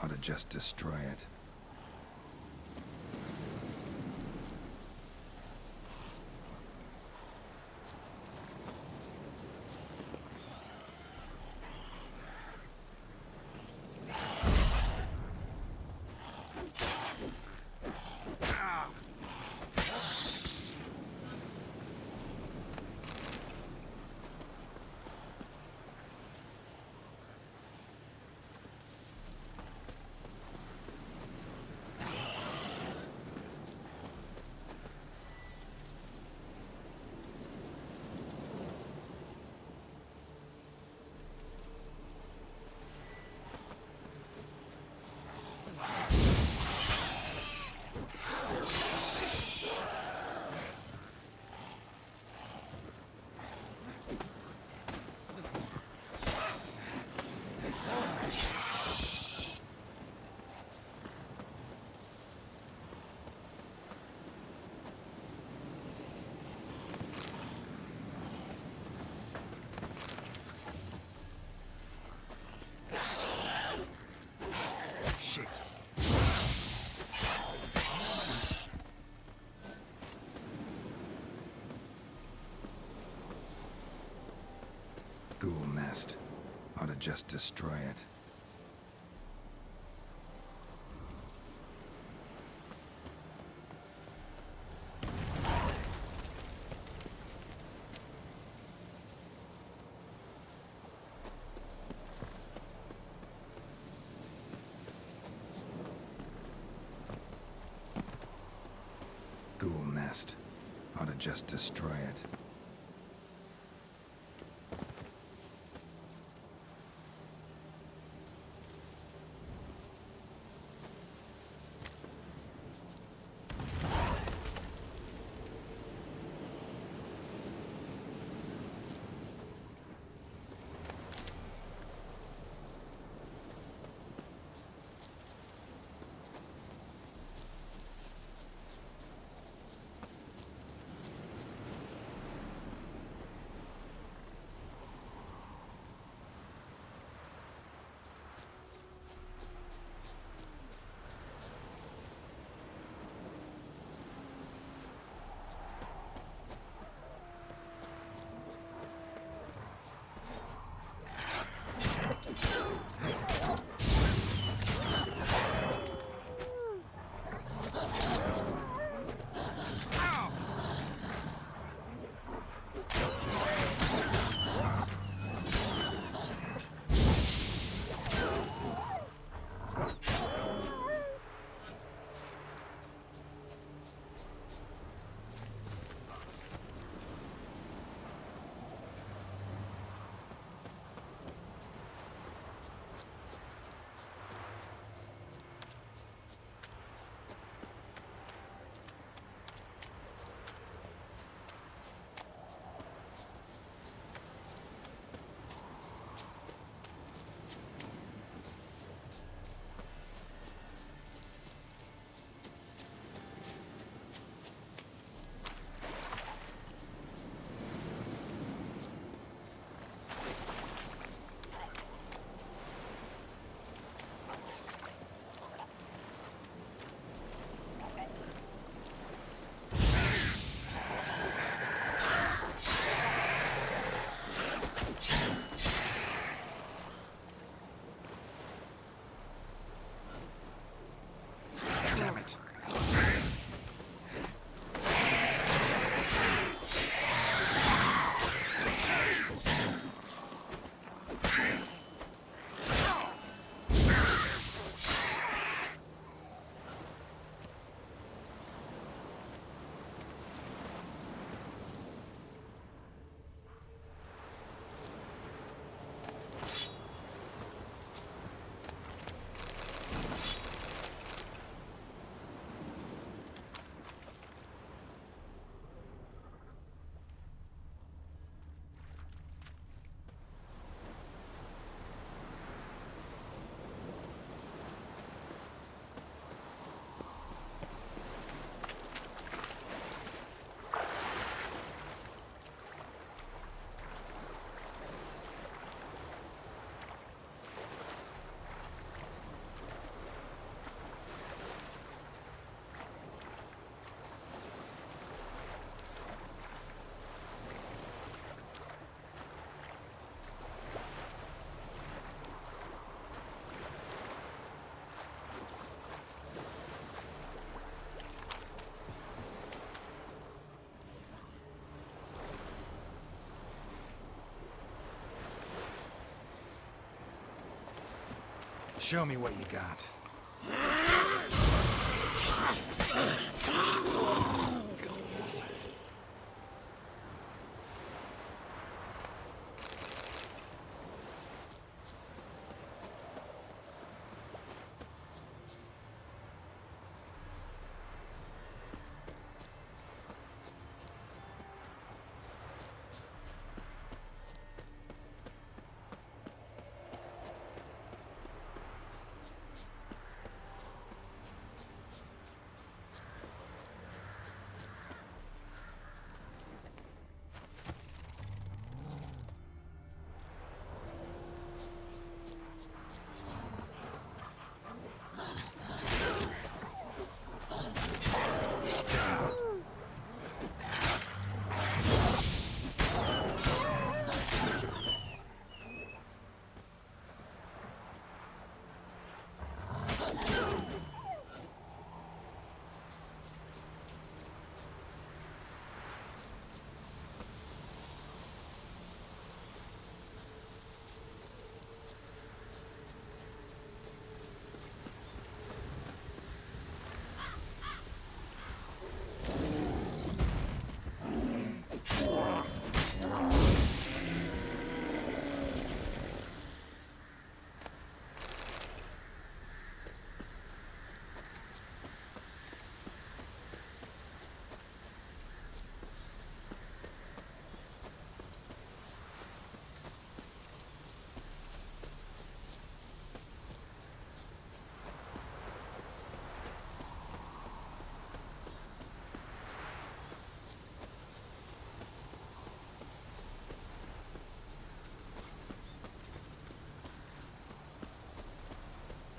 ought to just destroy it. Ghoul nest. Ought to just destroy it. Ghoul nest. Ought to just destroy it. Show me what you got.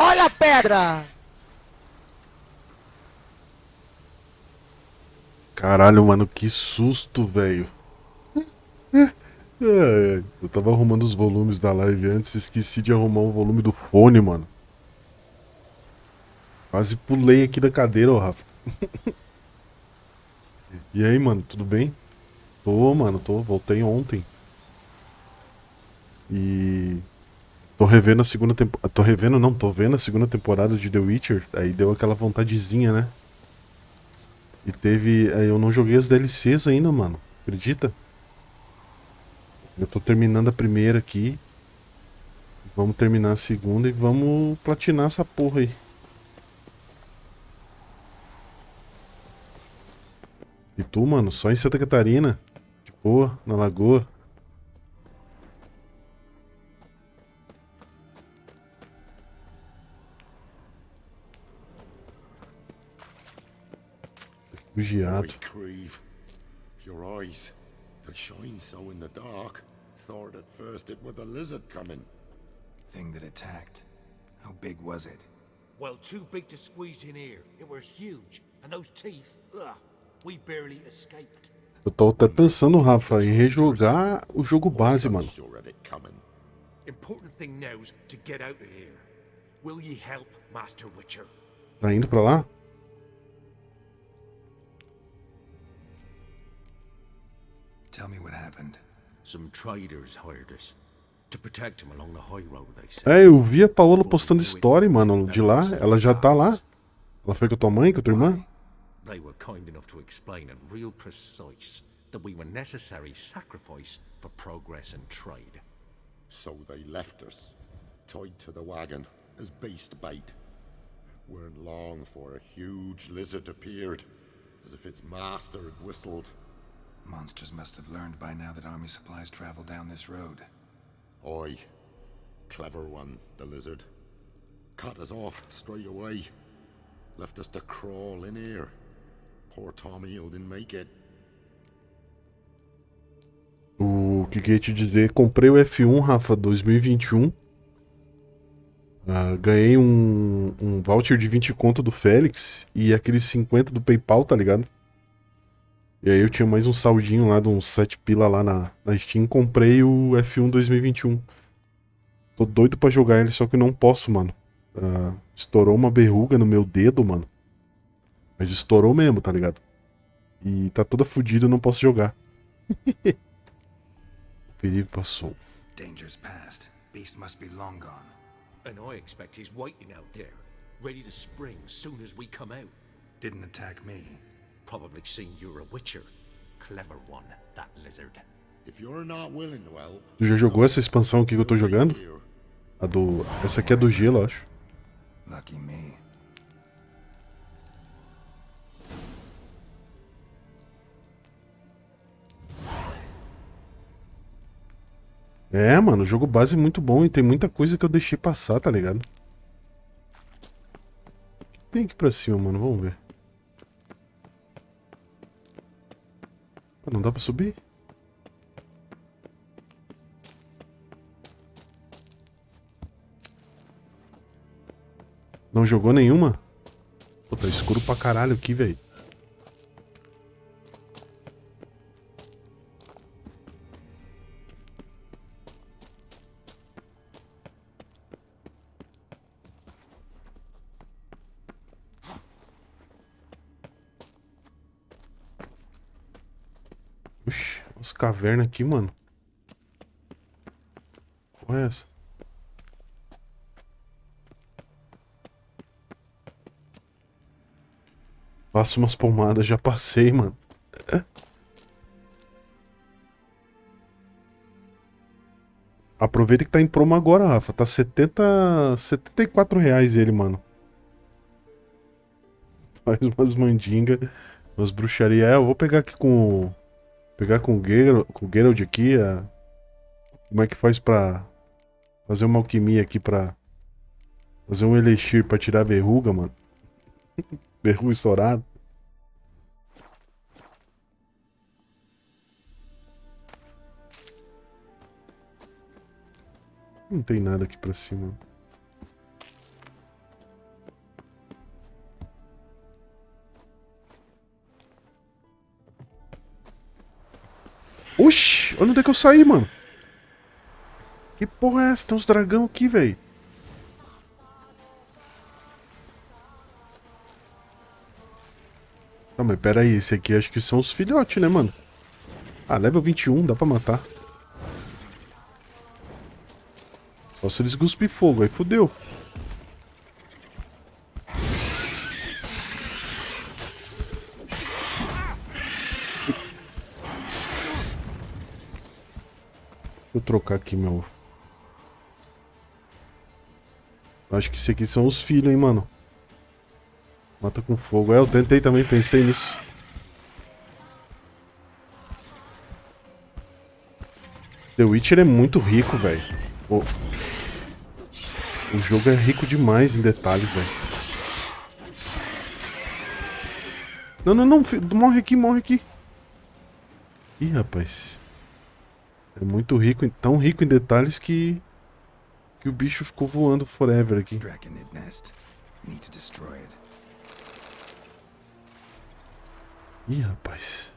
Olha a pedra! Caralho, mano, que susto, velho. Eu tava arrumando os volumes da live antes, esqueci de arrumar o volume do fone, mano. Quase pulei aqui da cadeira, ô Rafa. E aí, mano, tudo bem? Tô, mano, voltei ontem. E tô revendo a segunda temporada. Tô revendo, não, tô vendo a segunda temporada de The Witcher. Aí deu aquela vontadezinha, né? E teve. Aí eu não joguei as DLCs ainda, mano. Acredita? Eu tô terminando a primeira aqui. Vamos terminar a segunda e vamos platinar essa porra aí. E tu, mano, só em Santa Catarina? De boa, na Lagoa. Refugiado. Oi, Creve. Your eyes, they shine so in the dark. Thought at first it were the lizard coming. Thing that attacked. How big was it? Well, too big to squeeze in here. It were huge. And those teeth, ugh, we barely escaped. Eu tô até pensando, Rafa, em rejogar o jogo base, mano. Sure at it coming. Important thing now's to get out of here. Will ye help, Master Witcher? Tá indo pra lá? Tell me what happened. Some traders hired us. To protect him along the high road, they said. É, eu vi a Paola postando story, mano, de lá. Ela já tá lá. Ela foi com a tua mãe, com a tua irmã? They were kind enough to explain in real precise that we were necessary sacrifice for progress and trade. So they left us, tied to the wagon, as beast bait. Weren't long for a huge lizard appeared, as if its master had whistled. Monsters must have learned by now that army supplies travel down this road. Oi, clever one, the lizard. Cut us off straight away. Left us to crawl in here. Poor Tommy didn't make it. O que eu ia te dizer? Comprei o F1, Rafa, 2021. Ganhei um voucher de 20 conto do Félix e aqueles 50 do PayPal, tá ligado? E aí eu tinha mais um saldinho lá de uns 7 pila lá na Steam. Comprei o F1 2021. Tô doido pra jogar ele, só que não posso, mano. Estourou uma verruga no meu dedo, mano. Mas estourou mesmo, tá ligado? E tá toda fodida, eu não posso jogar. O perigo passou. Danger's past. Beast must be long gone. And I expect he's waiting out there, ready to spring soon as we come out. Didn't attack me. Probably seen you're a witcher. Clever one, that lizard. If you're not willing to help, Tu já jogou essa expansão aqui que eu tô jogando? here. A do... Essa aqui é do gelo, eu acho. Lucky me. É, mano, o jogo base é muito bom e tem muita coisa que eu deixei passar, tá ligado? O que tem aqui pra cima, mano? Vamos ver. Ah, não dá pra subir? Não jogou nenhuma? Pô, tá escuro pra caralho aqui, velho. Oxi, umas cavernas aqui, mano. Qual é essa? Passa umas pomadas, já passei, mano. Aproveita que tá em promo agora, Rafa. Tá 74 reais ele, mano. Faz umas mandingas, umas bruxarias. É, eu vou pegar aqui com... Pegar com o Geralt aqui. Como é que faz pra... Fazer uma alquimia aqui pra... Fazer um elixir pra tirar verruga, mano. Verruga estourada. Não tem nada aqui pra cima. Oxi! Olha onde é que eu saí, mano. Que porra é essa? Tem uns dragão aqui, velho. Tá, mas pera aí. Esse aqui acho que são os filhotes, né, mano? Ah, level 21, dá pra matar. Só se eles cuspem fogo, aí fodeu. Deixa eu trocar aqui, meu... Acho que esse aqui são os filhos, hein, mano. Mata com fogo. É, eu tentei também, pensei nisso. The Witcher é muito rico, velho. O jogo é rico demais em detalhes, velho. Não, não, não. Morre aqui, morre aqui. Ih, rapaz. É muito rico, tão rico em detalhes que o bicho ficou voando forever aqui. Draconid nest. Need to destroy it. Ih, rapaz.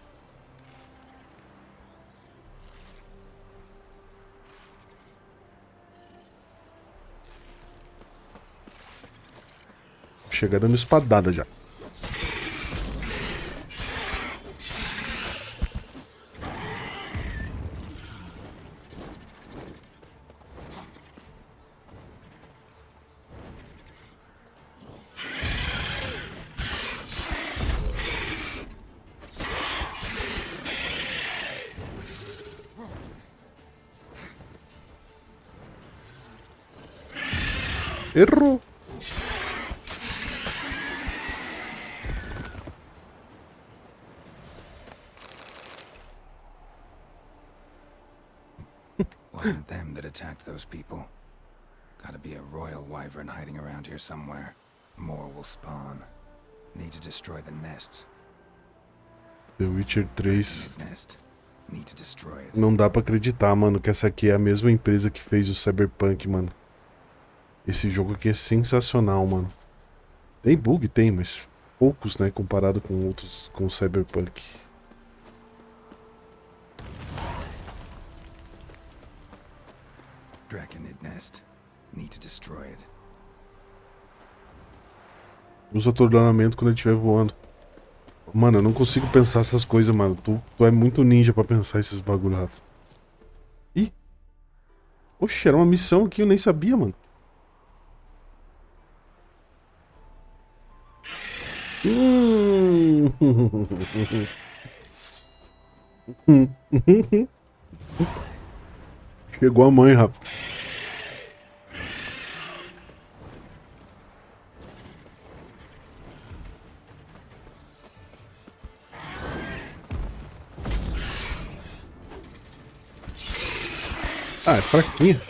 Vou chegar dando espadada já. Errou. Wasn't them that attacked those people. Gotta be a royal wyvern hiding around here somewhere. More will spawn. Need to destroy the nests. The Witcher 3. Nest. Need to destroy it. Não dá pra acreditar, mano, que essa aqui é a mesma empresa que fez o Cyberpunk, mano. Esse jogo aqui é sensacional, mano. Tem bug? Tem, mas poucos, né, comparado com outros, com o Cyberpunk. Draconid nest. Need to destroy it. Usa atordoamento quando ele estiver voando. Mano, eu não consigo pensar essas coisas, mano. Tu é muito ninja pra pensar esses bagulho, Rafa. Ih! Oxe, era uma missão aqui, eu nem sabia, mano. Hum. Chegou a mãe, Rafa. Ah, é fraquinha.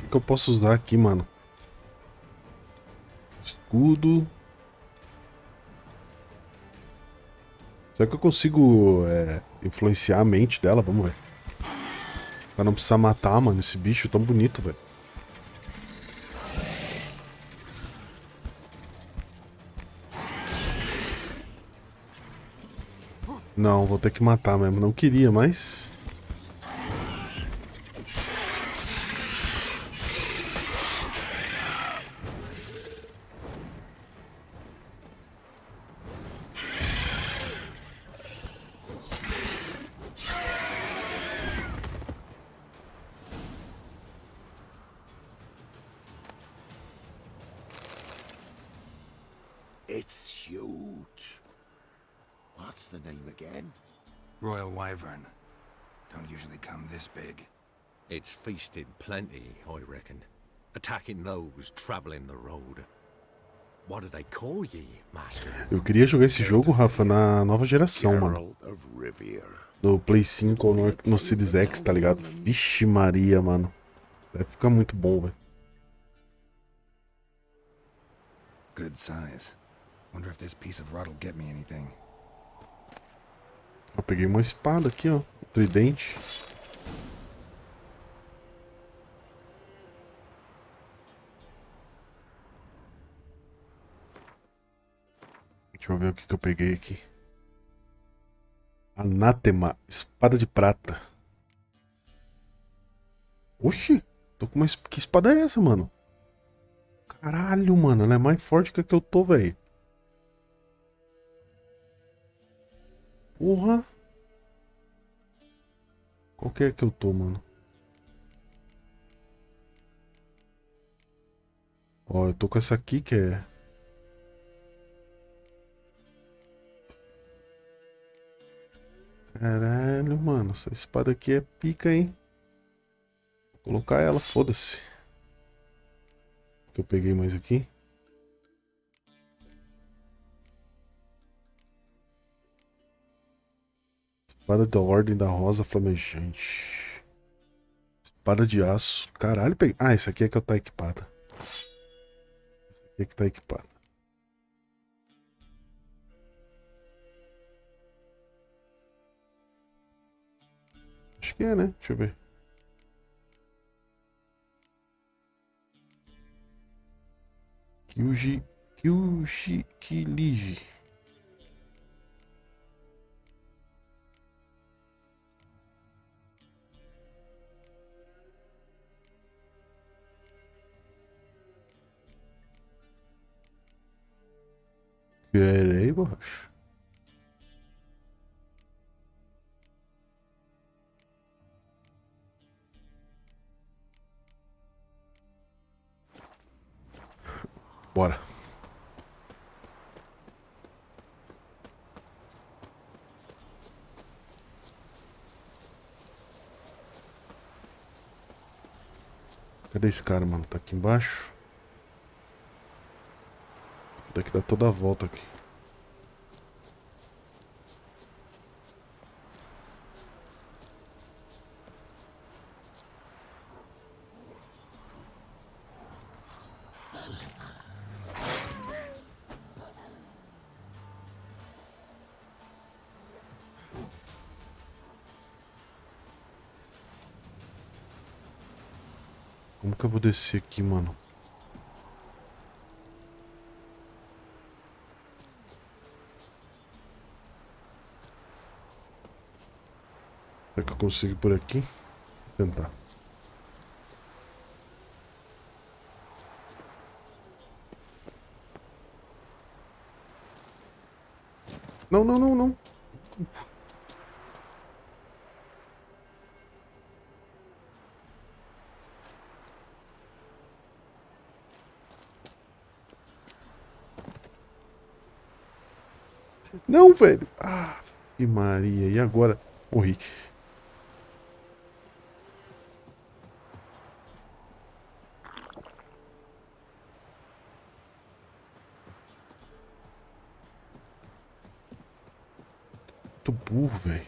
O que eu posso usar aqui, mano? Escudo. Será que eu consigo influenciar a mente dela? Vamos ver. Pra não precisar matar, mano, esse bicho tão bonito, velho. Não, vou ter que matar mesmo. Não queria, mas... It's huge. What's the name again? Royal Wyvern. Don't usually come this big. It's feasted plenty, I reckon. Attacking those traveling the road. What do they call ye, master? Eu queria jogar esse jogo, Rafa, na nova geração, mano. Geralt of Rivia. No Play 5 ou no Series X, tá ligado? Vixe Maria, mano. Vai ficar muito bom, velho. Good size. Wonder if this piece of rod'll get me anything. Eu peguei uma espada aqui, ó. Tridente. Deixa eu ver o que eu peguei aqui. Anátema. Espada de prata. Oxi. Tô com uma... Que espada é essa, mano? Caralho, mano. Ela é mais forte que a que eu tô, velho. Porra. Qual que é que eu tô, mano? Ó, eu tô com essa aqui que é... Caralho, mano. Essa espada aqui é pica, hein? Vou colocar ela, foda-se. O que eu peguei mais aqui? Espada da Ordem da Rosa Flamejante. Espada de aço. Caralho, peguei. Ah, essa aqui é que eu tá equipada. Essa aqui é que tá equipada. Acho que é, né? Deixa eu ver. Kyuji Kiliji. Peraí, borracha. Bora. Cadê esse cara, mano? Tá aqui embaixo. Vou ter que dar toda a volta aqui. Como que eu vou descer aqui, mano? Será que eu consigo por aqui? Vou tentar. Não, não, não, não. Não, velho. Ah, que Maria. E agora? Morri. Tô burro, velho.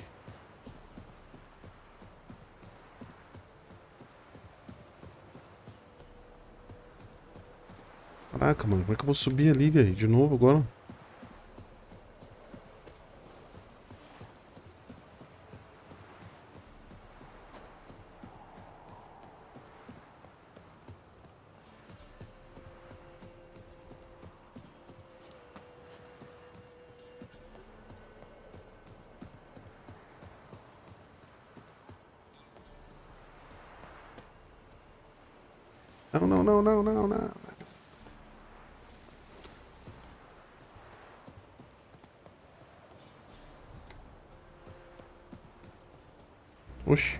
Caraca, mano. Como é que eu vou subir ali, velho? De novo agora? Não, não, não, não, não, não. Oxi.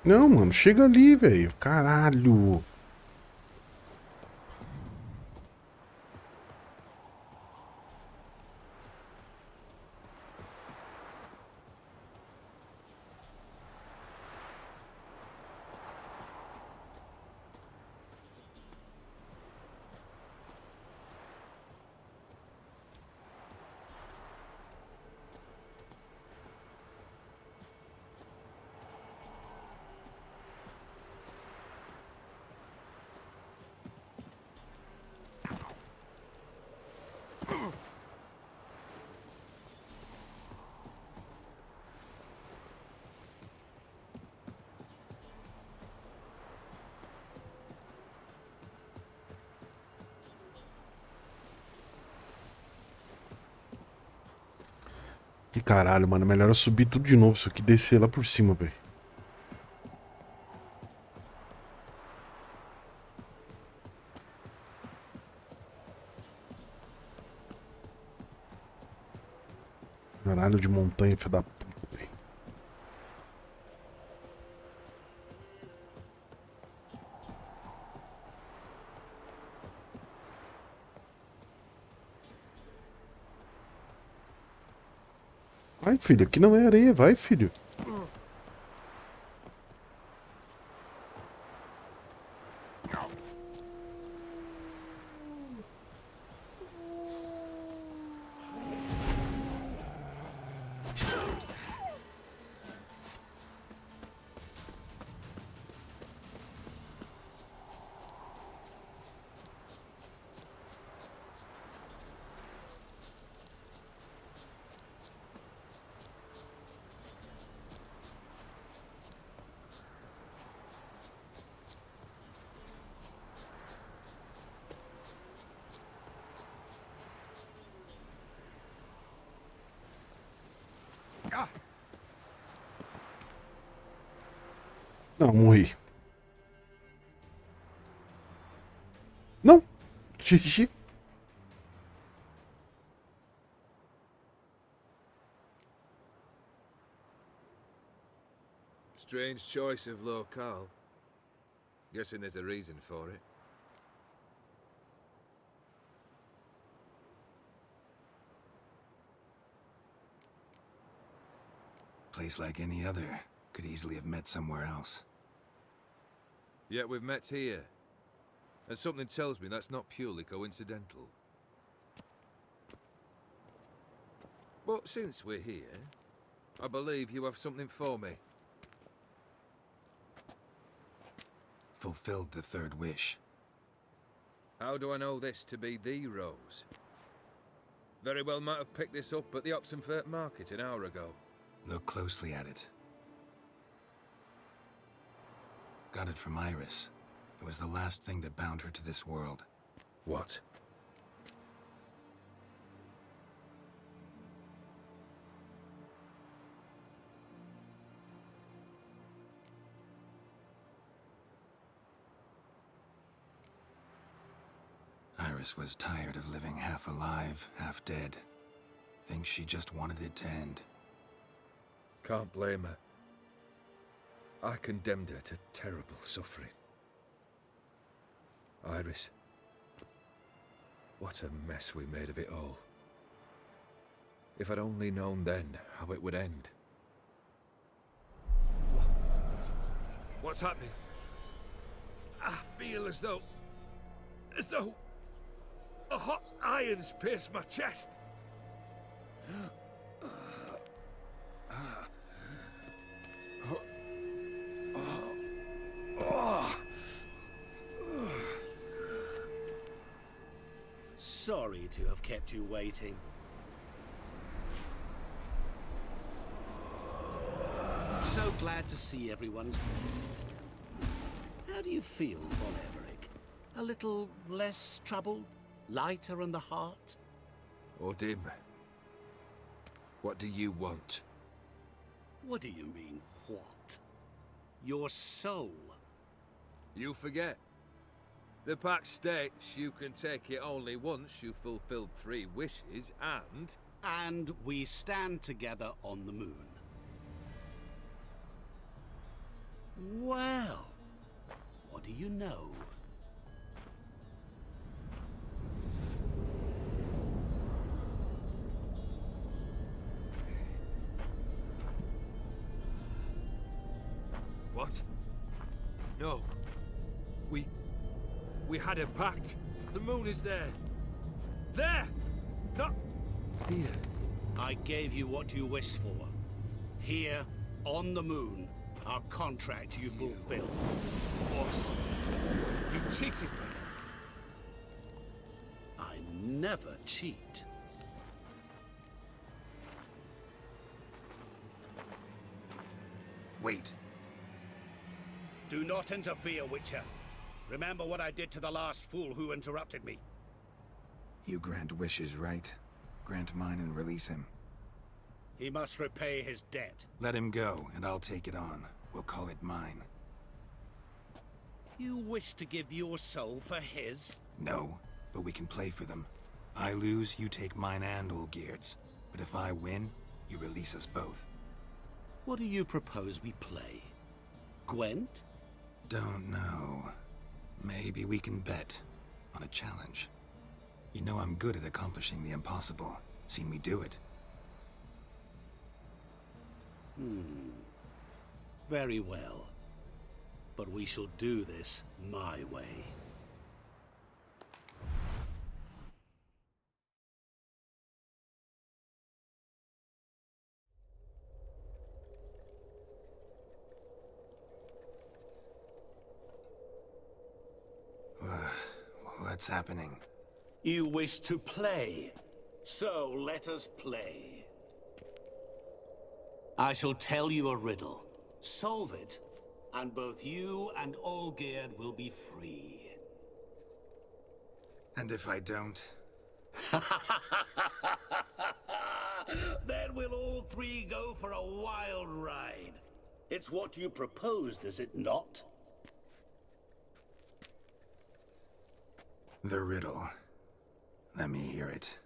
Não, mano. Chega ali, velho. Caralho. Que caralho, mano. Melhor eu subir tudo de novo. Isso aqui descer lá por cima, velho. Caralho de montanha, filho da puta, velho. Vai, filho. Aqui não é areia. Vai, filho. Não, morri. Não. Xixi. Strange choice of locale. Guessing there's a reason for it. Place like any other. Could easily have met somewhere else. Yet we've met here. And something tells me that's not purely coincidental. But since we're here, I believe you have something for me. Fulfilled the third wish. How do I know this to be the rose? Very well might have picked this up at the Oxenfurt market an hour ago. Look closely at it. Got it from Iris, It was the last thing that bound her to this world. What? Iris was tired of living half alive, half dead. Thinks she just wanted it to end. Can't blame her. I condemned her to terrible suffering. Iris. What a mess we made of it all. If I'd only known then how it would end. What's happening? I feel as though a hot iron's pierced my chest. Sorry to have kept you waiting. So glad to see everyone's pleased. How do you feel, Von Everett? A little less troubled? Lighter in the heart? Odim, what do you want? What do you mean, what? Your soul. You forget. The pact states you can take it only once you've fulfilled 3 wishes, and... And we stand together on the moon. Well, what do you know? What? No. We had a pact. The moon is there. There! Not here. I gave you what you wished for. Here, on the moon, our contract you fulfilled. Awesome. You cheated me. I never cheat. Wait. Do not interfere, Witcher. Remember what I did to the last fool who interrupted me. You grant wishes, right? Grant mine and release him. He must repay his debt. Let him go, and I'll take it on. We'll call it mine. You wish to give your soul for his? No, but we can play for them. I lose, you take mine and Olgierd's. But if I win, you release us both. What do you propose we play? Gwent? Don't know. Maybe we can bet on a challenge. You know I'm good at accomplishing the impossible. Seen me do it. Very well. But we shall do this my way. What's happening? You wish to play, so let us play. I shall tell you a riddle. Solve it, and both you and Olgierd will be free. And if I don't? Then we'll all 3 go for a wild ride. It's what you proposed, is it not? The riddle. Let me hear it.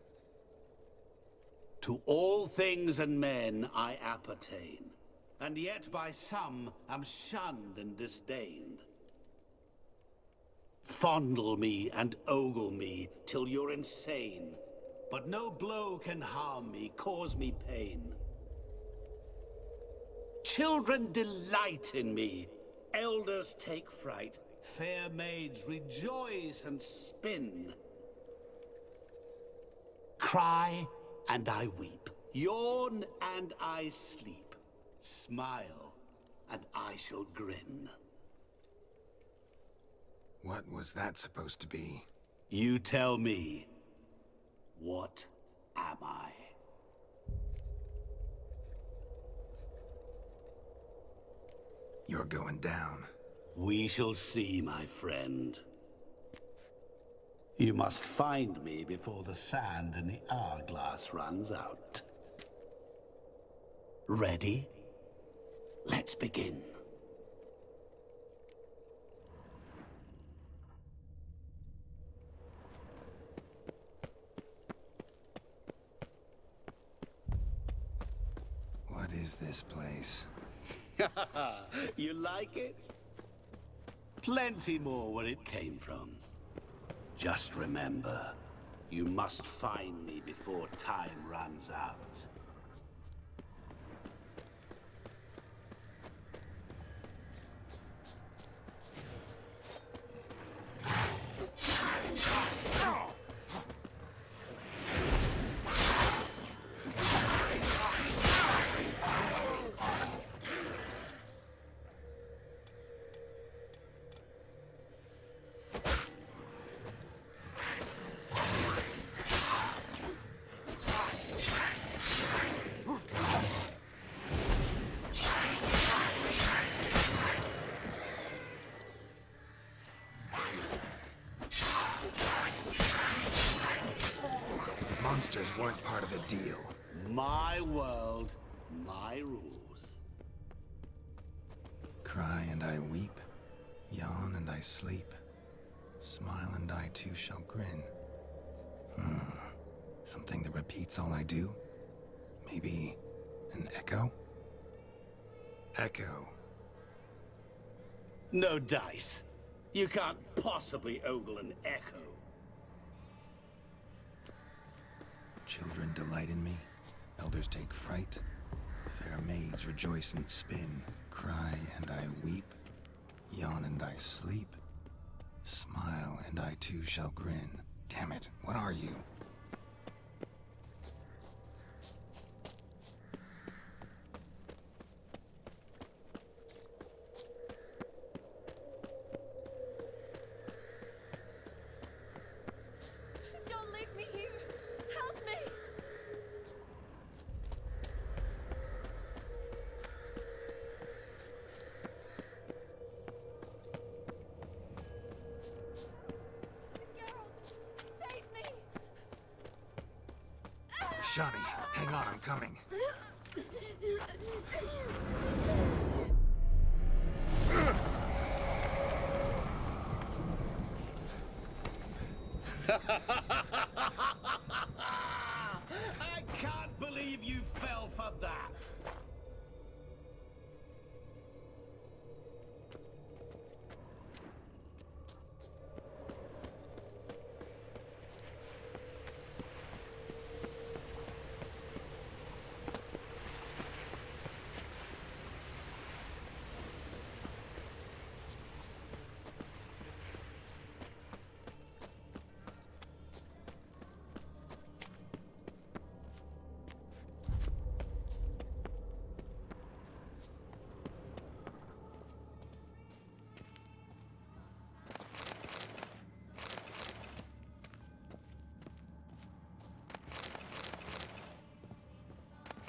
To all things and men I appertain, and yet by some am shunned and disdained. Fondle me and ogle me till you're insane, but no blow can harm me, cause me pain. Children delight in me, elders take fright, fair maids rejoice and spin. Cry and I weep, yawn and I sleep, smile and I shall grin. What was that supposed to be? You tell me, what am I? You're going down. We shall see, my friend. You must find me before the sand in the hourglass runs out. Ready? Let's begin. What is this place? You like it? Plenty more where it came from. Just remember, you must find me before time runs out. Monsters weren't part of the deal. My world, my rules. Cry and I weep, yawn and I sleep, smile and I too shall grin. Something that repeats all I do? Maybe an echo? Echo. No dice. You can't possibly ogle an echo. Children delight in me, elders take fright, fair maids rejoice and spin, cry and I weep, yawn and I sleep, smile and I too shall grin. Damn it, what are you? Don't leave me here! Help me! Geralt, save me! Shani, hang on, I'm coming. I can't believe you fell for that.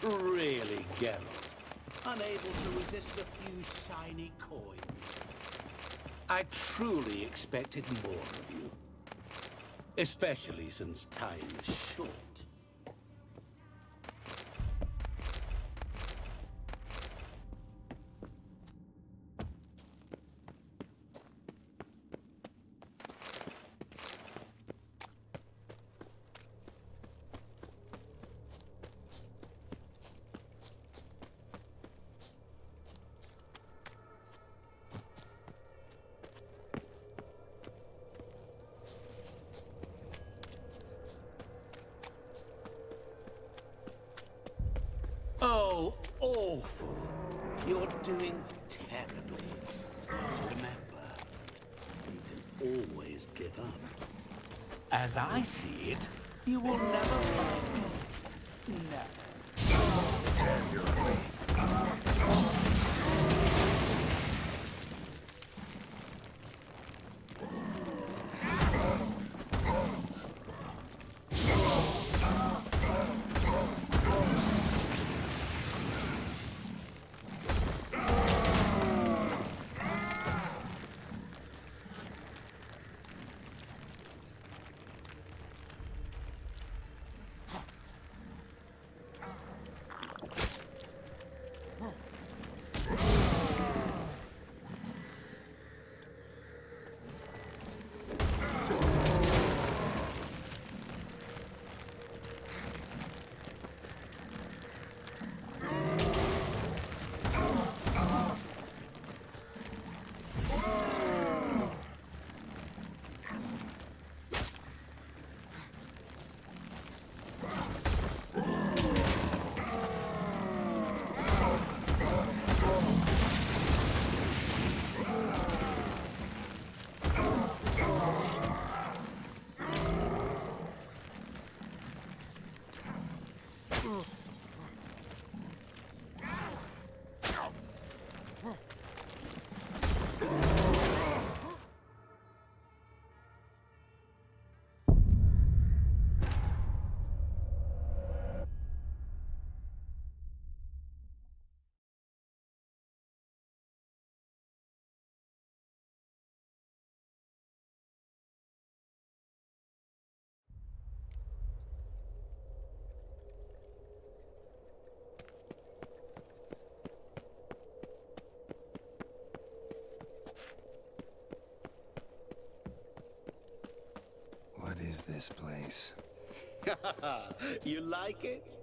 Really, Geralt? Unable to resist a few shiny coins? I truly expected more of you. Especially since time is short. Oh, awful. You're doing terribly. Remember, you can always give up. As I see it, you will never find me. Never. What is this place? You like it?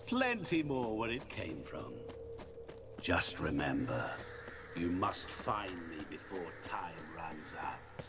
Plenty more where it came from. Just remember, you must find me before time runs out.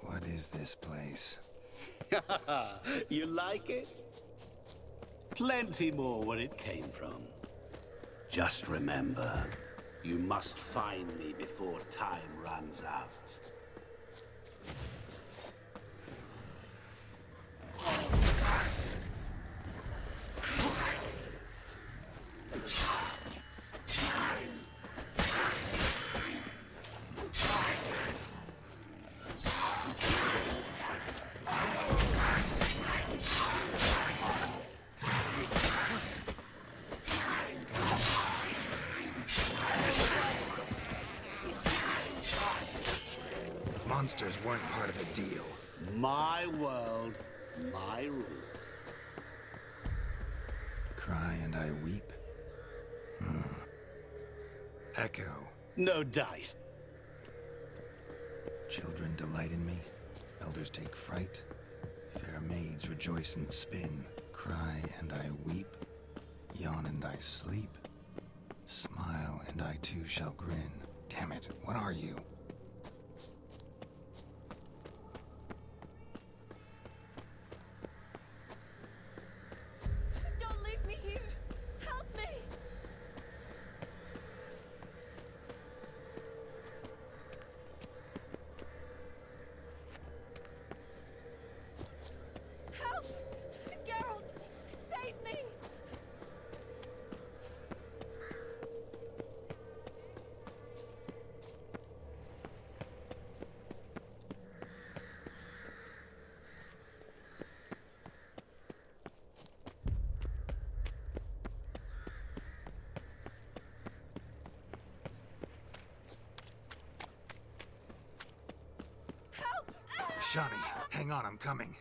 What is this place? You like it? Plenty more where it came from. Just remember, you must find me before time runs out. Monsters weren't part of the deal. My world, my rules. Cry and I weep. Echo. No dice. Children delight in me. Elders take fright. Fair maids rejoice and spin. Cry and I weep. Yawn and I sleep. Smile and I too shall grin. Damn it, what are you? Don't leave me here. Help me. Help! Geralt, save me. Help! Shani, hang on, I'm coming.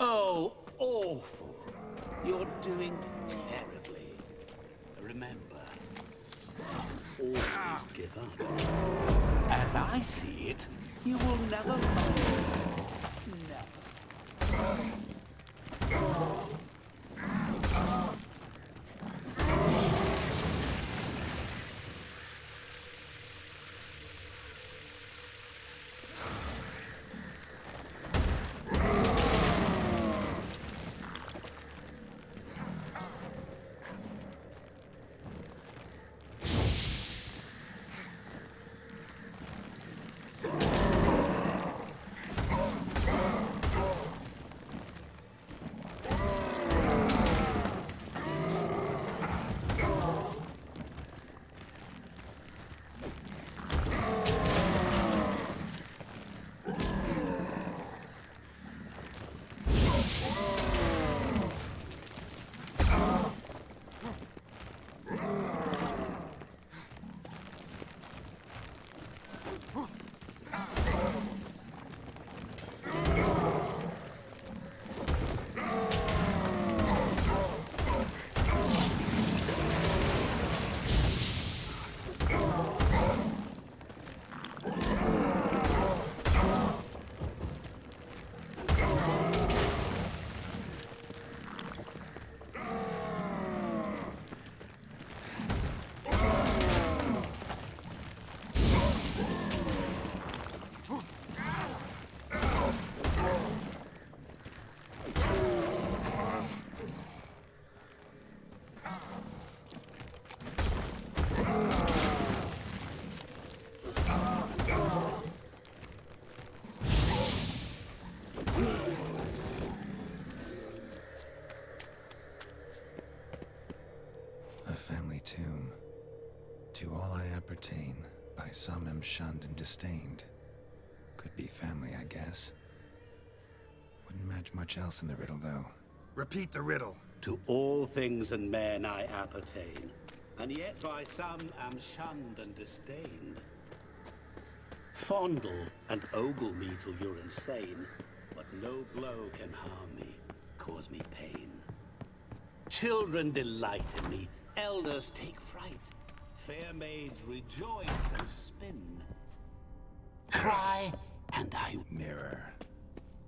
Oh, awful. You're doing terribly. Remember, you can always give up. As I see it, you will never find me. Never. my tomb. To all I appertain, by some am shunned and disdained. Could be family, I guess. Wouldn't match much else in the riddle, though. Repeat the riddle. To all things and men I appertain, and yet by some am shunned and disdained. Fondle and ogle me till you're insane, but no blow can harm me, cause me pain. Children delight in me, elders take fright. Fair maids rejoice and spin. Cry, and I... Mirror.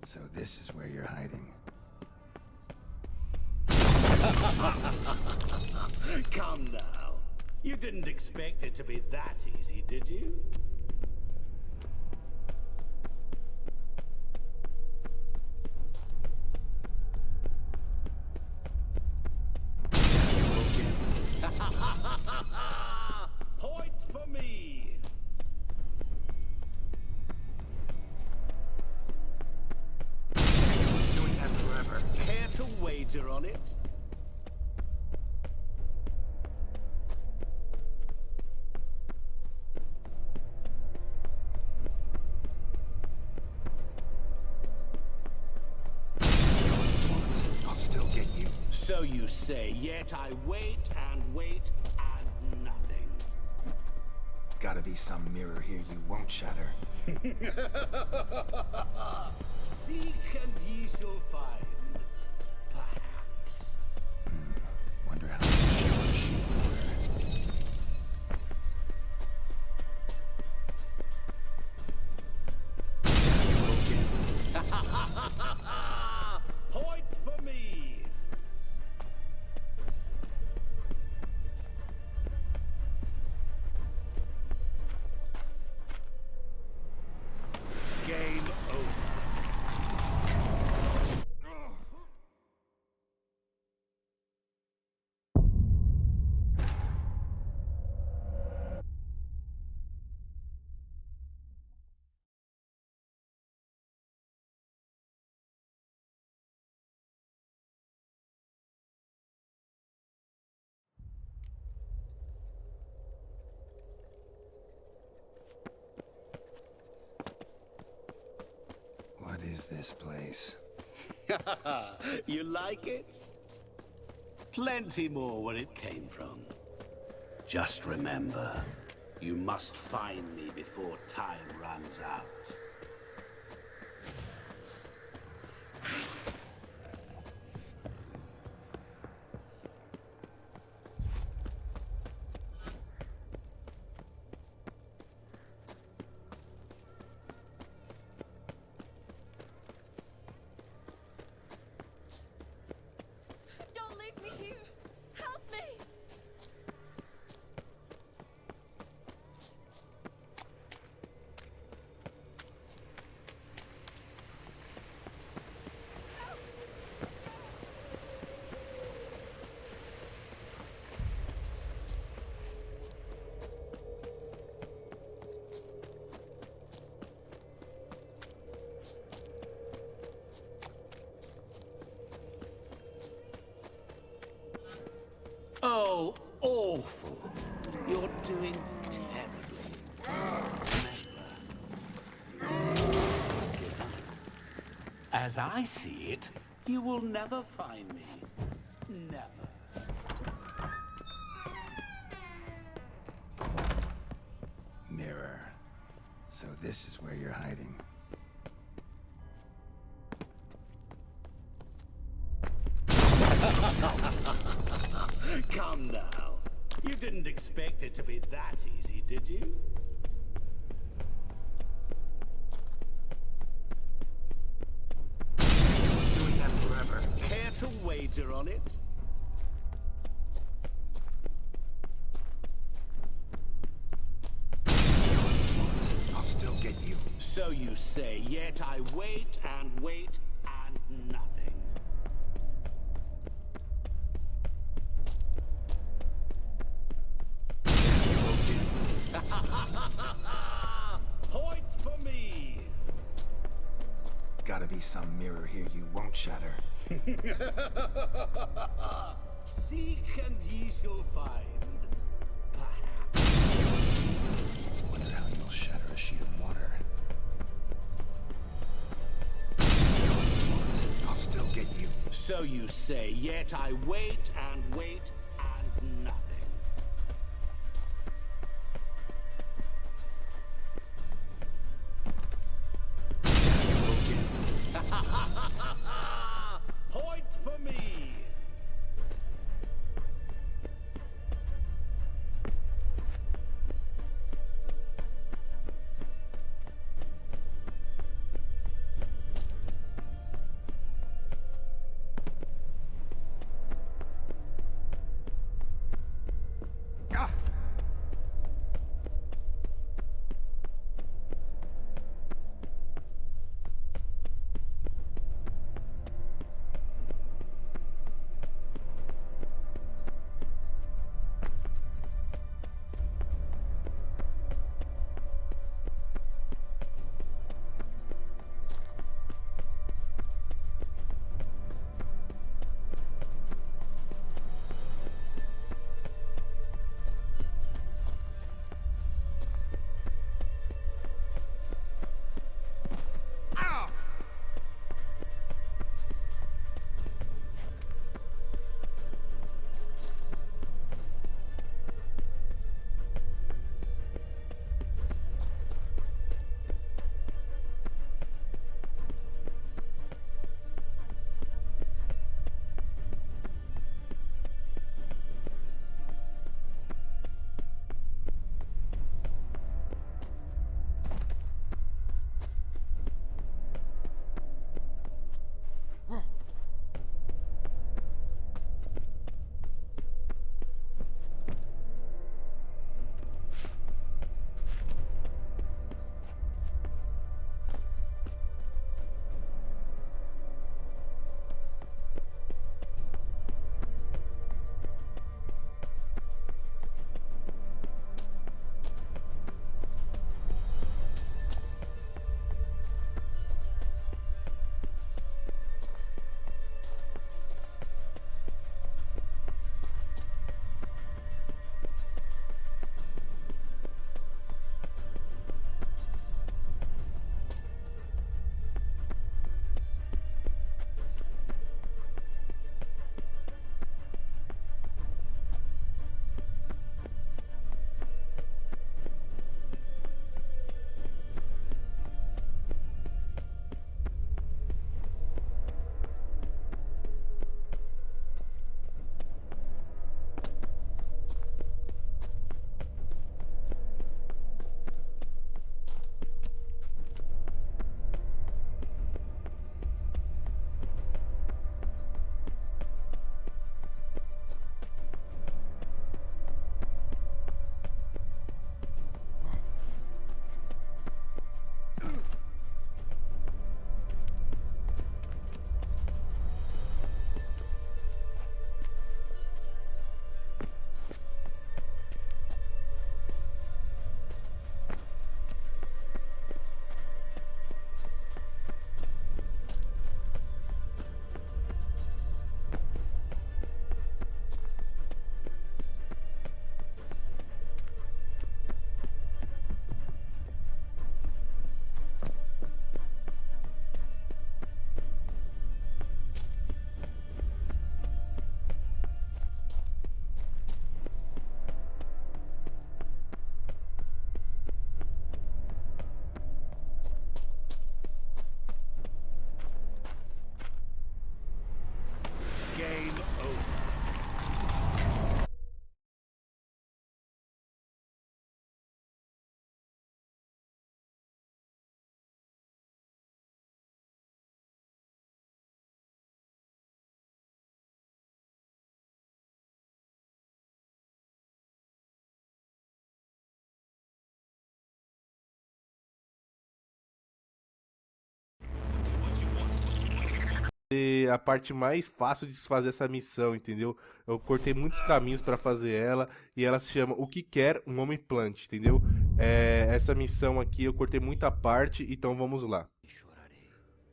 So this is where you're hiding. Come now. You didn't expect it to be that easy, did you? Point for me. Doing that forever. Care to wager on it? I'll still get you. So you say, yet I wait and wait and nothing. Gotta be some mirror here you won't shatter. Seek and ye shall find. Perhaps. Wonder how much she were. Point for me. Game over. What is this place? You like it? Plenty more where it came from. Just remember, you must find me before time runs out. Don't leave me here! Help me! Oh, awful. You're doing terribly. Remember, as I see it, you will never find me. Never. Mirror. So this is where you're hiding. Come now. You didn't expect it to be that easy, did you? Doing that forever. Care to wager on it? I'll still get you. So you say, yet I wait and wait and nothing. Point for me. Gotta be some mirror here you won't shatter. Seek and ye shall find. So you say, yet I wait and wait and nothing. Point for me! A parte mais fácil de se fazer essa missão, entendeu? Eu cortei muitos caminhos pra fazer ela e ela se chama O que quer um homem plante, entendeu? Essa missão aqui eu cortei muita parte, então vamos lá.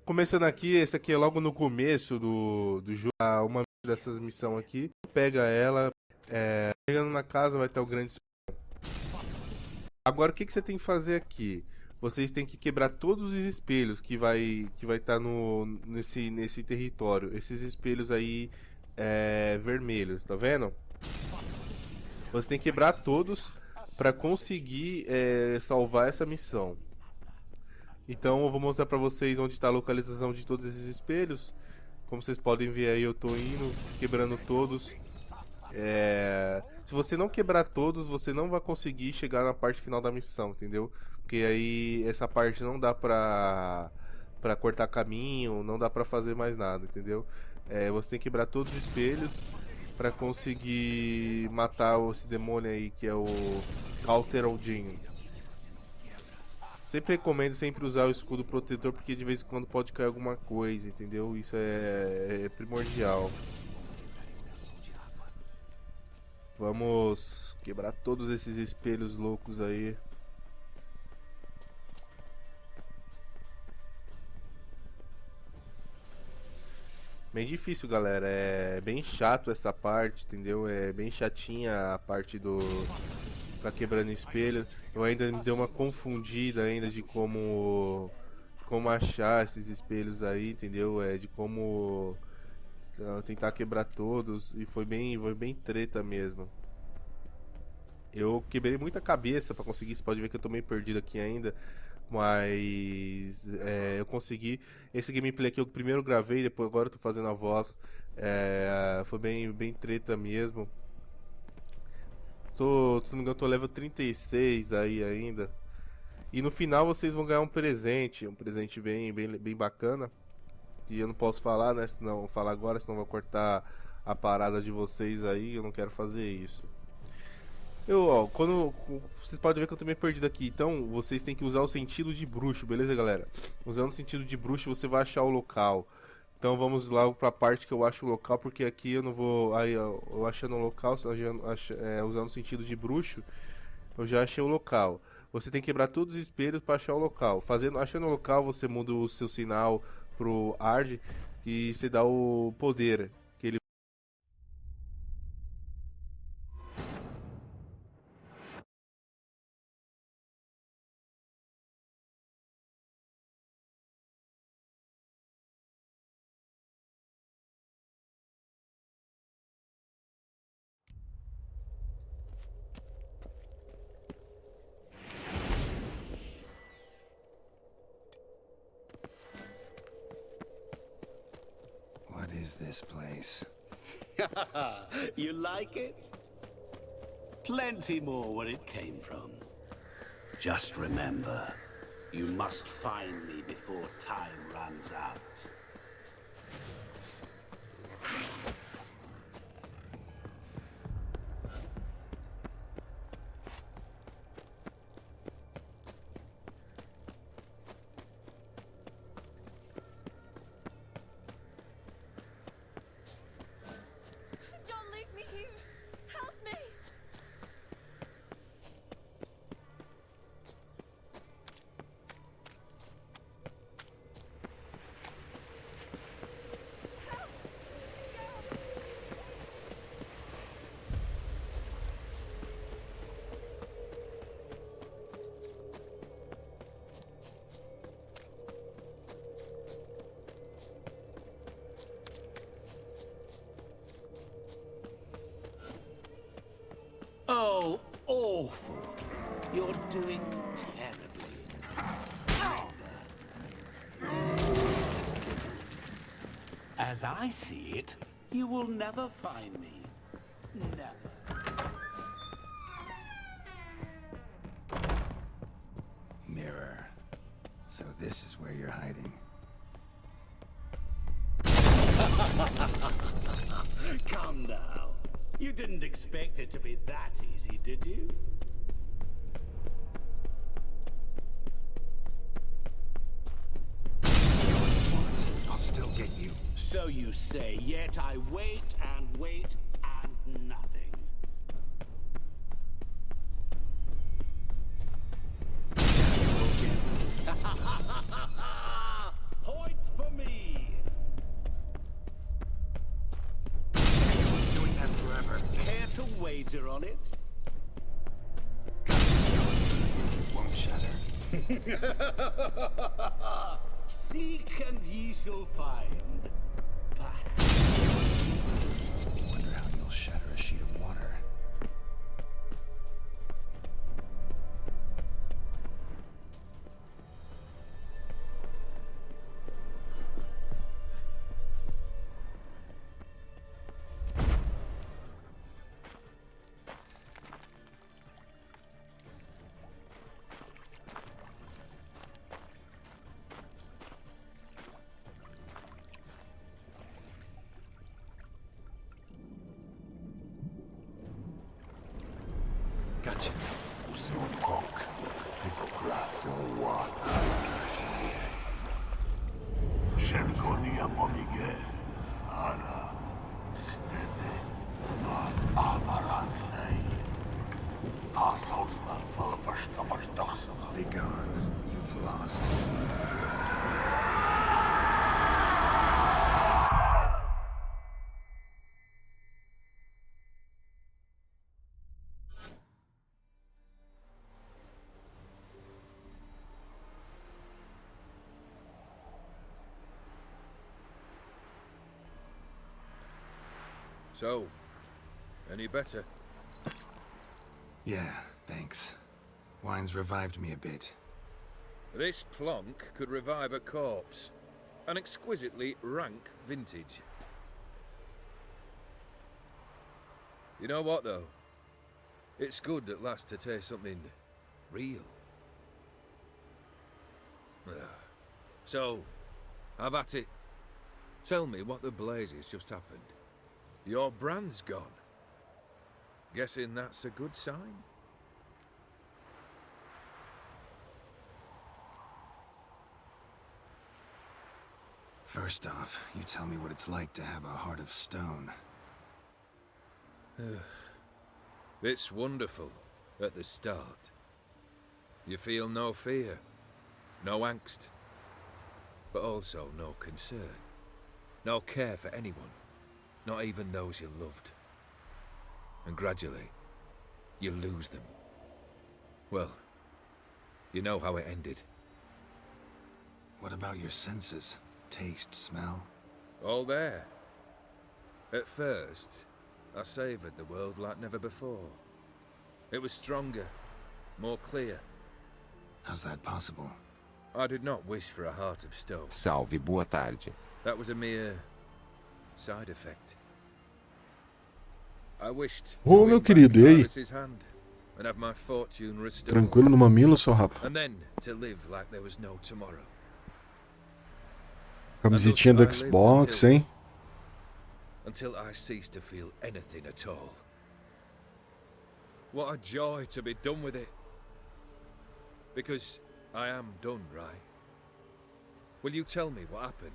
Começando aqui, esse aqui é logo no começo do jogo, uma dessas missões aqui. Pega ela, chegando na casa vai ter o grande... Agora o que você tem que fazer aqui? vocês têm que quebrar todos os espelhos que vai estar nesse território. Esses espelhos aí vermelhos, tá vendo? Você tem que quebrar todos para conseguir salvar essa missão. Então eu vou mostrar pra vocês onde está a localização de todos esses espelhos. Como vocês podem ver aí, eu tô indo, quebrando todos. Se você não quebrar todos, você não vai conseguir chegar na parte final da missão, entendeu? Porque aí essa parte não dá pra cortar caminho, não dá pra fazer mais nada, entendeu? Você tem que quebrar todos os espelhos pra conseguir matar esse demônio aí, que é o Calterodin. Sempre recomendo sempre usar o escudo protetor, porque de vez em quando pode cair alguma coisa, entendeu? Isso é primordial. Vamos quebrar todos esses espelhos loucos aí. Bem difícil, galera. É bem chato essa parte, entendeu? É bem chatinha a parte do... Tá quebrando espelho. Eu ainda me deu uma confundida ainda de como achar esses espelhos aí, entendeu? De como tentar quebrar todos. E foi bem treta mesmo. Eu quebrei muita cabeça pra conseguir. Você pode ver que eu tô meio perdido aqui ainda. Mas eu consegui. Esse gameplay aqui eu primeiro gravei, depois agora eu tô fazendo a voz. Foi bem treta mesmo. Se não me engano, tô level 36 aí ainda. E no final vocês vão ganhar um presente bem bacana. E eu não posso falar, né? Senão falar agora, senão vou cortar a parada de vocês aí. Eu não quero fazer isso. Quando vocês podem ver que eu tô meio perdido aqui. Então vocês têm que usar o sentido de bruxo, beleza, galera? Usando o sentido de bruxo você vai achar o local. Então vamos lá pra parte que eu acho o local, porque aqui eu não vou... Aí eu achando o local, usando o sentido de bruxo, eu já achei o local. Você tem que quebrar todos os espelhos para achar o local. Achando o local, você muda o seu sinal pro Ard e você dá o poder. Que ele... What is this place? You like it? Plenty more where it came from. Just remember, you must find me before time runs out. Don't leave me here. Help me. Oh, awful. You're doing terribly. As I see it, you will never find me. Never. Mirror. So this is where you're hiding. Come now. You didn't expect it to be that easy, did you? I'll still get you. So you say, yet I wait and wait and nothing. Point for me! Doing that forever. Care to wager on it? Won't shatter. Seek and ye shall find. Wonder how you'll shatter a sheet of water. Gotcha. Be gone. You've lost. So, any better? Yeah, thanks. Wine's revived me a bit. This plonk could revive a corpse. An exquisitely rank vintage. You know what, though? It's good at last to taste something real. So, have at it. Tell me what the blazes just happened. Your brand's gone. Guessing that's a good sign? First off, you tell me what it's like to have a heart of stone. It's wonderful at the start. You feel no fear, no angst, but also no concern, no care for anyone, not even those you loved. And gradually, you lose them. Well, you know how it ended. What about your senses? Taste, smell? All there. At first, I savoured the world like never before. It was stronger, more clear. How's that possible? I did not wish for a heart of stone. Salve, boa tarde. That was a mere side effect. I wished to Ô, meu win back querido, e aí? Clarice's hand and have my fortune restored. Tranquilo no mamilo, seu Rafa? And then to live like there was no tomorrow. Camisetinha do Xbox, hein? Until I ceased to feel anything at all. What a joy to be done with it. Because I am done, right? Will you tell me what happened?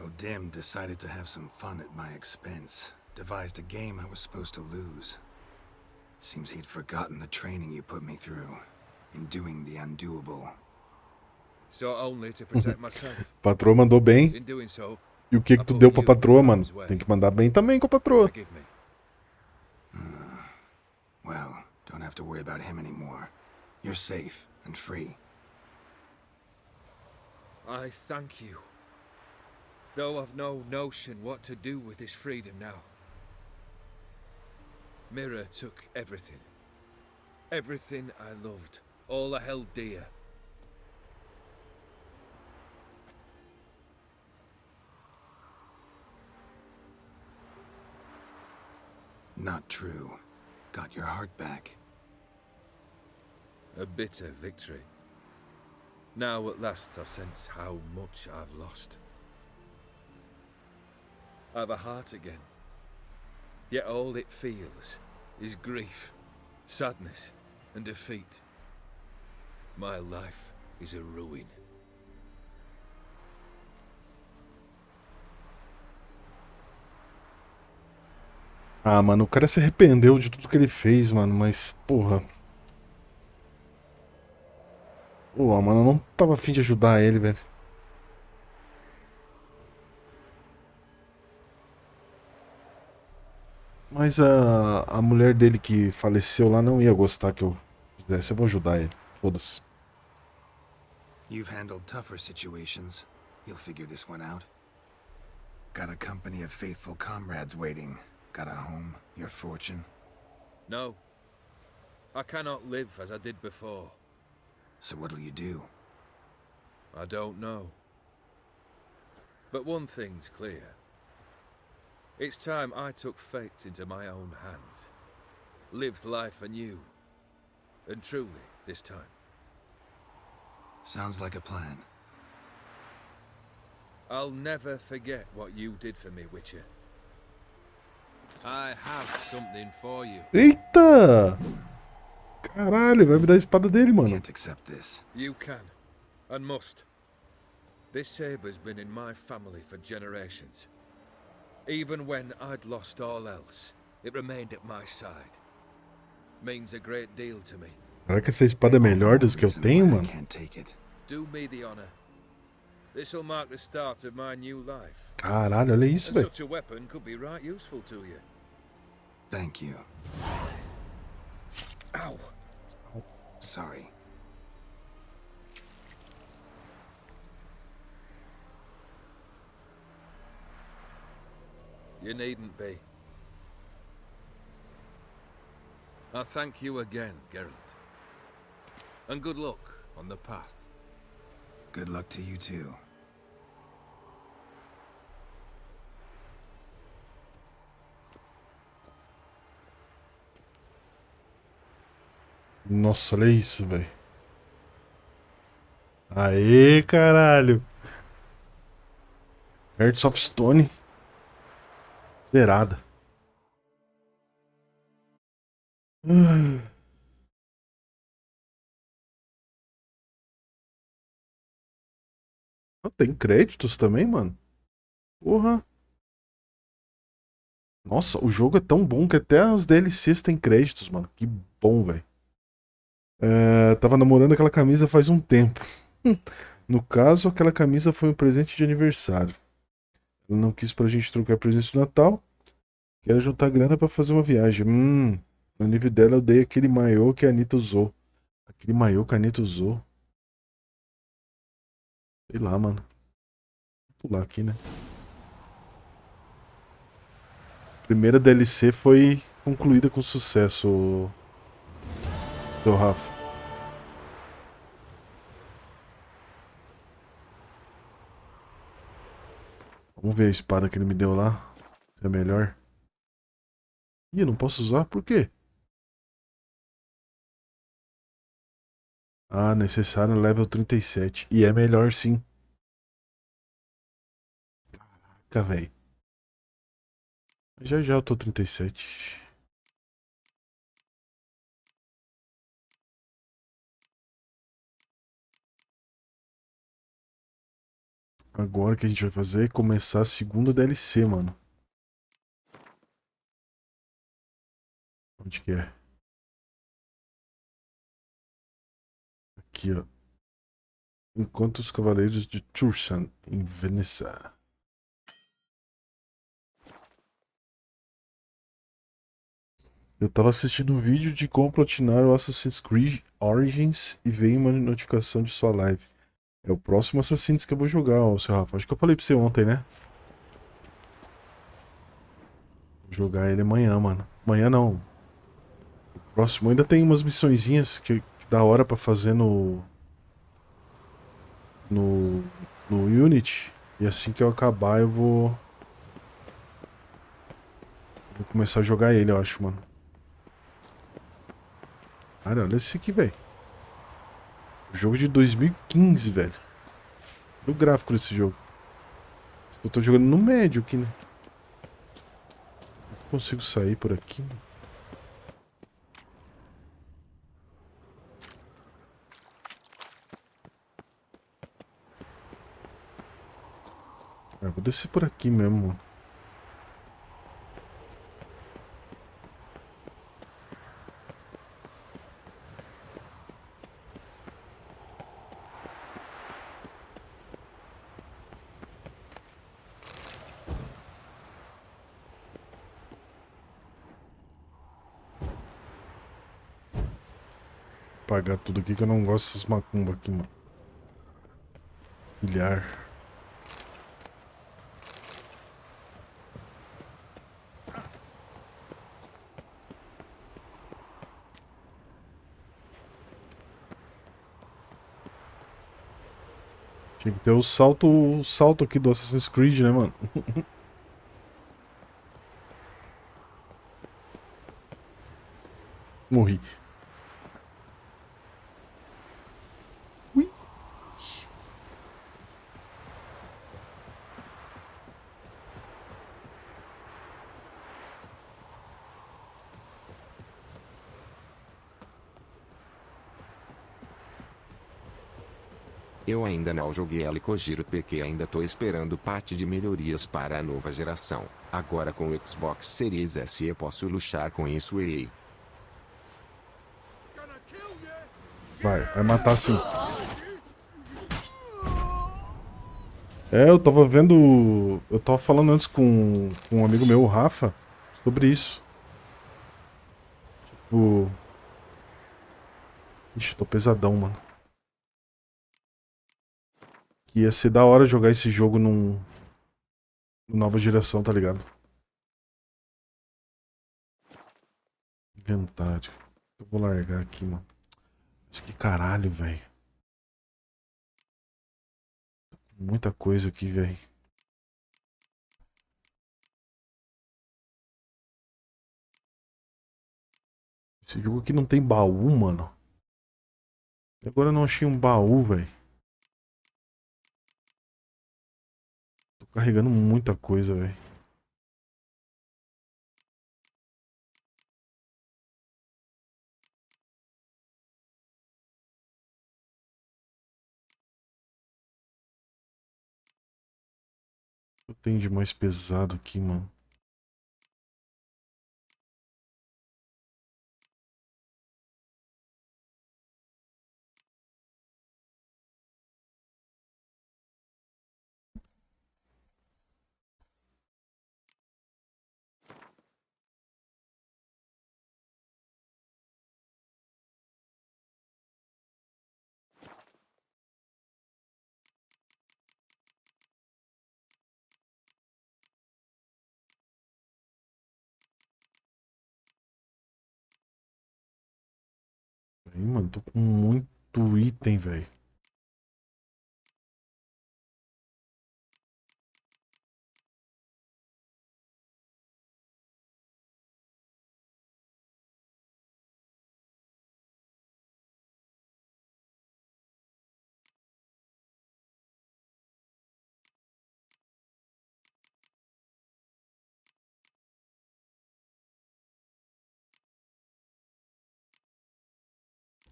O'Dim decided to have some fun at my expense. Devised a game I was supposed to lose. Seems he'd forgotten the training you put me through. In doing the undoable. So only to protect myself. Patroa mandou bem. In doing so, E o que tu deu pra patroa, mano? Tem que mandar bem também com a patroa. forgive me. Well, don't have to worry about him anymore. You're safe and free. I thank you. Though I've no notion what to do with this freedom now. Mira took everything. Everything I loved. All I held dear. Not true. Got your heart back. A bitter victory. Now at last I sense how much I've lost. I've a heart again. Yet all it feels is grief, sadness, and defeat. My life is a ruin. Ah, mano, o cara se arrependeu de tudo que ele fez, mano, mas, porra. Pô, mano, eu não tava afim de ajudar ele, velho. Mas a mulher dele que faleceu lá não ia gostar que eu fizesse. Eu vou ajudar ele. Foda-se. You've handled tougher situations. You'll figure this one out. Got a company of faithful comrades waiting. Got a home, your fortune. No. I cannot live as I did before. So what'll you do? I don't know. But one thing's clear. It's time I took fate into my own hands. Lived life anew. And truly, this time. Sounds like a plan. I'll never forget what you did for me, Witcher. I have something for you. Eita! Caralho, vai me dar a espada dele, mano. Can't accept this. You can, and must. This sabre's been in my family for generations. Even when I'd lost all else, it remained at my side. Means a great deal to me. Será que essa espada é melhor das que eu tenho, I mano? can't take it. Do me the honor. This'll mark the start of my new life. Caralho, olha isso, And velho. such a weapon could be right useful to you. Thank you. Ow! Sorry. You needn't be. I thank you again, Geralt. And good luck on the path. Good luck to you too. Nossa, olha isso, velho. Aê, caralho. Hearts of Stone. Zerada. Ah, tem créditos também, mano? Porra. Nossa, o jogo é tão bom que até as DLCs têm créditos, mano. Que bom, velho. Tava namorando aquela camisa faz um tempo. No caso, aquela camisa foi um presente de aniversário. Ela não quis pra gente trocar presente de Natal. Quero juntar grana pra fazer uma viagem. No nível dela eu dei aquele maiô que a Anitta usou. Aquele maiô que a Anitta usou. Sei lá, mano. Vou pular aqui, né? Primeira DLC foi concluída com sucesso, seu Rafa. Vamos ver a espada que ele me deu lá. Se é melhor. Ih, eu não posso usar? Por quê? Ah, necessário level 37. E é melhor sim. Caraca, velho. Já já eu tô 37. Agora o que a gente vai fazer é começar a segunda DLC, mano. Onde que é? Aqui, ó. Enquanto os Cavaleiros de Tursan, em Veneza. Eu tava assistindo um vídeo de como platinar o Assassin's Creed Origins e veio uma notificação de sua live. É o próximo Assassin's que eu vou jogar, ó, seu Rafa. Acho que eu falei pra você ontem, né? Vou jogar ele amanhã, mano. Amanhã não. O próximo ainda tem umas missõezinhas que da hora pra fazer no Unity. E assim que eu acabar eu vou começar a jogar ele, eu acho, mano. Cara, olha esse aqui, velho. Jogo de 2015, velho. Olha o gráfico desse jogo. Eu tô jogando no médio aqui, né? Não consigo sair por aqui. Vou descer por aqui mesmo, mano. apagar tudo aqui que eu não gosto dessas macumbas aqui, mano. Bilhar. Tinha que ter o salto aqui do Assassin's Creed, né, mano? Morri. Ui. Eu ainda não joguei Helico Giro porque ainda tô esperando parte de melhorias para a nova geração. Agora com o Xbox Series S eu posso luxar com isso e... Vai matar sim. É, eu tava vendo. Eu tava falando antes com um amigo meu, o Rafa, sobre isso. Tipo. Ixi, tô pesadão, mano. Que ia ser da hora jogar esse jogo num nova geração, tá ligado? Inventário. Eu vou largar aqui, mano. Mas que caralho, velho. Muita coisa aqui, velho. Esse jogo aqui não tem baú, mano. Agora eu não achei um baú, velho. Tô carregando muita coisa, velho. O que eu tenho de mais pesado aqui, mano? Aí, mano, tô com muito item, velho.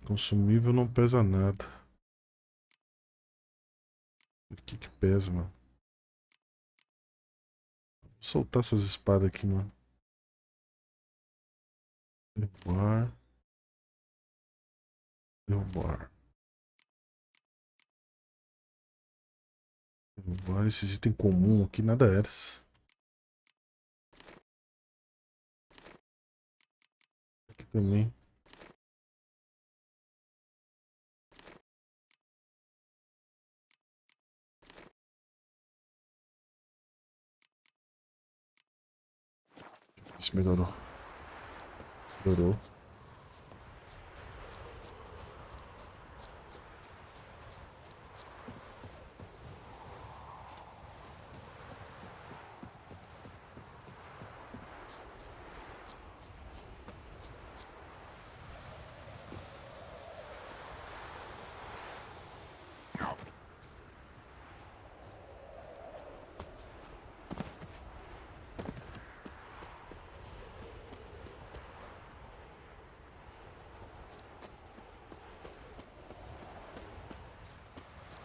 Consumível não pesa nada. O que que pesa, mano? Vou soltar essas espadas aqui, mano. Derrubar. Derrubar. Derrubar esses itens comuns aqui, nada era. Aqui também. Isso melhorou. Melhorou.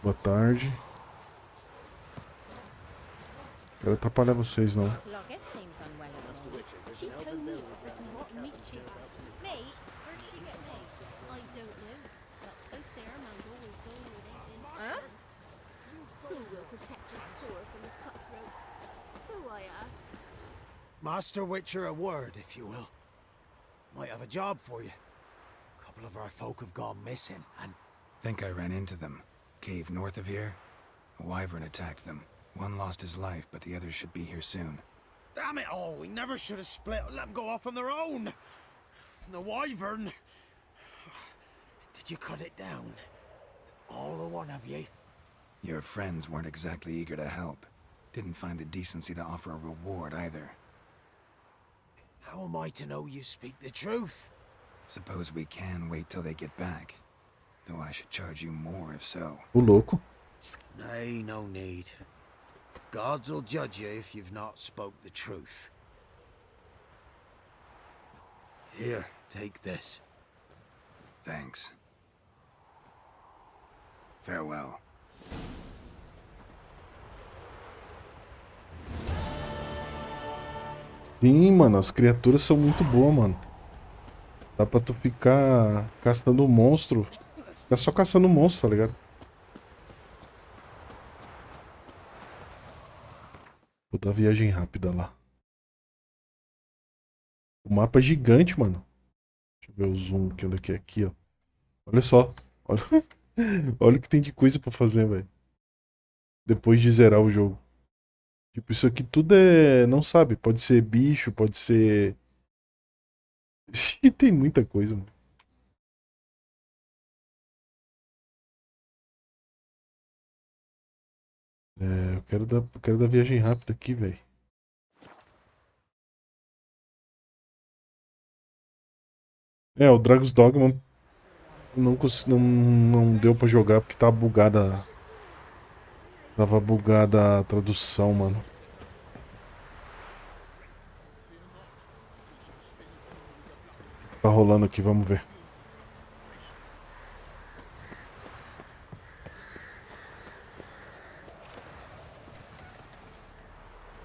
Boa tarde. Quero atrapalhar vocês, não. Logger seems unwell at the moment. She told me for some hot meat she had. Meat? Where'd she get meat? I don't know. But folks say our man's always going where they've been. Huh? Who will protect us poor from the cutthroats? Who, I ask? Master Witcher, a word, if you will. Might have a job for you. couple of our folk have gone missing, and Think I ran into them. Cave north of here. A wyvern attacked them. One lost his life, but the others should be here soon. Damn it all, we never should have split and let them go off on their own. The wyvern. Did you cut it down? All the one of ye? Your friends weren't exactly eager to help. Didn't find the decency to offer a reward either. How am I to know you speak the truth? Suppose we can wait till they get back. Though I should charge you more if so. O louco. Nay, no need. Gods'll judge you if you've not spoke the truth. Here, take this. Thanks. Farewell. Sim, mano, as criaturas são muito boas, mano. Dá pra tu ficar caçando monstro. Ficar só caçando monstro, tá ligado? Vou dar viagem rápida lá. O mapa é gigante, mano. Deixa eu ver o zoom que onde é que é aqui, ó. Olha só. Olha, olha o que tem de coisa pra fazer, velho. Depois de zerar o jogo. Tipo, isso aqui tudo é... Não sabe, pode ser bicho, pode ser... Tem muita coisa, mano. É, eu quero dar viagem rápida aqui, velho. É, o Dragon's Dogma não deu pra jogar porque tava bugada. Tava bugada a tradução, mano. Tá rolando aqui, vamos ver.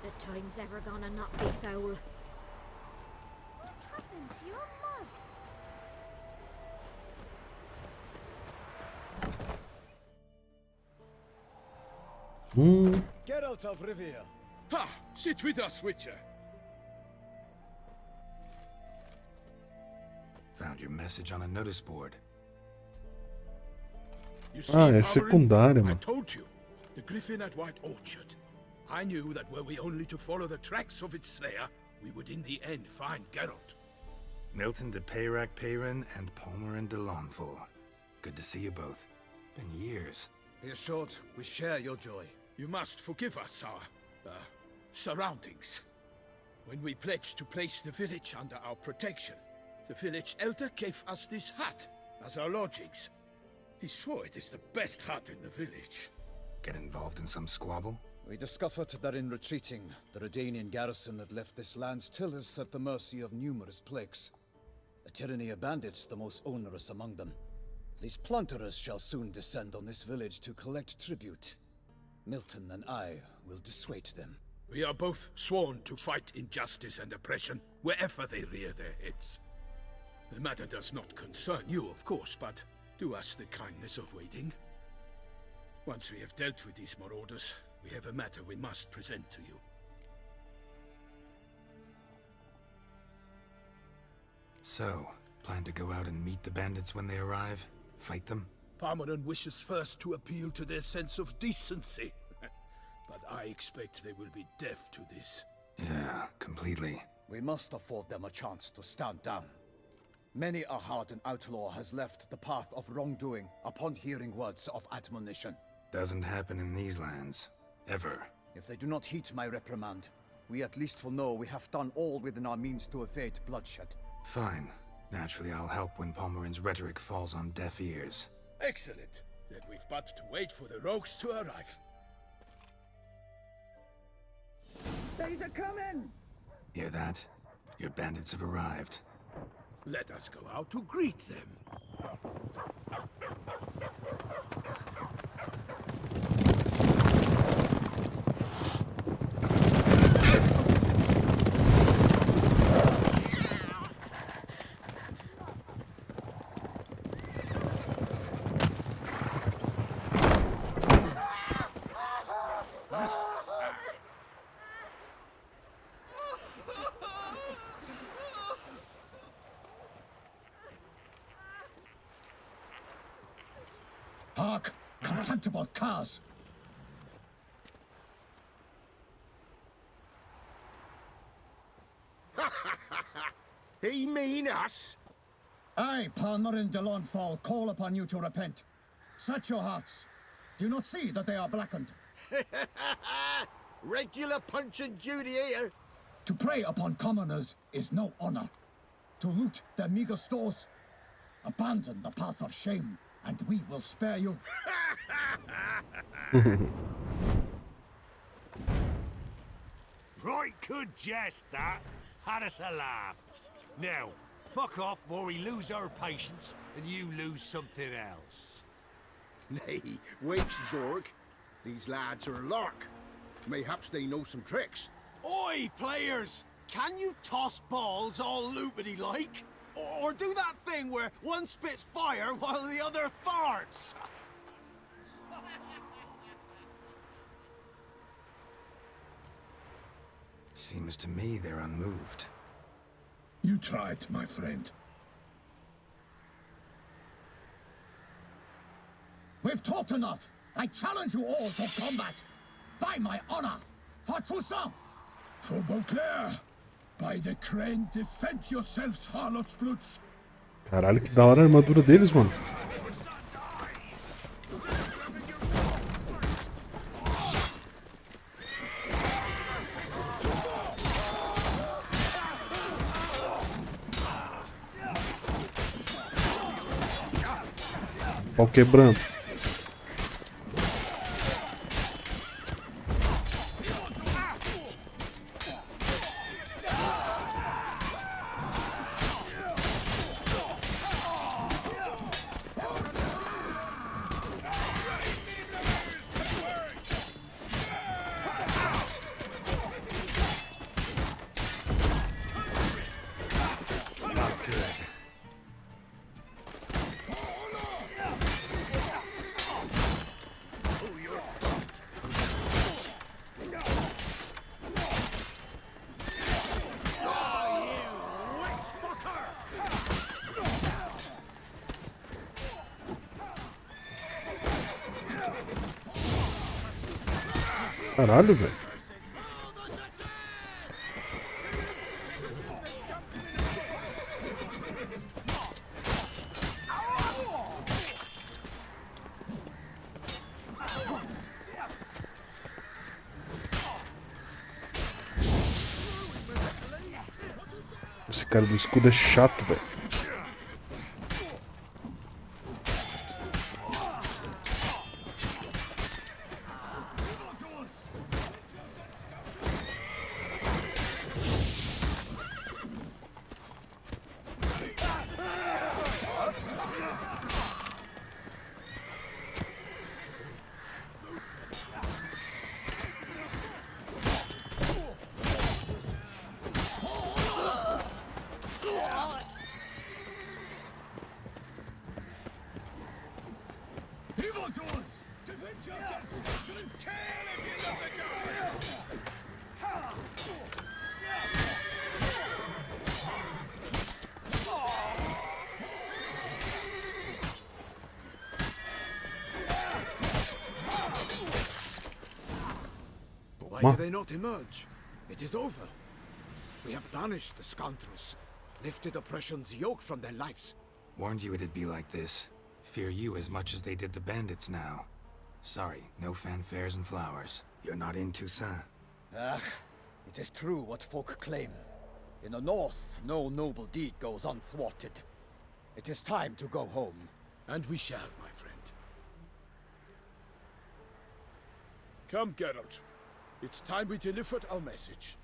The time's ever gonna not be foul. What happened to your mug? Geralt of Rivia. Ha! Sit with us, Witcher. Found your message on a notice board. You see, Ah, é Oberyn, secundária, I mano. told you, the griffin at White Orchard. I knew that were we only to follow the tracks of its slayer, we would in the end find Geralt. Milton de Peyrac Peyrin and Palmerin de Lawnful. Good to see you both. Been years. Be assured, we share your joy. You must forgive us our, surroundings. When we pledged to place the village under our protection, the village elder gave us this hut as our lodgings. He swore it is the best hut in the village. Get involved in some squabble? We discovered that in retreating, the Redanian garrison had left this land's tillers at the mercy of numerous plagues. A tyranny of bandits, the most onerous among them. These plunderers shall soon descend on this village to collect tribute. Milton and I will dissuade them. We are both sworn to fight injustice and oppression wherever they rear their heads. The matter does not concern you, of course, but do us the kindness of waiting. Once we have dealt with these marauders, we have a matter we must present to you. So, plan to go out and meet the bandits when they arrive? Fight them? Palmerin wishes first to appeal to their sense of decency. But I expect they will be deaf to this. Yeah, completely. We must afford them a chance to stand down. Many a hardened outlaw has left the path of wrongdoing upon hearing words of admonition. Doesn't happen in these lands. Ever. If they do not heed my reprimand, we at least will know we have done all within our means to evade bloodshed. Fine. Naturally, I'll help when Palmerin's rhetoric falls on deaf ears. Excellent. Then we've but to wait for the rogues to arrive. They're coming! Hear that? Your bandits have arrived. Let us go out to greet them. contemptible curs! He mean us? I, Parnerin de Launfal, call upon you to repent. Set your hearts. Do you not see that they are blackened? Regular Punch and Judy here. To prey upon commoners is no honor. To loot their meager stores, abandon the path of shame, and we will spare you. Right good jest, that. Had us a laugh. Now, fuck off or we lose our patience and you lose something else. Nay, wait, Zorg. These lads are a lark. Mayhaps they know some tricks. Oi, players! Can you toss balls all loopity-like? Or do that thing where one spits fire while the other farts? Seems to me they're unmoved. You tried, my friend. We've talked enough. I challenge you all to combat. By my honor. For Toussaint. For Beauclair. By the crane, defend yourselves, harlots bloods. Caralho, que da hora a armadura deles, mano. Pau quebrando. Caralho, velho. Esse cara do escudo é chato, velho. Why do they not emerge? It is over. We have banished the scoundrels, lifted oppression's yoke from their lives. Warned you it'd be like this. Fear you as much as they did the bandits now. Sorry, no fanfares and flowers. You're not in Toussaint. Ah, it is true what folk claim. In the north, no noble deed goes unthwarted. It is time to go home. And we shall, my friend. Come, Geralt. It's time we delivered our message.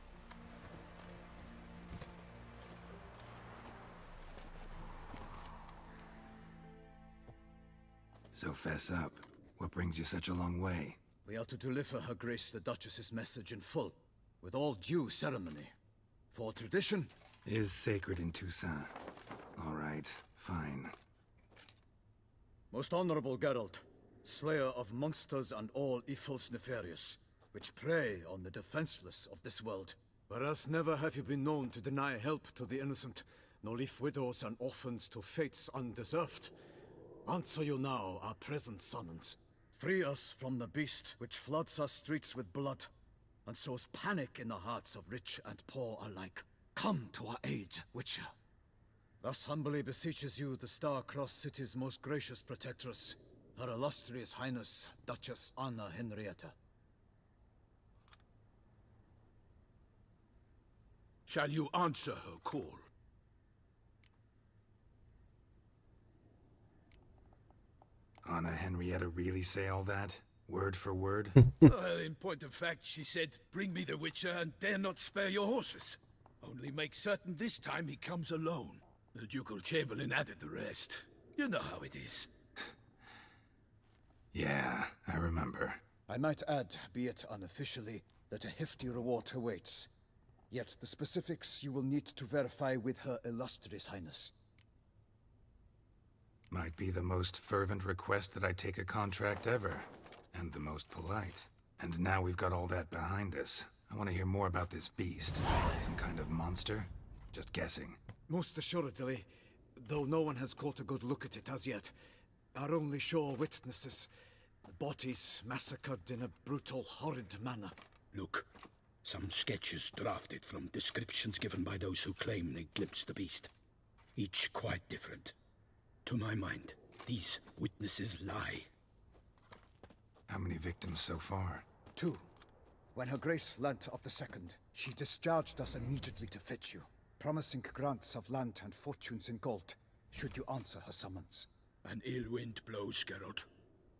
So fess up. What brings you such a long way? We are to deliver Her Grace the Duchess's message in full, with all due ceremony. For tradition is sacred in Toussaint. All right, fine. Most honorable Geralt, slayer of monsters and all evils nefarious, which prey on the defenseless of this world. Whereas never have you been known to deny help to the innocent, nor leave widows and orphans to fates undeserved. Answer you now our present summons. Free us from the beast which floods our streets with blood and sows panic in the hearts of rich and poor alike. Come to our aid, Witcher. Thus humbly beseeches you the Star-Crossed City's most gracious protectress, Her Illustrious Highness, Duchess Anna Henrietta. Shall you answer her call? Anna Henrietta really say all that? Word for word? Well, in point of fact, she said, bring me the Witcher and dare not spare your horses. Only make certain this time he comes alone. The Ducal Chamberlain added the rest. You know how it is. Yeah, I remember. I might add, be it unofficially, that a hefty reward awaits. Yet the specifics you will need to verify with Her Illustrious Highness. Might be the most fervent request that I take a contract ever. And the most polite. And now we've got all that behind us. I want to hear more about this beast. Some kind of monster? Just guessing. Most assuredly, though no one has caught a good look at it as yet. Our only sure witnesses. Bodies massacred in a brutal, horrid manner. Look, some sketches drafted from descriptions given by those who claim they glimpsed the beast. Each quite different. To my mind, these witnesses lie. How many victims so far? 2. When Her Grace learnt of the second, she discharged us immediately to fetch you, promising grants of land and fortunes in gold, should you answer her summons. An ill wind blows, Geralt.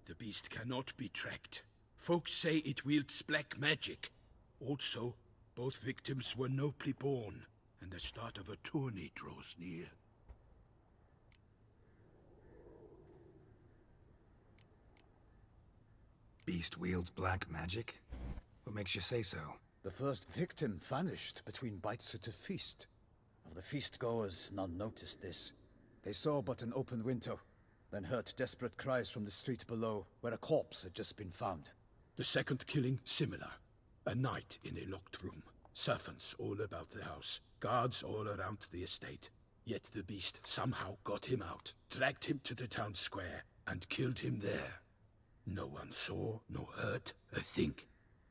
The beast cannot be tracked. Folks say it wields black magic. Also, both victims were nobly born, and the start of a tourney draws near. Beast wields black magic? What makes you say so? The first victim vanished between bites at a feast. Of the feast-goers, none noticed this. They saw but an open window, then heard desperate cries from the street below, where a corpse had just been found. The second killing, similar. A night in a locked room. Servants all about the house. Guards all around the estate. Yet the beast somehow got him out, dragged him to the town square, and killed him there. No one saw, nor heard a thing.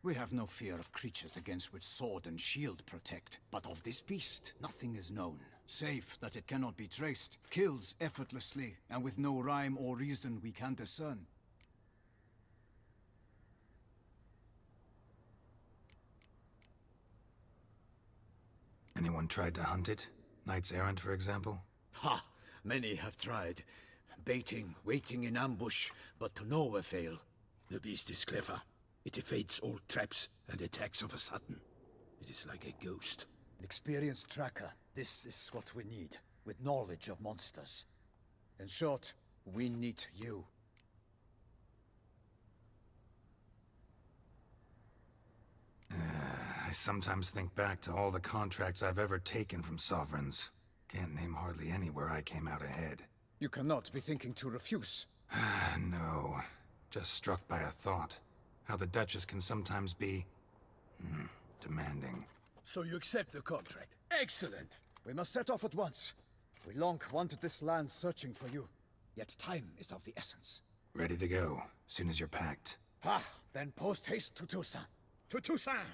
We have no fear of creatures against which sword and shield protect, but of this beast, nothing is known. Save that it cannot be traced, kills effortlessly, and with no rhyme or reason we can discern. Anyone tried to hunt it? Knights errant, for example? Ha! Many have tried. Baiting, waiting in ambush, but to no avail. The beast is clever. It evades all traps and attacks of a sudden. It is like a ghost. An experienced tracker. This is what we need, with knowledge of monsters. In short, we need you. I sometimes think back to all the contracts I've ever taken from sovereigns. Can't name hardly any where I came out ahead. You cannot be thinking to refuse. No. Just struck by a thought. How the Duchess can sometimes be... demanding. So you accept the contract. Excellent! We must set off at once. We long wanted this land searching for you. Yet time is of the essence. Ready to go, soon as you're packed. Ah, then post-haste to Toussaint. To Toussaint!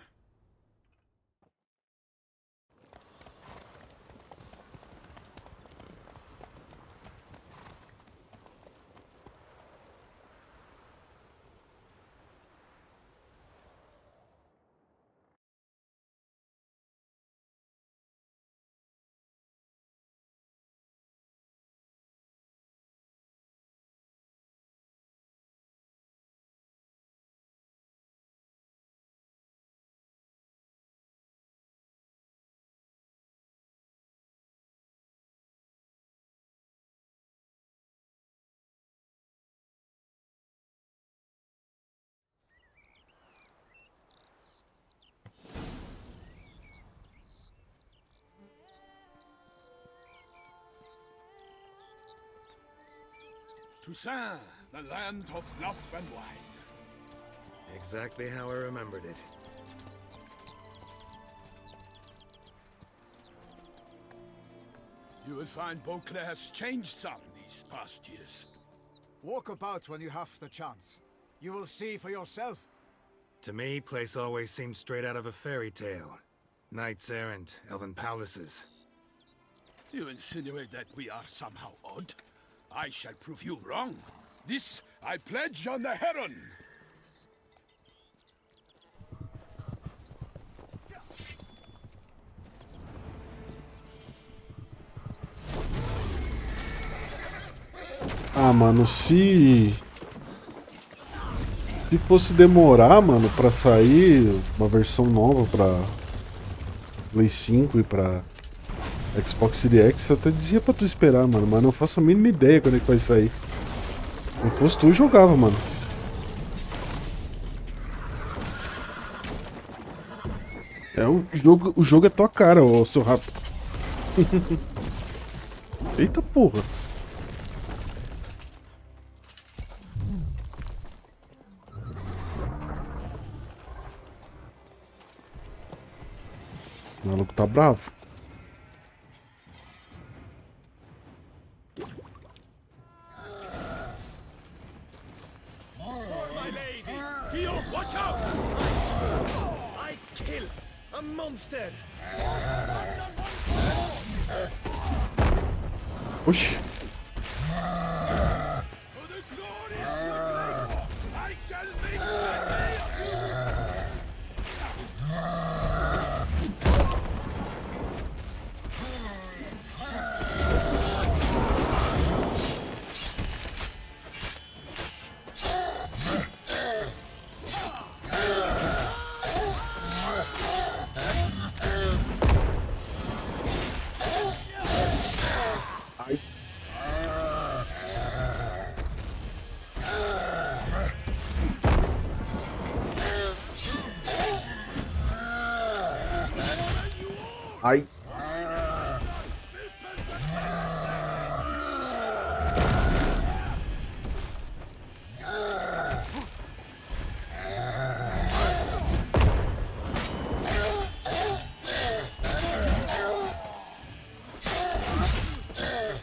Toussaint, the land of love and wine. Exactly how I remembered it. You will find Beauclair has changed some these past years. Walk about when you have the chance. You will see for yourself. To me, place always seemed straight out of a fairy tale. Knights errant, elven palaces. You insinuate that we are somehow odd? I shall prove you wrong. This I pledge on the Heron. Ah, mano, se fosse demorar, mano, pra sair uma versão nova pra Play 5 e pra Xbox Series X, eu até dizia pra tu esperar, mano, mas não faço a mínima ideia quando é que vai sair. Se fosse tu, eu jogava, mano. O jogo é tua cara, ô seu rato. Eita porra. O maluco tá bravo. My lady! Guillaume, watch out! I kill a monster! Oxi. For the glory of your grace, I shall make a day of you! Ai.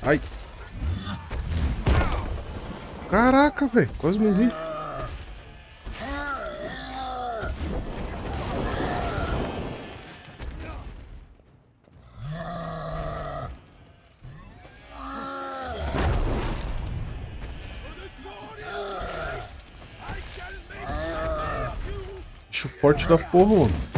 Ai. Caraca, velho. Quase morri. Bicho forte da porra, mano.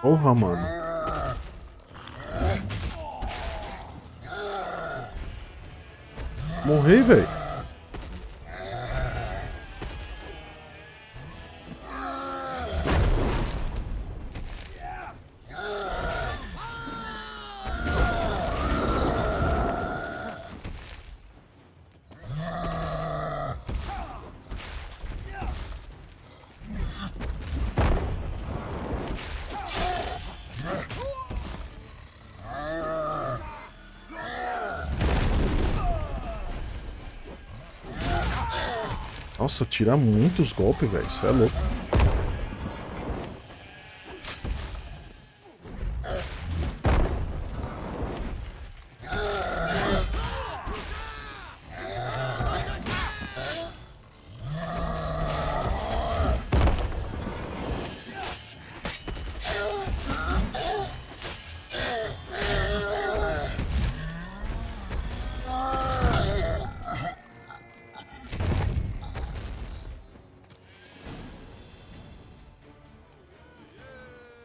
Porra, mano. Morri, velho. Nossa, tira muitos golpes, velho. Isso é louco.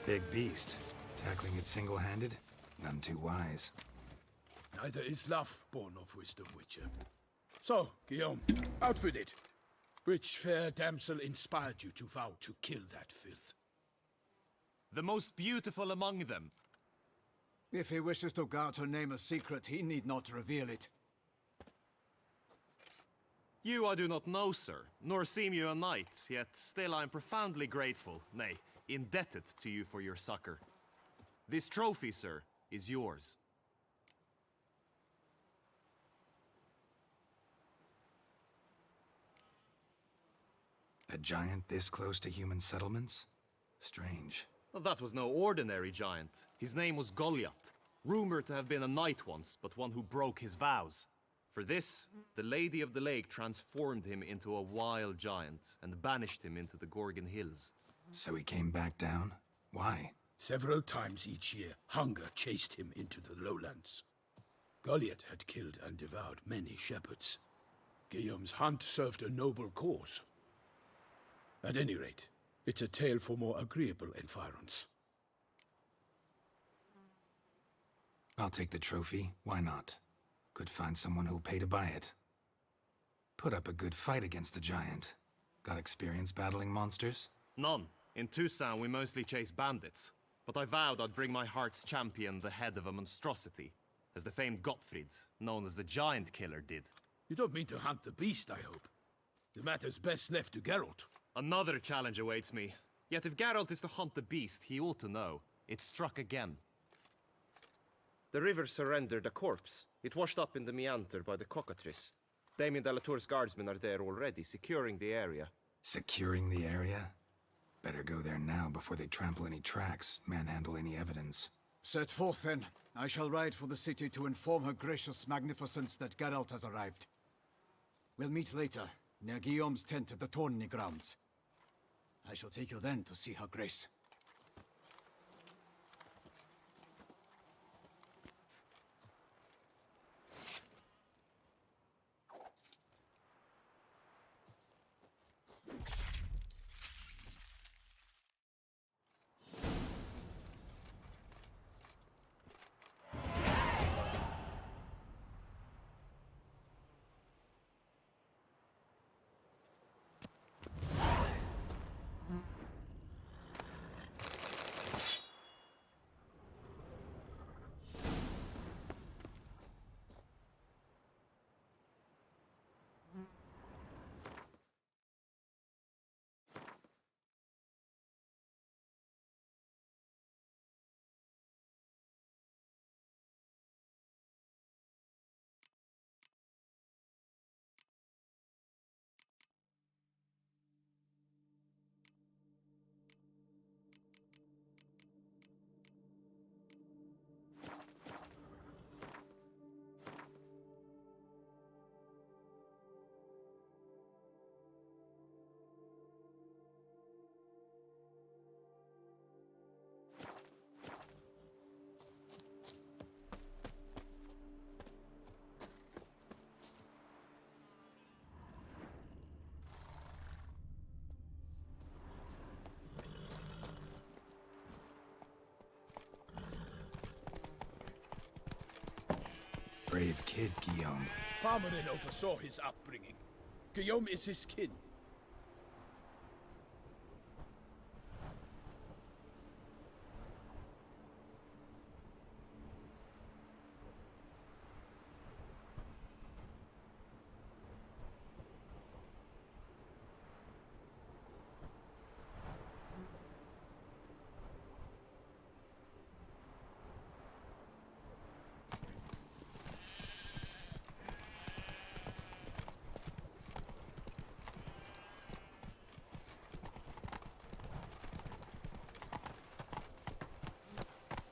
Big beast. Tackling it single-handed? None too wise. Neither is love born of wisdom, Witcher. So, Guillaume, out with it. Which fair damsel inspired you to vow to kill that filth? The most beautiful among them. If he wishes to guard her name a secret, he need not reveal it. You I do not know, sir, nor seem you a knight, yet still I am profoundly grateful, nay, indebted to you for your succor. This trophy, sir, is yours. A giant this close to human settlements? Strange. Well, that was no ordinary giant. His name was Goliath, rumored to have been a knight once, but one who broke his vows. For this, the Lady of the Lake transformed him into a wild giant and banished him into the Gorgon Hills. So he came back down? Why? Several times each year, hunger chased him into the lowlands. Goliath had killed and devoured many shepherds. Guillaume's hunt served a noble cause. At any rate, it's a tale for more agreeable environs. I'll take the trophy. Why not? Could find someone who'll pay to buy it. Put up a good fight against the giant. Got experience battling monsters? None. In Toussaint, we mostly chase bandits. But I vowed I'd bring my heart's champion the head of a monstrosity, as the famed Gottfried, known as the Giant Killer, did. You don't mean to hunt the beast, I hope. The matter's best left to Geralt. Another challenge awaits me. Yet if Geralt is to hunt the beast, he ought to know. It struck again. The river surrendered a corpse. It washed up in the meander by the cockatrice. Damien de la Tour's guardsmen are there already, securing the area. Securing the area? Better go there now before they trample any tracks, manhandle any evidence. Set forth then. I shall ride for the city to inform her gracious magnificence that Geralt has arrived. We'll meet later, near Guillaume's tent at the Tourney grounds. I shall take you then to see her grace. Brave kid, Guillaume. Parmanin oversaw his upbringing. Guillaume is his kin.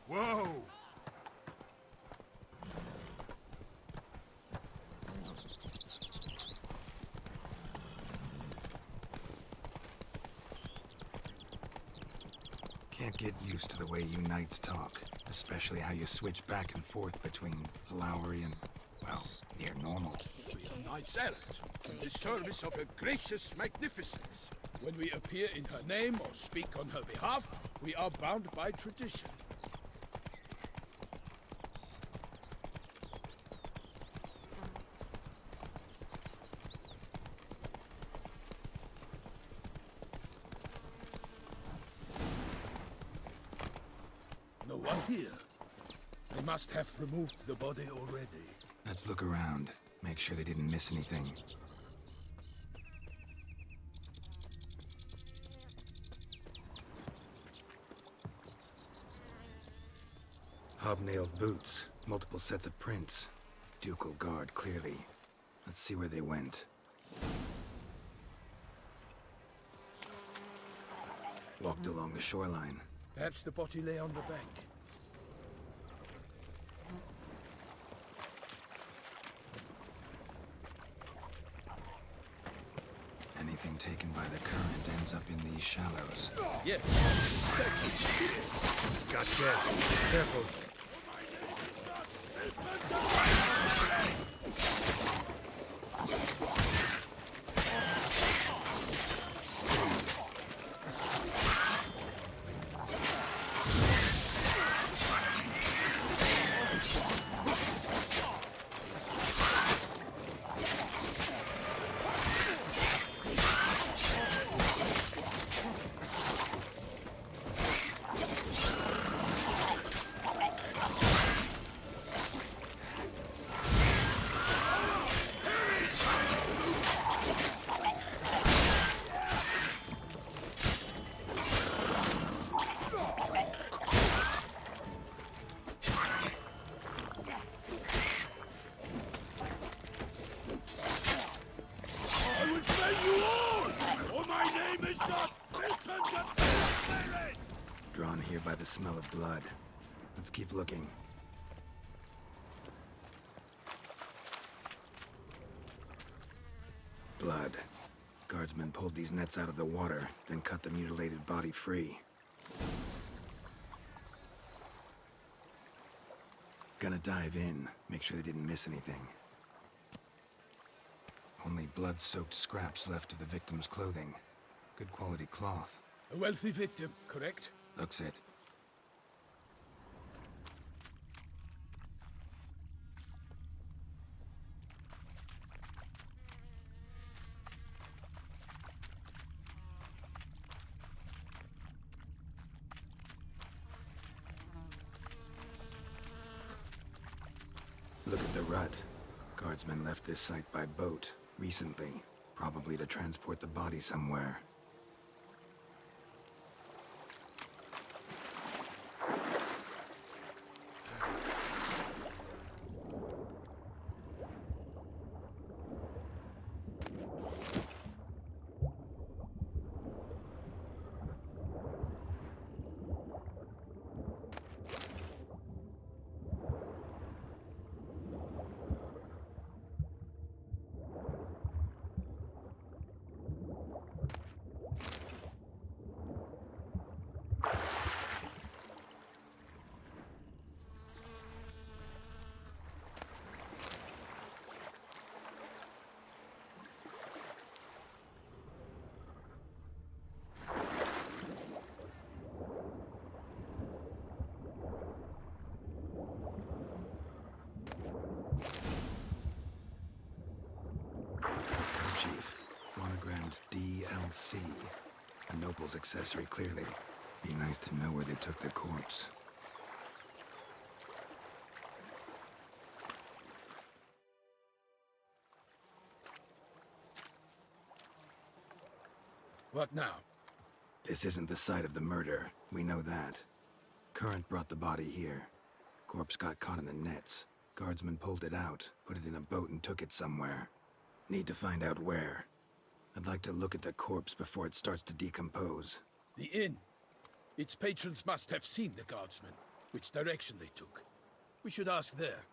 Whoa! Can't get used to the way you knights talk, especially how you switch back and forth between flowery and, well, near normal. We are knights errant, in the service of her gracious magnificence. When we appear in her name or speak on her behalf, we are bound by tradition. No one here. They must have removed the body already. Let's look around, make sure they didn't miss anything. Hobnailed boots, multiple sets of prints. Ducal guard, clearly. Let's see where they went. Walked along the shoreline. Perhaps the body lay on the bank. Anything taken by the current ends up in these shallows. Yes. Got guests. Careful. Drawn here by the smell of blood. Let's keep looking. Blood. Guardsmen pulled these nets out of the water, then cut the mutilated body free. Gonna dive in, make sure they didn't miss anything. Only blood-soaked scraps left of the victim's clothing. Good quality cloth. A wealthy victim, correct? Looks it. Look at the rut. Guardsmen left this site by boat recently, probably to transport the body somewhere. Chief, monogrammed DLC. A noble's accessory, clearly. Be nice to know where they took the corpse. What now? This isn't the site of the murder. We know that. Current brought the body here. Corpse got caught in the nets. Guardsmen pulled it out, put it in a boat and took it somewhere. Need to find out where. I'd like to look at the corpse before it starts to decompose. The inn. Its patrons must have seen the guardsmen, which direction they took. We should ask there.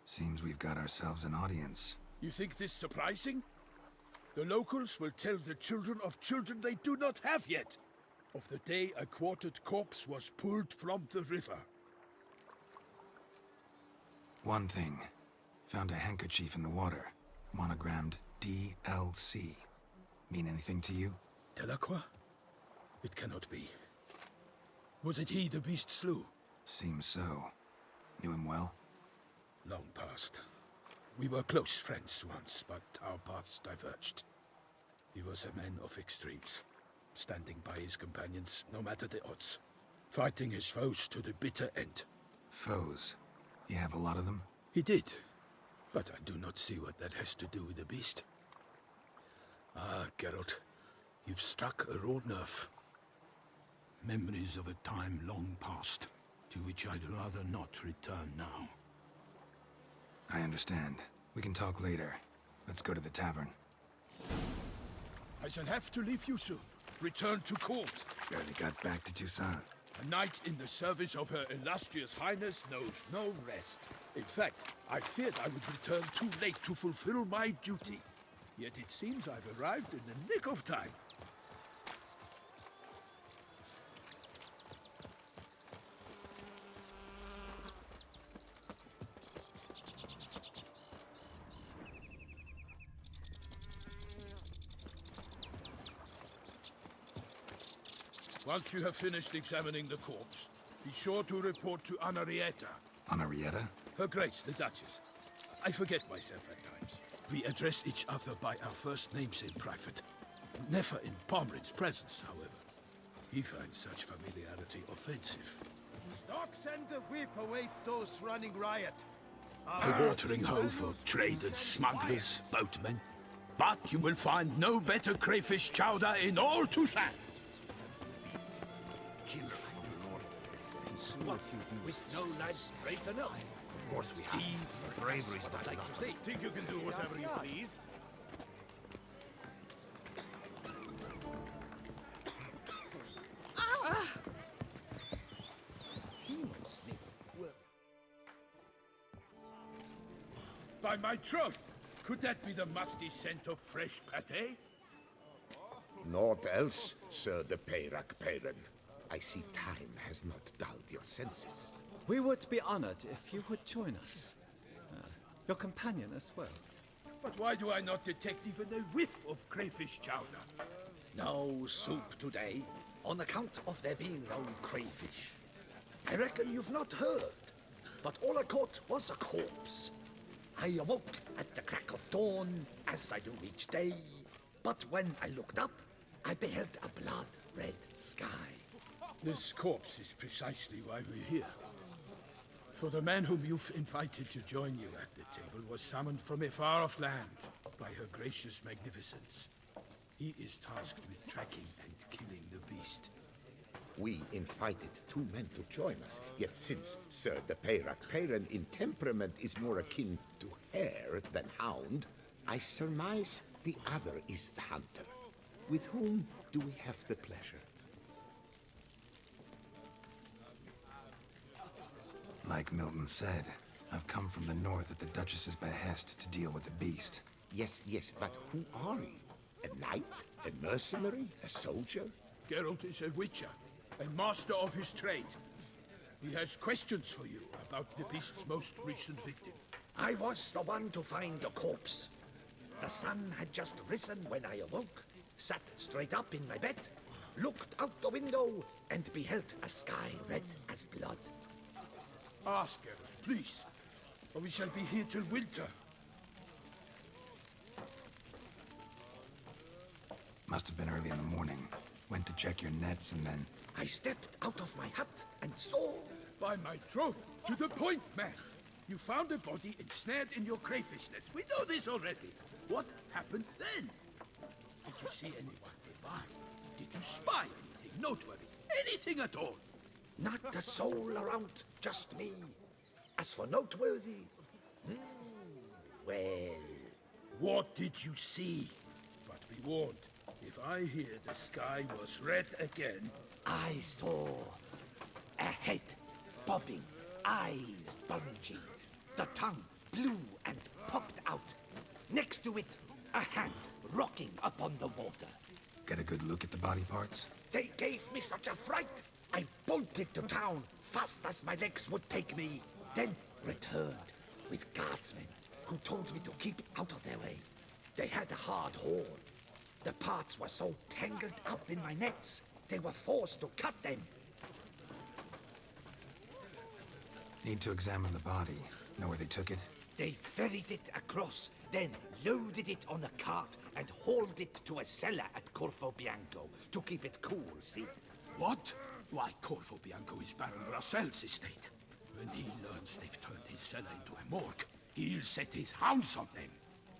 Seems we've got ourselves an audience. You think this surprising? The locals will tell the children of children they do not have yet, of the day a quartered corpse was pulled from the river. One thing. Found a handkerchief in the water. Monogrammed DLC. Mean anything to you? Delacroix? It cannot be. Was it he the beast slew? Seems so. Knew him well? Long past. We were close friends once, but our paths diverged. He was a man of extremes, standing by his companions no matter the odds, fighting his foes to the bitter end. Foes? You have a lot of them? He did. But I do not see what that has to do with the beast. Ah, Geralt, you've struck a raw nerve. Memories of a time long past, to which I'd rather not return now. I understand. We can talk later. Let's go to the tavern. I shall have to leave you soon. Return to court. Barely got back to Toussaint. A knight in the service of Her Illustrious Highness knows no rest. In fact, I feared I would return too late to fulfill my duty. Yet it seems I've arrived in the nick of time. Once you have finished examining the corpse, be sure to report to Anarietta. Anarietta? Her Grace, the Duchess. I forget myself at times. We address each other by our first names in private. Never in Pomrin's presence, however. He finds such familiarity offensive. Stark send the whip await those running riot. A watering hole for traders, smugglers, boatmen. But you will find no better crayfish chowder in all Toussaint. With no lads brave enough. Of course we have. Bravery's not enough. Think you can do whatever you please? By my troth, could that be the musty scent of fresh pate? Naught else, Sir de Peyrac Peyran. I see time has not dulled your senses. We would be honored if you would join us. Your companion as well. But why do I not detect even a whiff of crayfish chowder? No soup today, on account of there being no crayfish. I reckon you've not heard, but all I caught was a corpse. I awoke at the crack of dawn, as I do each day, but when I looked up, I beheld a blood-red sky. This corpse is precisely why we're here. For the man whom you've invited to join you at the table was summoned from a far-off land by her gracious magnificence. He is tasked with tracking and killing the beast. We invited two men to join us, yet since Sir de Peyrac Peyran in temperament is more akin to hare than hound, I surmise the other is the hunter. With whom do we have the pleasure? Like Milton said, I've come from the north at the Duchess's behest to deal with the beast. Yes, but who are you? A knight? A mercenary? A soldier? Geralt is a witcher, a master of his trade. He has questions for you about the beast's most recent victim. I was the one to find the corpse. The sun had just risen when I awoke, sat straight up in my bed, looked out the window, and beheld a sky red as blood. Ask Geralt, please, or we shall be here till winter. Must have been early in the morning. Went to check your nets and then... I stepped out of my hut and saw... By my troth, to the point, man. You found a body ensnared in your crayfish nets. We know this already. What happened then? Did you see anyone nearby? Did you spy anything noteworthy? Anything at all? Not a soul around, just me. As for noteworthy... well... What did you see? But be warned, if I hear the sky was red again... I saw a head bobbing, eyes bulging, the tongue blue and popped out. Next to it, a hand rocking upon the water. Get a good look at the body parts? They gave me such a fright. I bolted to town fast as my legs would take me, then returned with guardsmen who told me to keep out of their way. They had a hard haul. The parts were so tangled up in my nets, they were forced to cut them. Need to examine the body. Know where they took it? They ferried it across, then loaded it on a cart and hauled it to a cellar at Corvo Bianco to keep it cool, see? What? Why, Corvo Bianco is Baron Grassel's estate. When he learns they've turned his cellar into a morgue, He'll set his hounds on them.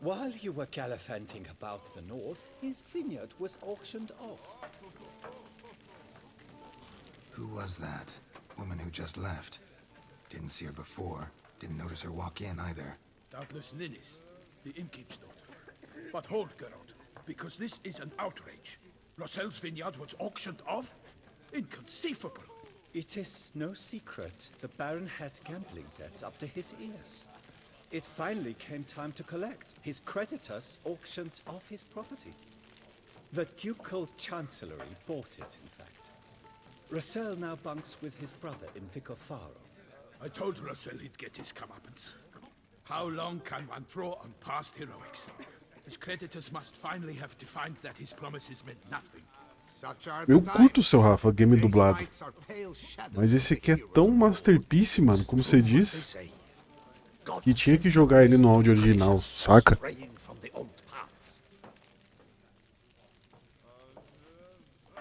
While you were gallivanting about the north, his vineyard was auctioned off. Who was that? Woman who just left. Didn't see her before. Didn't notice her walk in either. Doubtless Linnis, the innkeep's daughter. But hold, Geralt, because this is an outrage. Rossel's vineyard was auctioned off? Inconceivable. It is no secret the Baron had gambling debts up to his ears. It finally came time to collect. His creditors auctioned off his property. The Ducal Chancellery bought it, in fact. Rossel now bunks with his brother in Vicofaro. I told Rossel he'd get his comeuppance. How long can one draw on past heroics? His creditors must finally have defined that his promises meant nothing. Eu curto o seu Rafa, game dublado. Mas esse aqui é tão masterpiece, mano, como você diz, que tinha que jogar ele no áudio original, saca?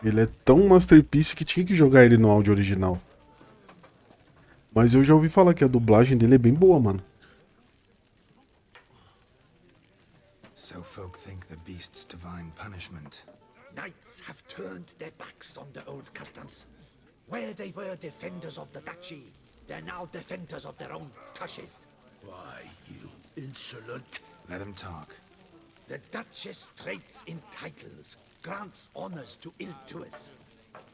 Ele é tão masterpiece que tinha que jogar ele no áudio original. Mas eu já ouvi falar que a dublagem dele é bem boa, mano. So folk think the beast's divine punishment. Knights have turned their backs on the old customs. Where they were defenders of the duchy, they're now defenders of their own tushes. Why, you insolent... Let him talk. The Duchess trades in titles, grants honors to ill-doers.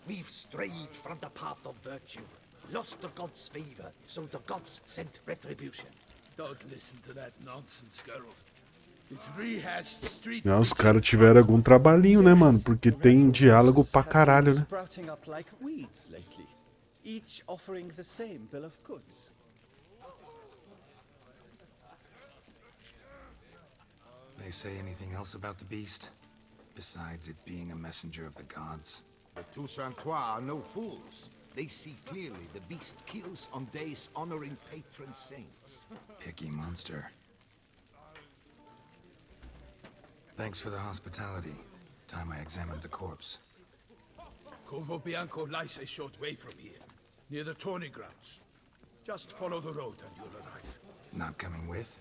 We've strayed from the path of virtue, lost the gods' favor, so the gods sent retribution. Don't listen to that nonsense, Geralt. It's rehashed street... Ah, os caras tiveram algum trabalhinho, né, mano? Porque tem diálogo pra caralho, né? Sprouting up like weeds lately, each offering the same bill of goods. They say anything else about the beast? Besides it being a messenger of the gods? The Toussaintois are no fools. They see clearly the beast kills on days honoring patron saints. Picky monster. Thanks for the hospitality. Time I examined the corpse. Corvo Bianco lies a short way from here, near the tourney grounds. Just follow the road and you'll arrive. Not coming with?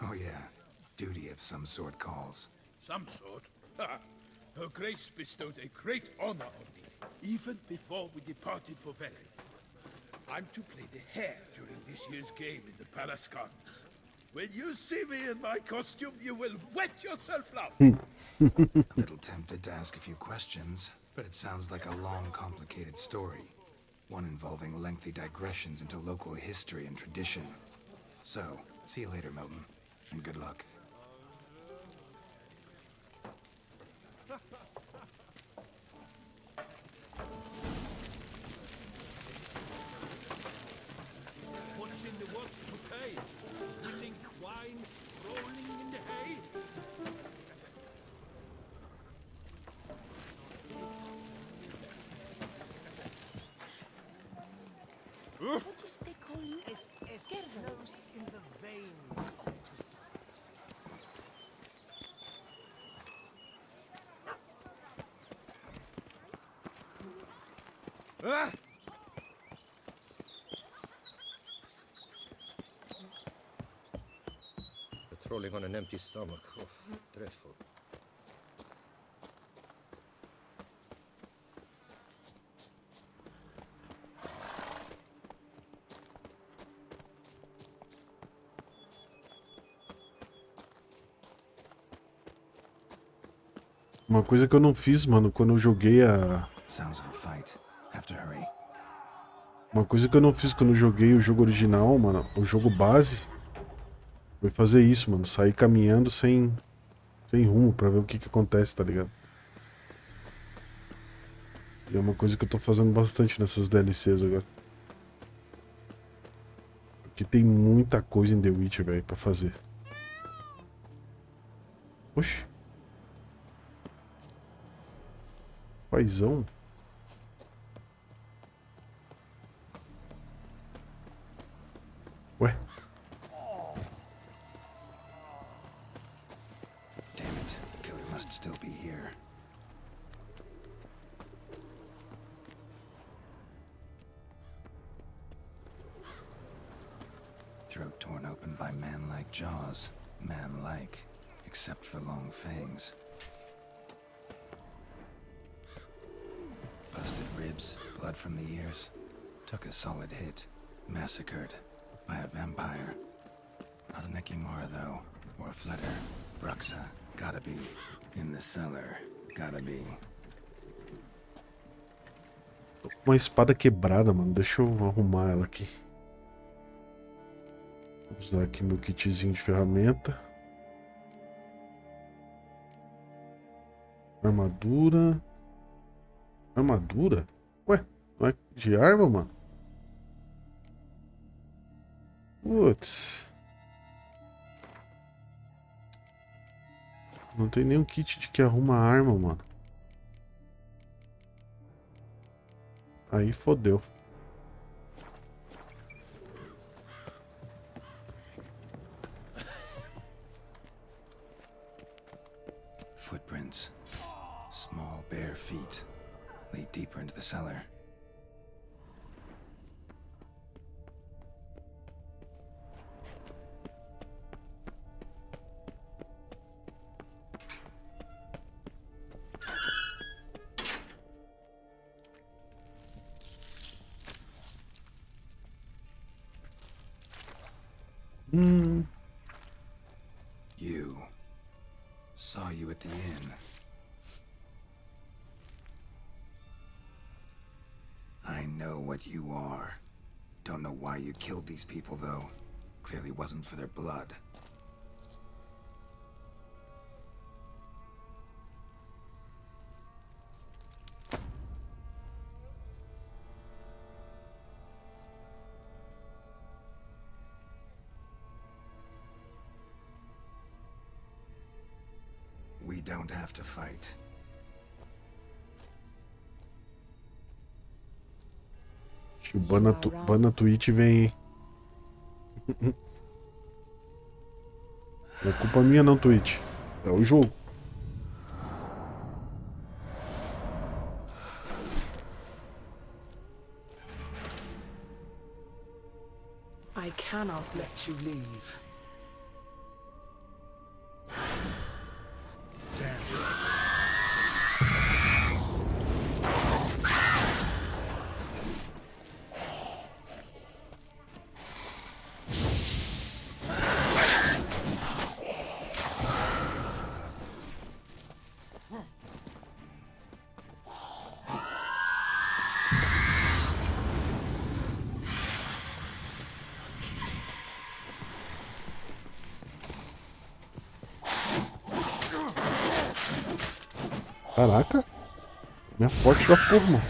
Oh yeah, duty of some sort calls. Some sort? Her Grace bestowed a great honor on me, even before we departed for Velen. I'm to play the hare during this year's game in the Palace Gardens. When you see me in my costume, you will wet yourself laughing. A little tempted to ask a few questions, but it sounds like a long, complicated story. One involving lengthy digressions into local history and tradition. So, see you later, Milton, and good luck. What's in the works bouquet? Swilling wine, rolling in the hay? What is they call you? Close in the veins of Toussaint. Patrolling on an empty stomach. Oh, dreadful. Uma coisa que eu não fiz, mano, quando eu joguei a... Sounds of a fight. Have to hurry. Uma coisa que eu não fiz quando eu joguei o jogo original, mano, o jogo base, foi fazer isso, mano. Sair caminhando sem rumo pra ver o que acontece, tá ligado? E é uma coisa que eu tô fazendo bastante nessas DLCs agora. Porque tem muita coisa em The Witcher, velho, pra fazer. Oxi. Paizão. Ué. Damn it. Killer must still be here. throat torn open by man-like jaws. Man-like, except for long fangs. Busted ribs, blood from the ears. Took a solid hit. Massacred by a vampire. Not an Ekimara though, or a Fletter. Bruxa, gotta be. In the cellar, gotta be. Tô com uma espada quebrada, mano. Deixa eu arrumar ela aqui. Vou usar aqui meu kitzinho de ferramenta. Armadura. Armadura? Ué, não é de arma, mano? Putz. Não tem nenhum kit de que arruma arma, mano. Aí fodeu. Footprints. Small bare feet. Lead deeper into the cellar. You. Saw you at the inn. I know what you are. Don't know why you killed these people, though. Clearly wasn't for their blood. We don't have to fight. O ban na Twitch vem, hein? Não é culpa minha não, Twitch. É o jogo. I cannot let you leave. Caraca. Minha forte da porra, mano.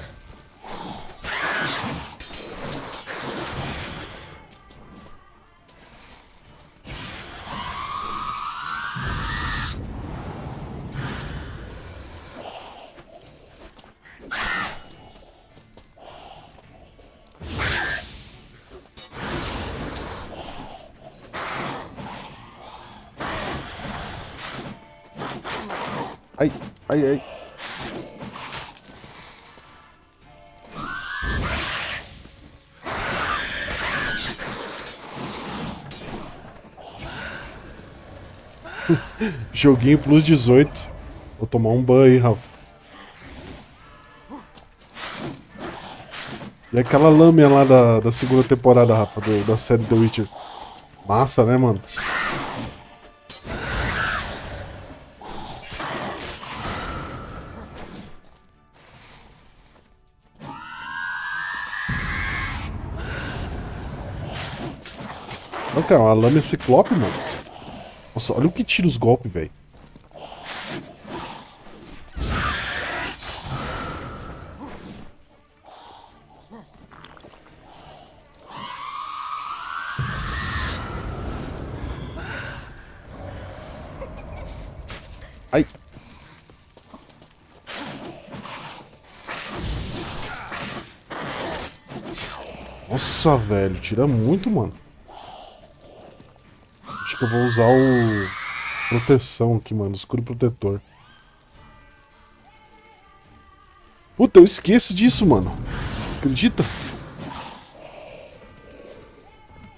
Ai, ai, ai. Joguinho plus 18. Vou tomar um ban aí, Rafa. E aquela lâmina lá da segunda temporada, Rafa, da série The Witcher. Massa, né, mano? Olha, cara, uma lâmina ciclope, mano. Nossa, olha o que tira os golpes, velho. Ai. Nossa, velho, tira muito, mano. Acho que eu vou usar o proteção aqui, mano, escudo protetor. Puta, eu esqueço disso, mano. Acredita?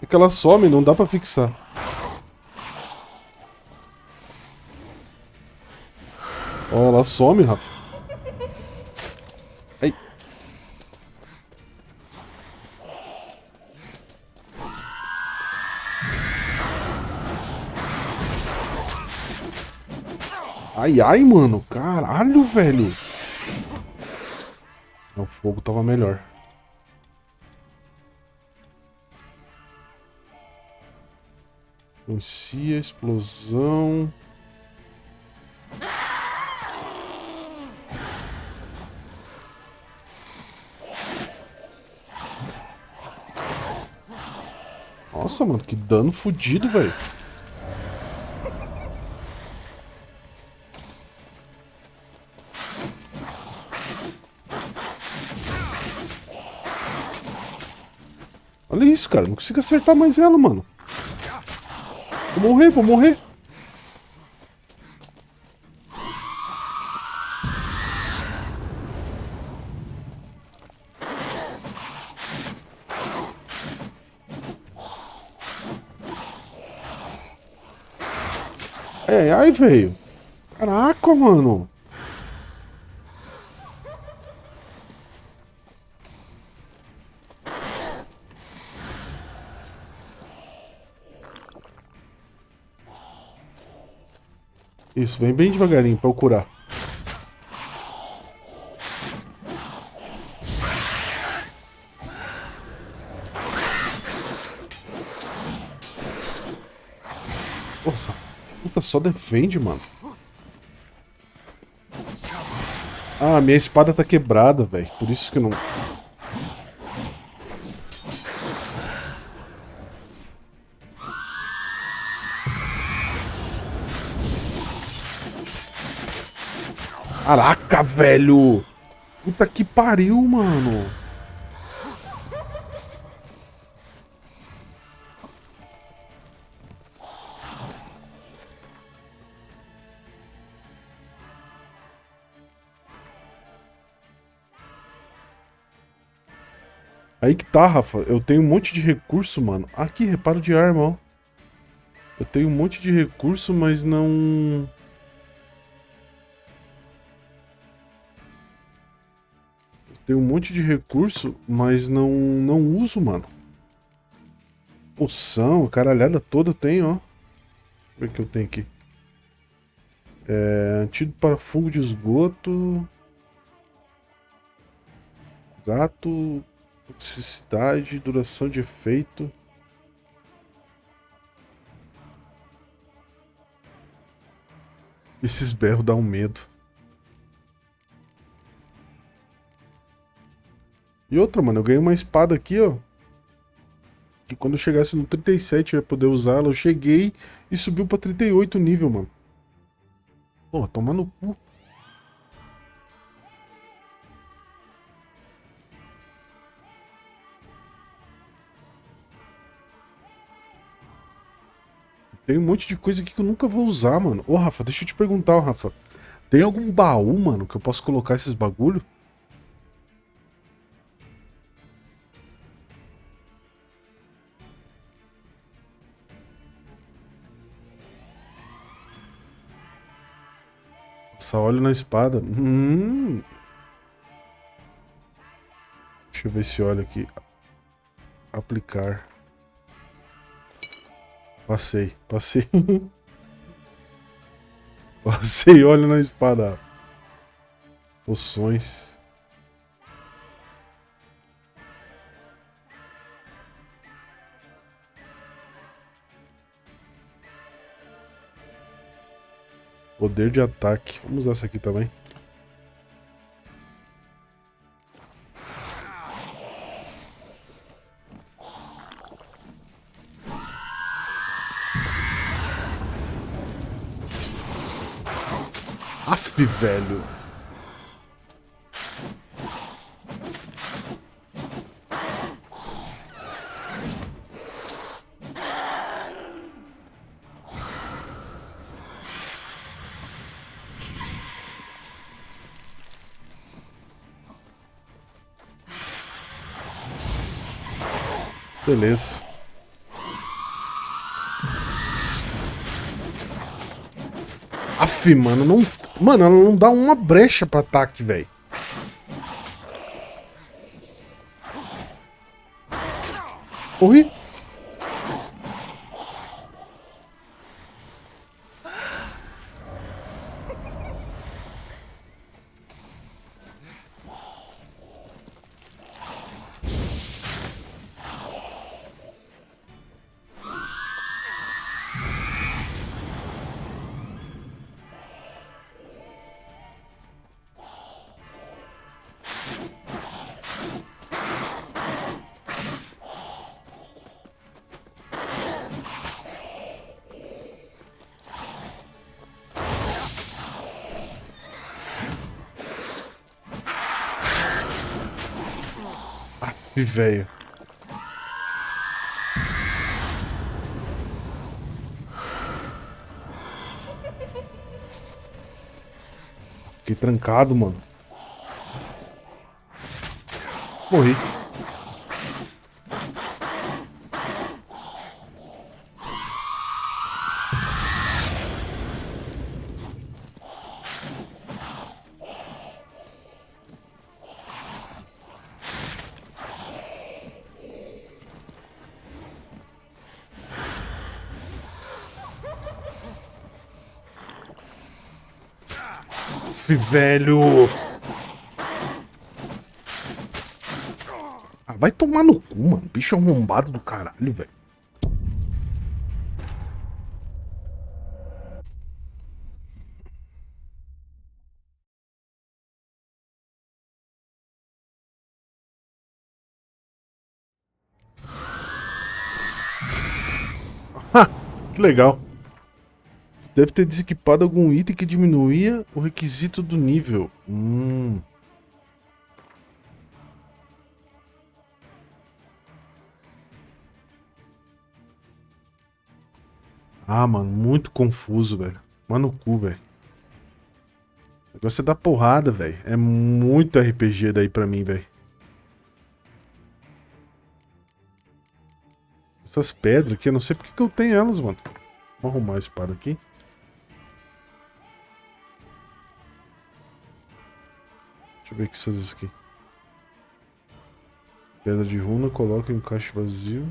É que ela some, não dá pra fixar. Ó, ela some, Rafa. Ai. Ai, ai, mano. Caralho, velho. O fogo tava melhor. Anuncia, explosão. Nossa, mano, que dano fodido, velho. Olha isso, cara. Não consigo acertar mais ela, mano. Vou morrer, vou morrer. É, ai, velho. Caraca, mano. Isso, vem bem devagarinho pra eu curar. Nossa, puta, só defende, mano. Ah, minha espada tá quebrada, velho. Por isso que eu não... Caraca, velho! Puta que pariu, mano! Aí que tá, Rafa. Eu tenho um monte de recurso, mano. Aqui, reparo de arma, ó. Eu tenho um monte de recurso, mas não... Tem um monte de recurso, mas não uso, mano. Poção, caralhada toda eu tenho, ó. Deixa eu ver o que eu tenho aqui. Antídoto para fungo de esgoto. Gato. Toxicidade, duração de efeito. Esses berros dão medo. E outra, mano, eu ganhei uma espada aqui, ó. Que quando eu chegasse no 37 eu ia poder usar ela. Eu cheguei e subiu pra 38 nível, mano. Pô, toma no cu. Tem um monte de coisa aqui que eu nunca vou usar, mano. Ô, Rafa, deixa eu te perguntar, Rafa. Tem algum baú, mano, que eu posso colocar esses bagulho? Só olho na espada. Deixa eu ver esse óleo aqui. Aplicar. Passei. Passei óleo na espada. Poções. Poder de ataque. Vamos usar essa aqui também. Aff, velho. Beleza. Aff, mano, não... Mano, ela não dá uma brecha pra ataque, velho. Corri. Velho. Fiquei trancado, mano. Morri. Velho. Ah, vai tomar no cu, mano. Bicho arrombado do caralho, velho. Que legal. Deve ter desequipado algum item que diminuía o requisito do nível. Ah, mano, muito confuso, velho. Mano no cu, velho. O negócio é dar porrada, velho. É muito RPG daí pra mim, velho. Essas pedras aqui, eu não sei porque que eu tenho elas, mano. Vamos arrumar a espada aqui. Deixa eu ver o que são essas aqui. Pedra de runa, coloca em um caixa vazio.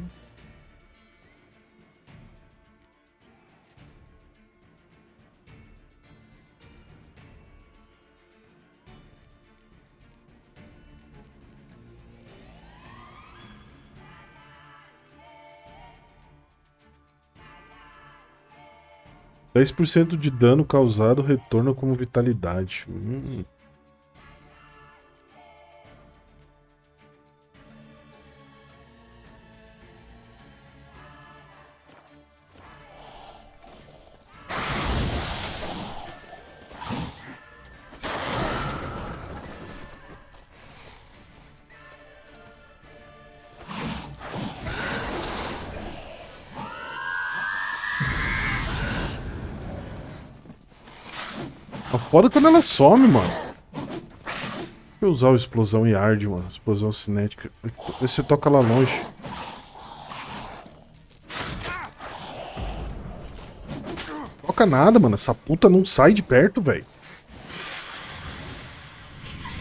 %10% de dano causado retorna como vitalidade. Foda quando ela some, mano. Deixa eu usar o explosão Yard, mano. Explosão cinética. Vê se você toca lá longe. Toca nada, mano. Essa puta não sai de perto, velho.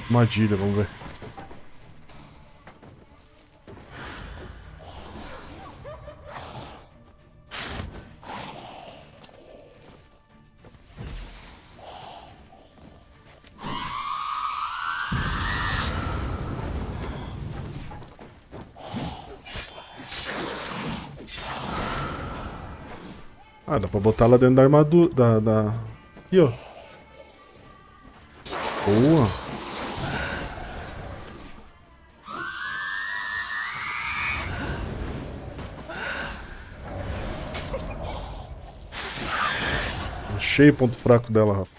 Armadilha, vamos ver. Ah, dá pra botar lá dentro da armadura. Aqui, ó. Boa. Achei o ponto fraco dela, Rafa.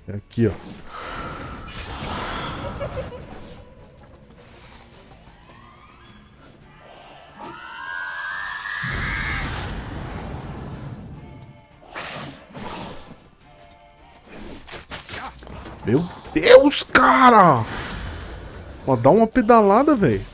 É aqui, ó. Meu Deus, cara! Ó, dá uma pedalada, velho.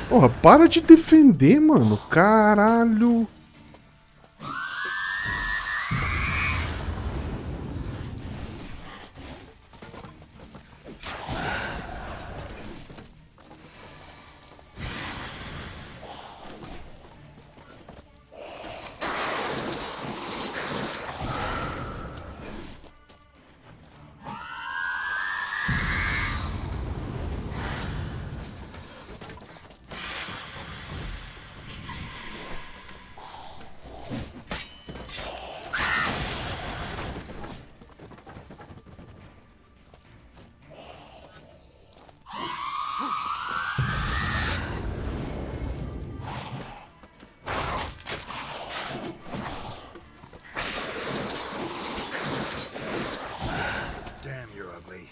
Porra, para de defender, mano. Caralho. Damn, you're ugly.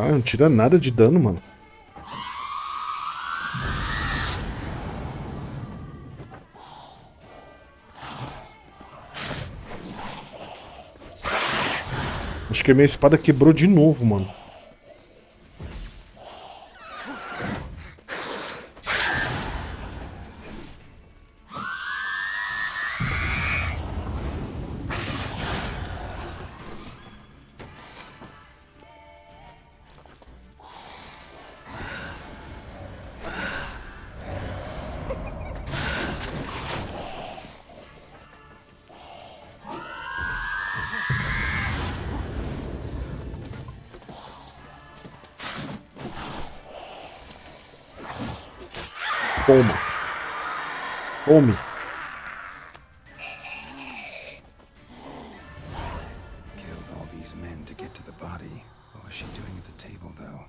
Ah, não tira nada de dano, mano. Acho que a minha espada quebrou de novo, mano. Toma. Tome. Killed all these men to get to the body. What was she doing at the table, though?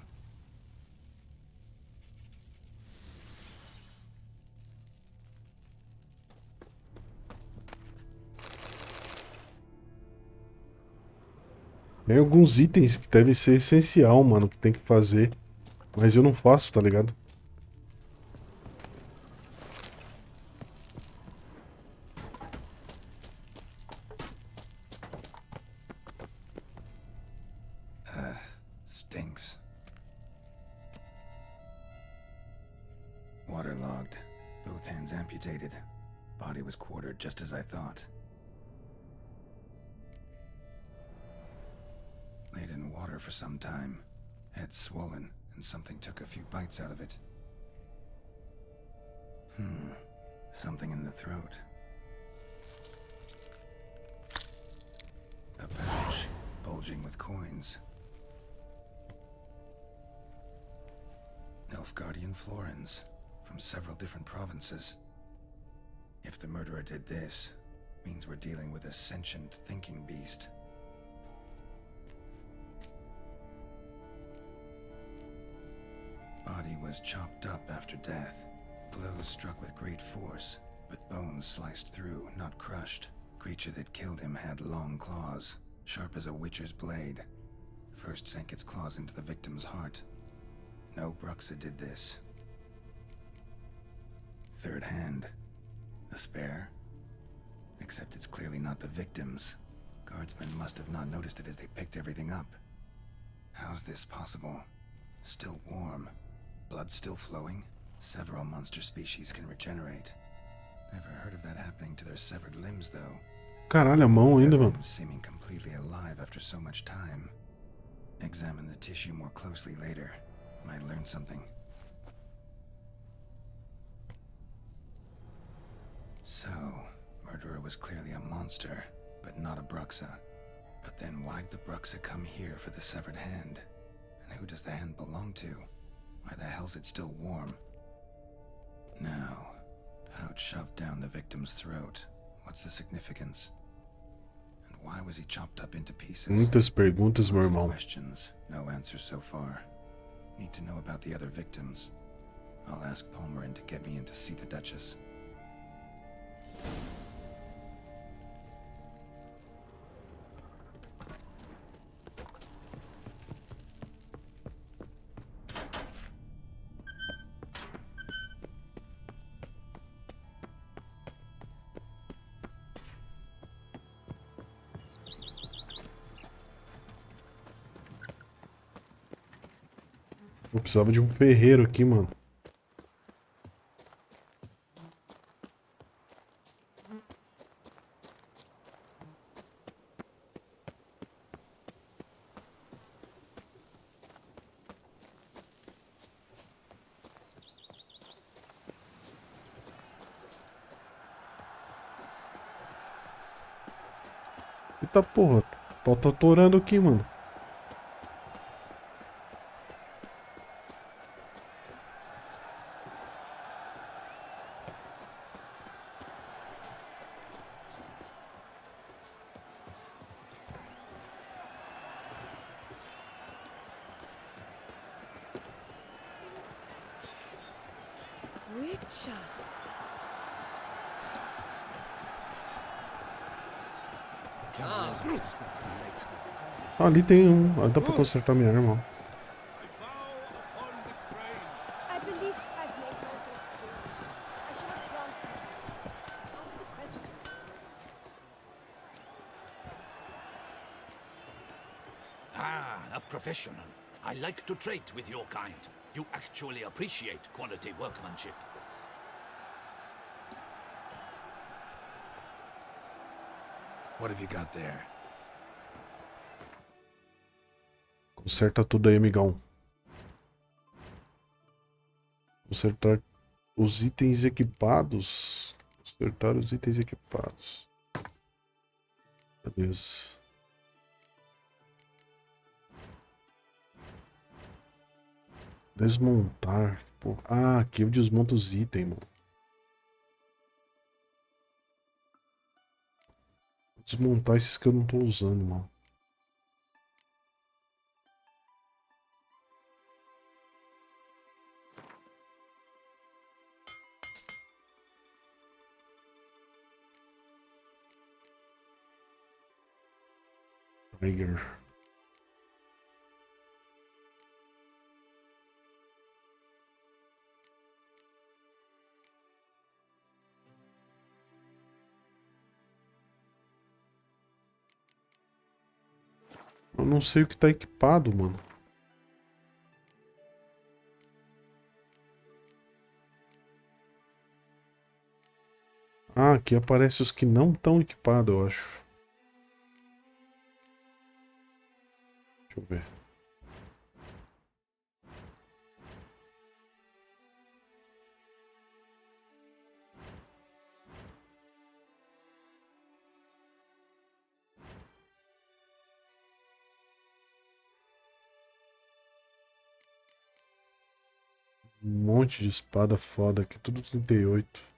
Tem alguns itens que devem ser essencial, mano, que tem que fazer. Mas eu não faço, tá ligado? Stinks. Waterlogged. Both hands amputated. Body was quartered just as I thought. Laid in water for some time. Head swollen, and something took a few bites out of it. Something in the throat. A pouch, bulging with coins. Nilfgaardian florins, from several different provinces. If the murderer did this, means we're dealing with a sentient thinking beast. Body was chopped up after death. Blows struck with great force, but bones sliced through, not crushed. Creature that killed him had long claws, sharp as a witcher's blade. First sank its claws into the victim's heart, No Bruxa did this. Third hand. A spare? Except it's clearly not the victim's. Guardsmen must have not noticed it as they picked everything up. How's this possible? Still warm. Blood still flowing? Several monster species can regenerate. Never heard of that happening to their severed limbs, though. Caralho, a mão ainda, mano. Seeming completely alive after so much time. Examine the tissue more closely later. Might learn something. So, murderer was clearly a monster, but not a Bruxa. But then why'd the Bruxa come here for the severed hand? And who does the hand belong to? Why the hell's it still warm? Now, pouch shoved down the victim's throat. What's the significance? And why was he chopped up into pieces? Muitas perguntas, meu Lots of irmão. questions, no answers so far. Need to know about the other victims. I'll ask Palmerin to get me in to see the Duchess. Eu precisava de um ferreiro aqui, mano. Eita porra, o pau tá atorando aqui, mano. Witcher. Ah, ali tem um. Ah, dá pra consertar minha arma, ó. I believe I've made myself clear. I shall not grant you. Out of the question. Ah, a professional. I like to trade with your kind. You actually appreciate quality workmanship. What have you got there? Conserta tudo aí, amigão. Consertar os itens equipados. Consertar os itens equipados. Beleza. Desmontar. Pô. Ah, aqui eu desmonto os itens, mano. Vou desmontar esses que eu não tô usando, mano. Tiger. Eu não sei o que tá equipado, mano. Ah, aqui aparece os que não estão equipados, eu acho. Deixa eu ver. Um monte de espada foda aqui, tudo 38.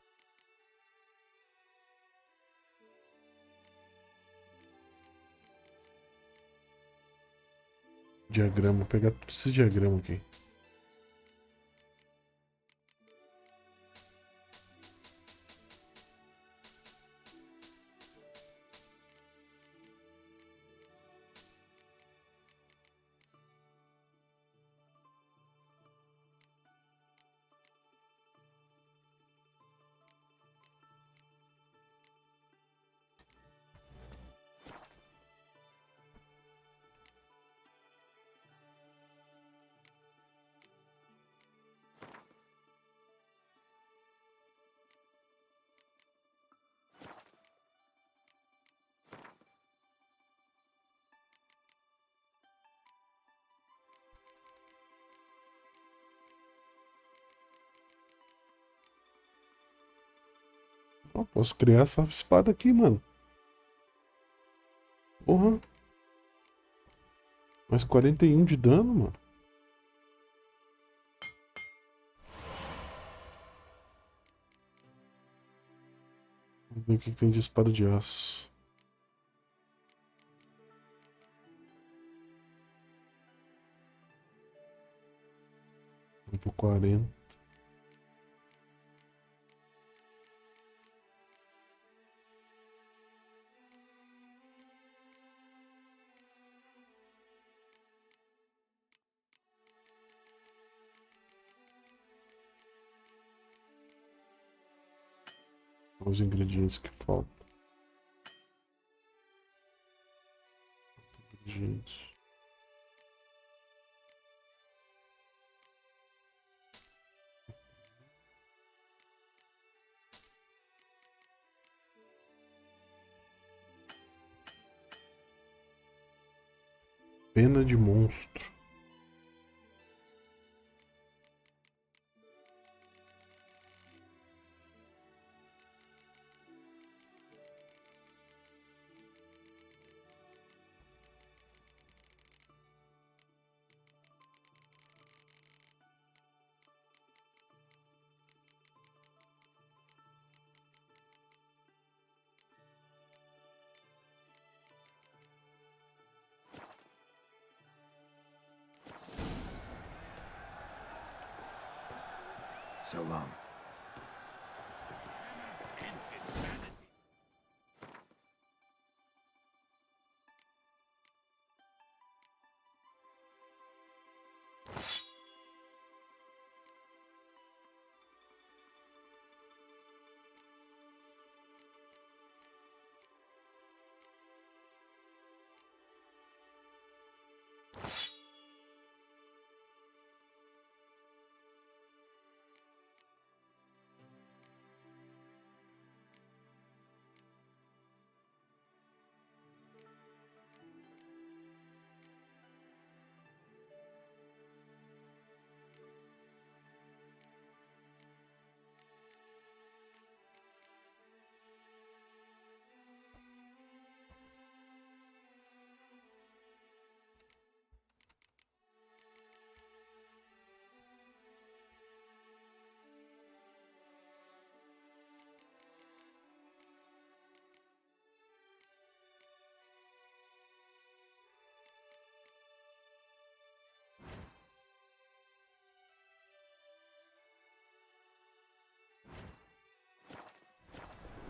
Diagrama, vou pegar todos esses diagramas aqui. Ó, posso criar essa espada aqui, mano. Porra. Mais 41 de dano, mano. Vamos ver o que tem de espada de aço. Vamos por 40. Os ingredientes que faltam. Ingredientes. Pena de monstro. So long.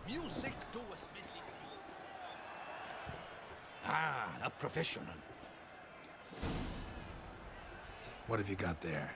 Music to a Smithly. Ah, a professional. What have you got there?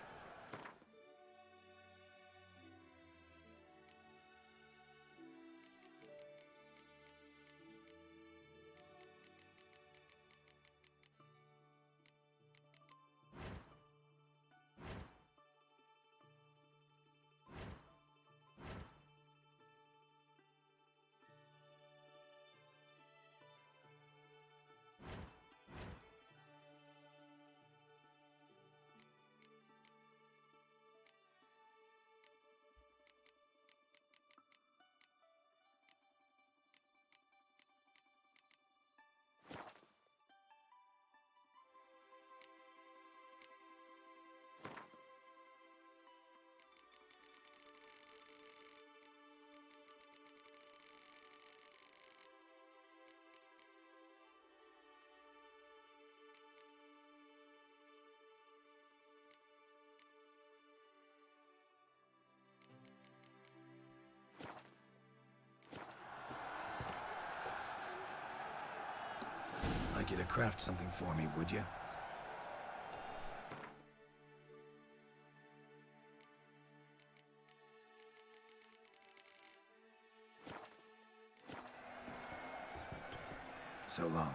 Like you to craft something for me, would you? So long.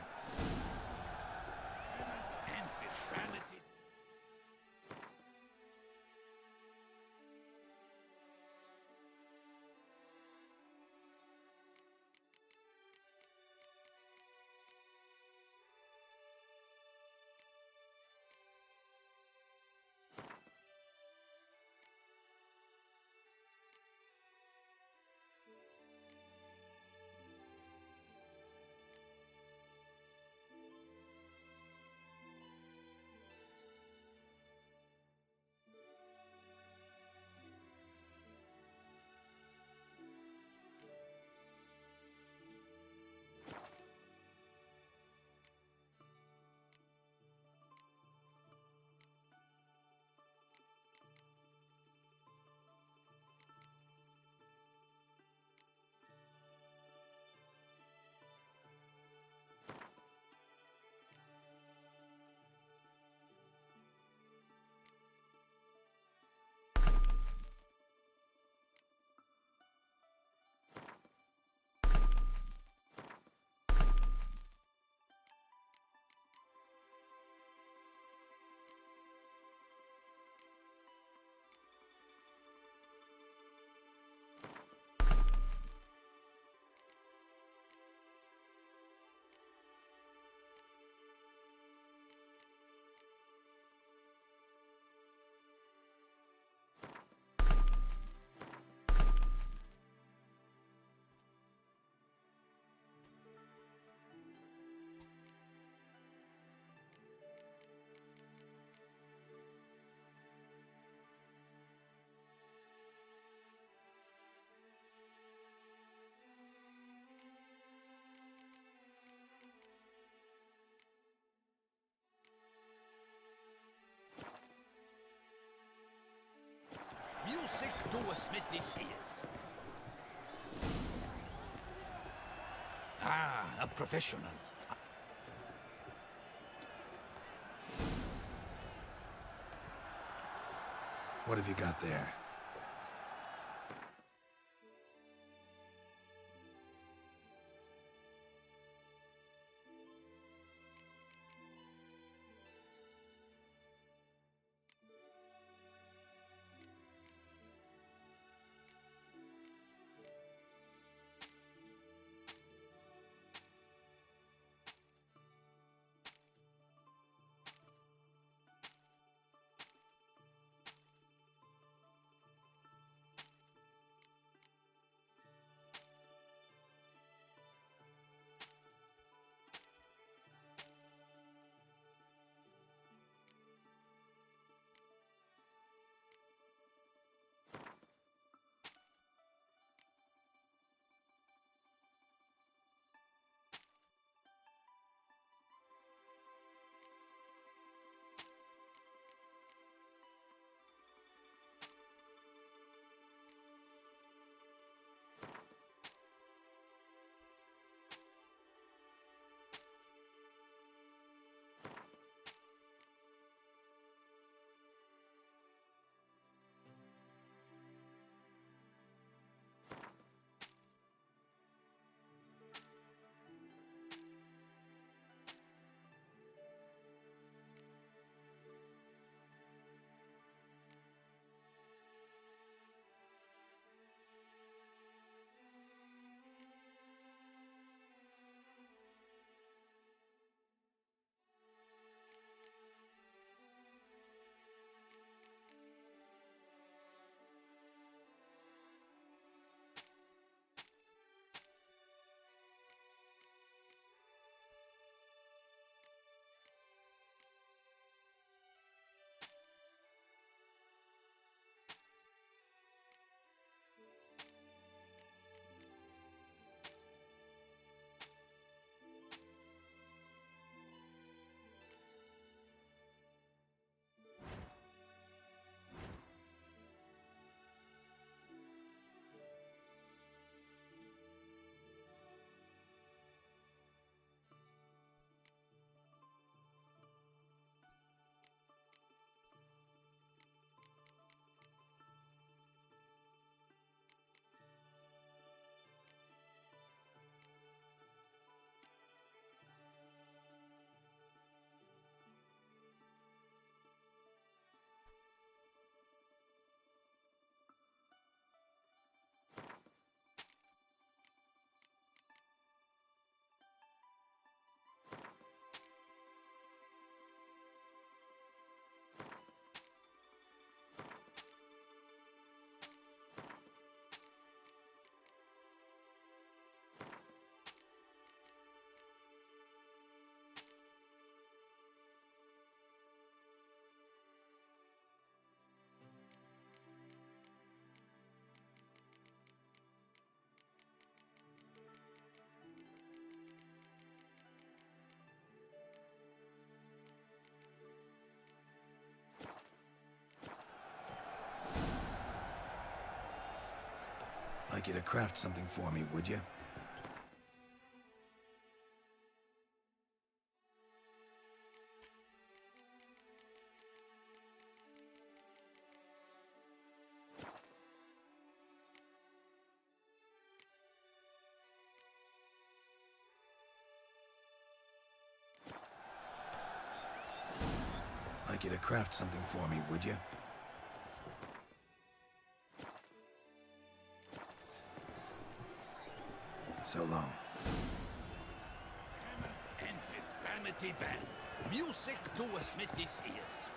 Music to a smithy's ears. Ah, a professional. What have you got there? Like you to craft something for me, would you? Like you to craft something for me, would you? So long. Infamity band. Music to a smithy's ears.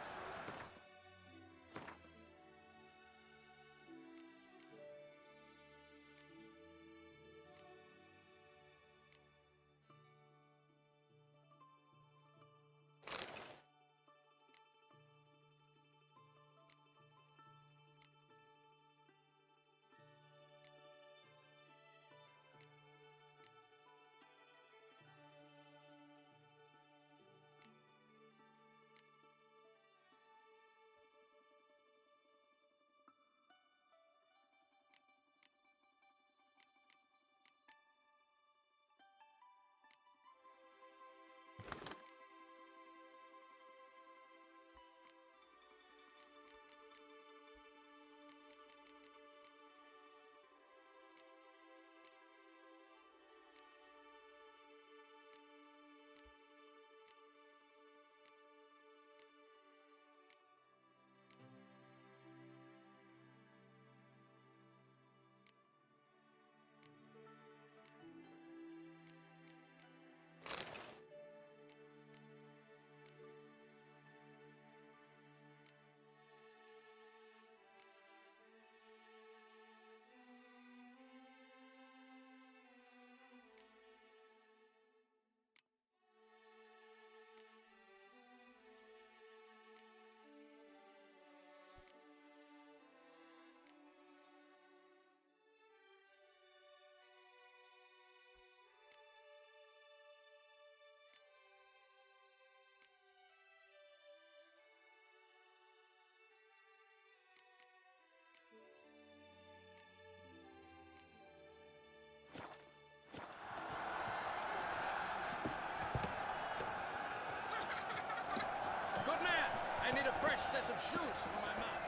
I need a fresh set of shoes for my man.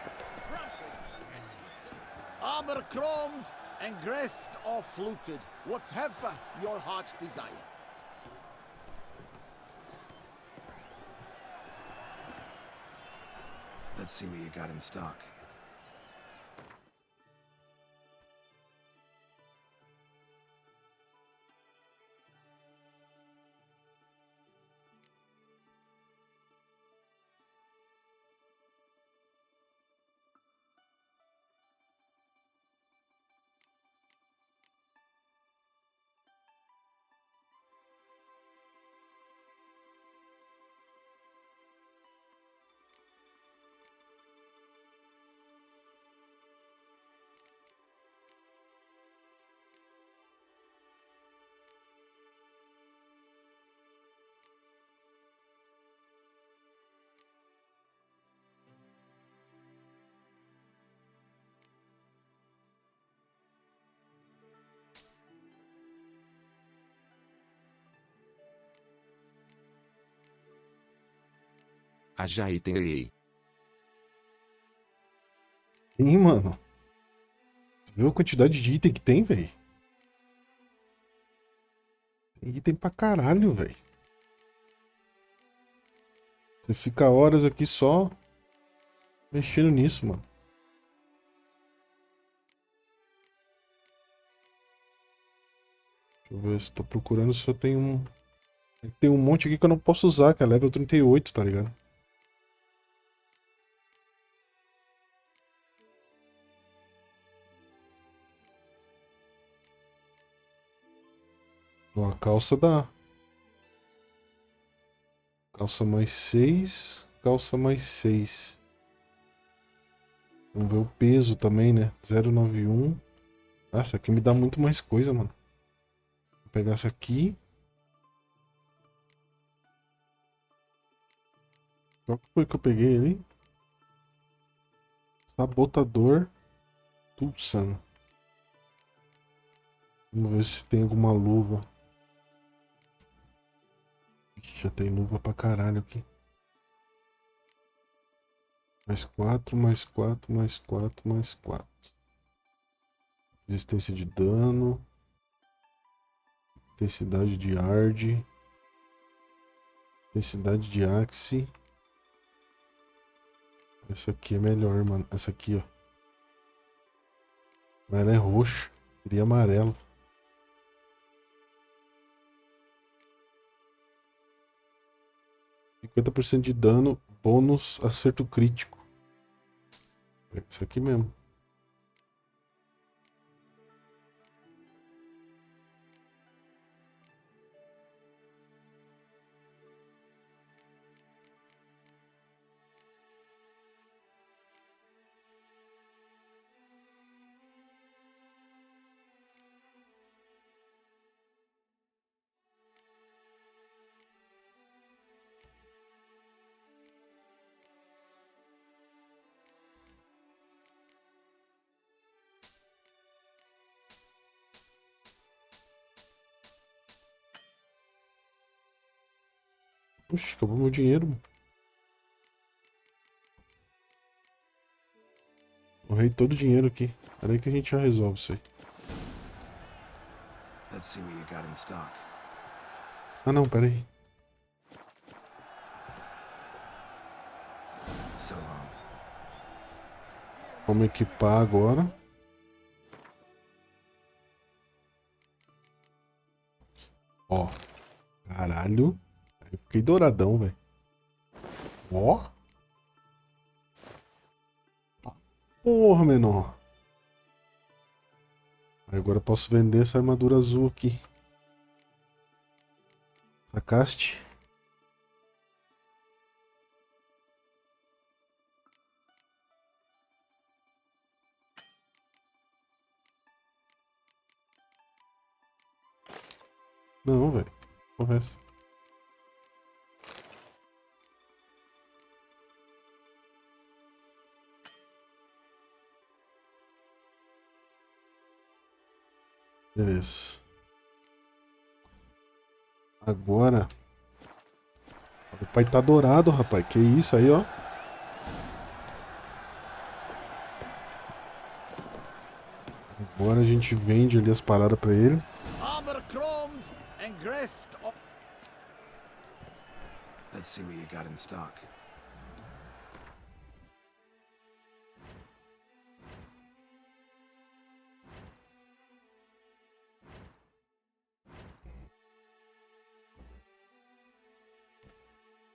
Promptly. Abercrombed and greft or fluted, whatever your heart's desire. Let's see what you got in stock. Ajaitei. Ih, mano. Você viu a quantidade de item que tem, velho? Tem item pra caralho, velho. Você fica horas aqui só mexendo nisso, mano. Deixa eu ver se tô procurando se eu tenho um... Tem um monte aqui que eu não posso usar, que é level 38, tá ligado? Ó, a calça dá. Calça mais 6. Calça mais 6. Vamos ver o peso também, né? 091. Ah, essa aqui me dá muito mais coisa, mano. Vou pegar essa aqui. Qual que foi que eu peguei ali? Sabotador Tulsan. Vamos ver se tem alguma luva. Já tem luva pra caralho aqui. Mais 4, mais 4, mais 4, mais 4. Resistência de dano. Intensidade de Ard. Intensidade de Axe. Essa aqui é melhor, mano. Essa aqui, ó. Mas ela é roxa. Queria amarelo. %50 de dano, bônus acerto crítico. É isso aqui mesmo. Puxa, acabou meu dinheiro. Morrei todo o dinheiro aqui. Pera aí que a gente já resolve isso aí. Let's see what you got in stock. Ah não, pera aí. So long. Vamos equipar agora. Ó. Caralho. Eu fiquei douradão, velho. Ó. Porra, menor. Agora eu posso vender essa armadura azul aqui. Sacaste? Não, velho. Porra, essa. Beleza. Agora. O pai tá dourado, rapaz. Que isso aí, ó. Agora a gente vende ali as paradas pra ele. Armor chromed and greft up. Let's see what you got in stock.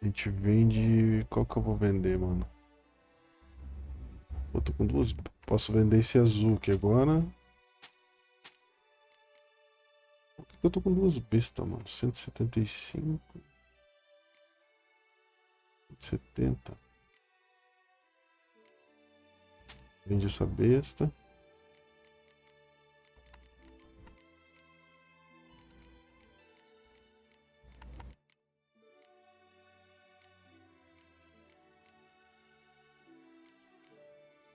A gente vende... Qual que eu vou vender, mano? Eu tô com duas... Posso vender esse azul aqui agora. Por que eu tô com duas bestas, mano? 175... 170. Vende essa besta.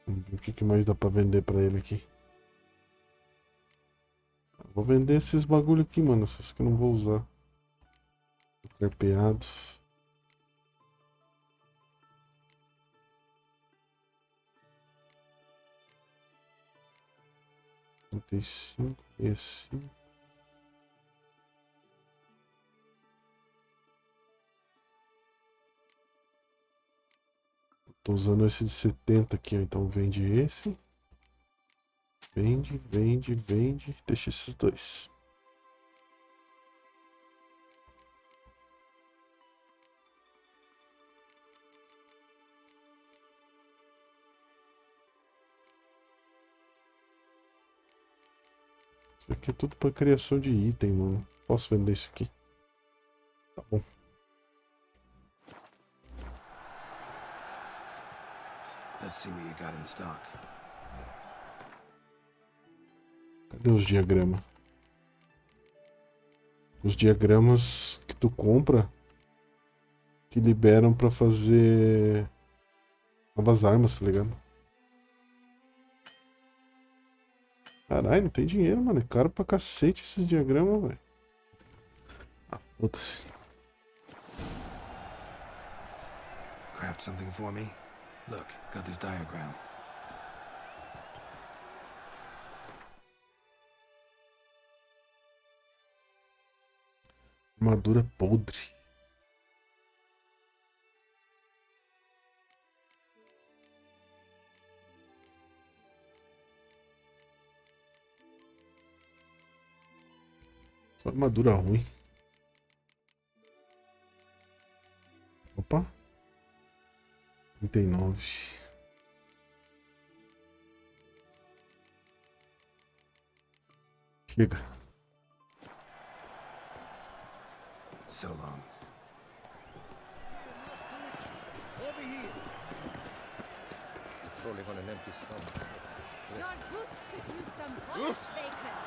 Vamos ver o que mais dá pra vender pra ele aqui. Vou vender esses bagulho aqui, mano. Esses que eu não vou usar. Carpeado. Esse. Tô usando esse de 70 aqui, ó. Então vende esse. Vende. Deixa esses dois. Isso aqui é tudo para criação de item, mano. Posso vender isso aqui? Tá bom. Let's see what you got in stock. Cadê os diagramas? Os diagramas que tu compra que liberam pra fazer novas armas, tá ligado? Caralho, não tem dinheiro, mano. É caro pra cacete esses diagramas, velho. Ah, foda-se. Craft something for me? Look, got this diagram. Armadura podre. Só armadura ruim. Opa. 39. Chega. So long. Over here. You're crawling on an empty stomach. Your boots could use some polish, Bacon.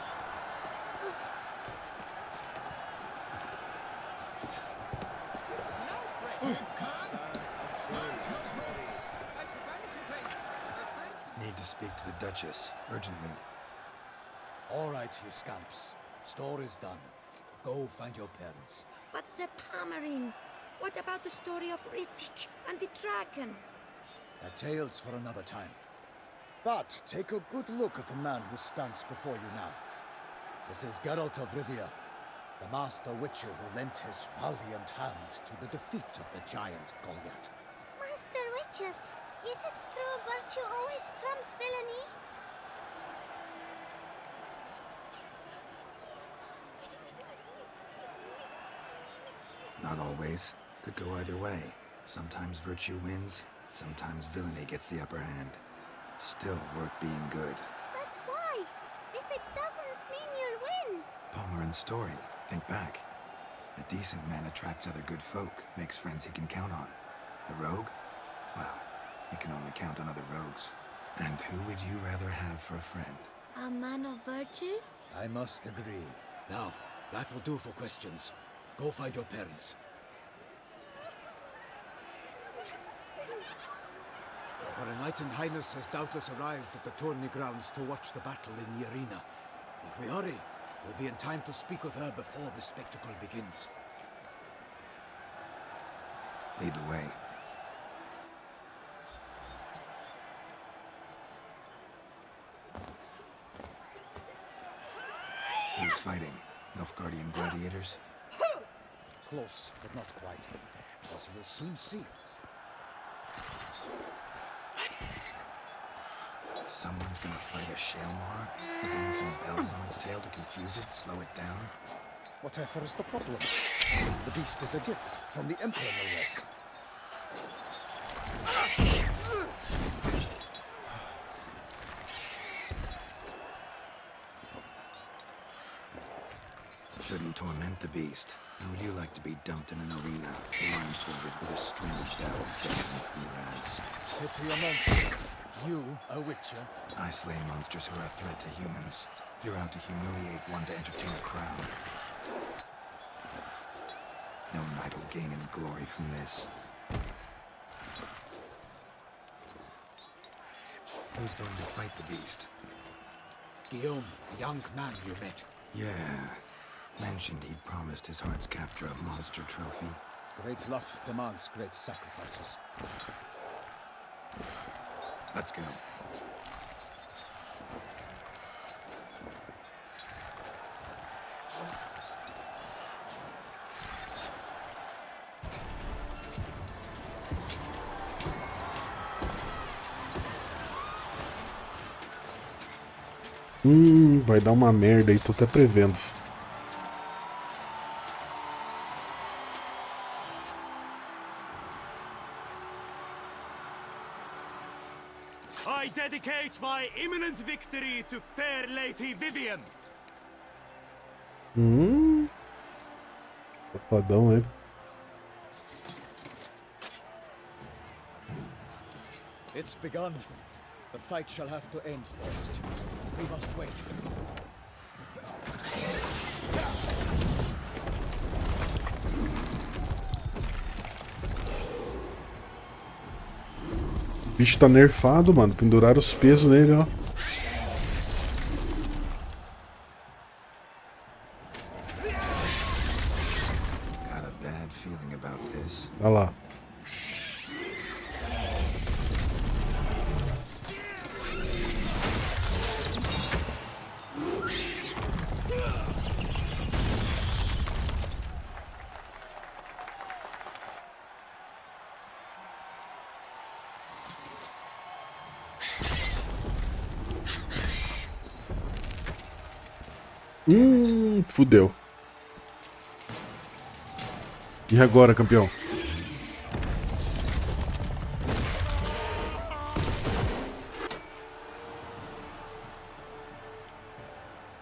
Need to speak to the Duchess, urgently. All right, you scamps. Store is done. Go find your parents. But the Pamarin, what about the story of Rittik and the dragon? They're tales for another time. But take a good look at the man who stands before you now. This is Geralt of Rivia, the master witcher who lent his valiant hand to the defeat of the giant Goliath. Master Witcher, is it true virtue always trumps villainy? Not always. Could go either way. Sometimes virtue wins, sometimes villainy gets the upper hand. Still worth being good. But why? If it doesn't mean you'll win. Palmer story. Think back. A decent man attracts other good folk, makes friends he can count on. A rogue? Well, he can only count on other rogues. And who would you rather have for a friend? A man of virtue? I must agree. Now, that will do for questions. Go find your parents. Her Enlightened Highness has doubtless arrived at the tourney grounds to watch the battle in the arena. If we hurry, we'll be in time to speak with her before the spectacle begins. Lead the way. these fighting? Nilfgaardian gladiators? Close, but not quite. As we'll soon see. Someone's gonna fight a Shalmar? With even some bells on its tail to confuse it, slow it down? Whatever is the problem? The beast is a gift from the Emperor, no less. Shouldn't torment the beast. How would you like to be dumped in an arena, blindfolded with a string of bells dangling from your ass? Pity a monster. You, a witcher? I slay monsters who are a threat to humans. You're out to humiliate one to entertain a crowd. No knight will gain any glory from this. Who's going to fight the beast? Guillaume, the young man you met. Yeah. Mentioned he'd promised his heart's captor a monster trophy. Great love demands great sacrifices. Let's go. Vai dar uma merda aí, tô até prevendo. I dedicate my imminent victory to fair Lady Vivian. Safadão ele. It's begun. The fight shall have to end first. We must wait. O bicho tá nerfado, mano. Penduraram os pesos nele, ó. Got a bad feeling about this. Olha lá. Fudeu. E agora, campeão?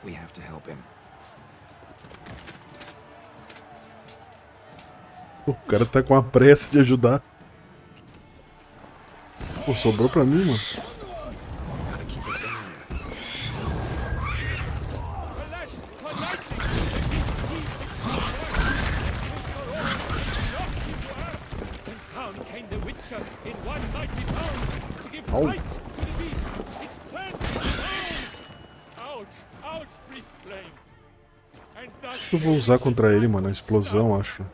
We have to help him. O cara tá com a pressa de ajudar. Pô, sobrou pra mim, mano. Eu vou usar contra ele, mano, a explosão, acho.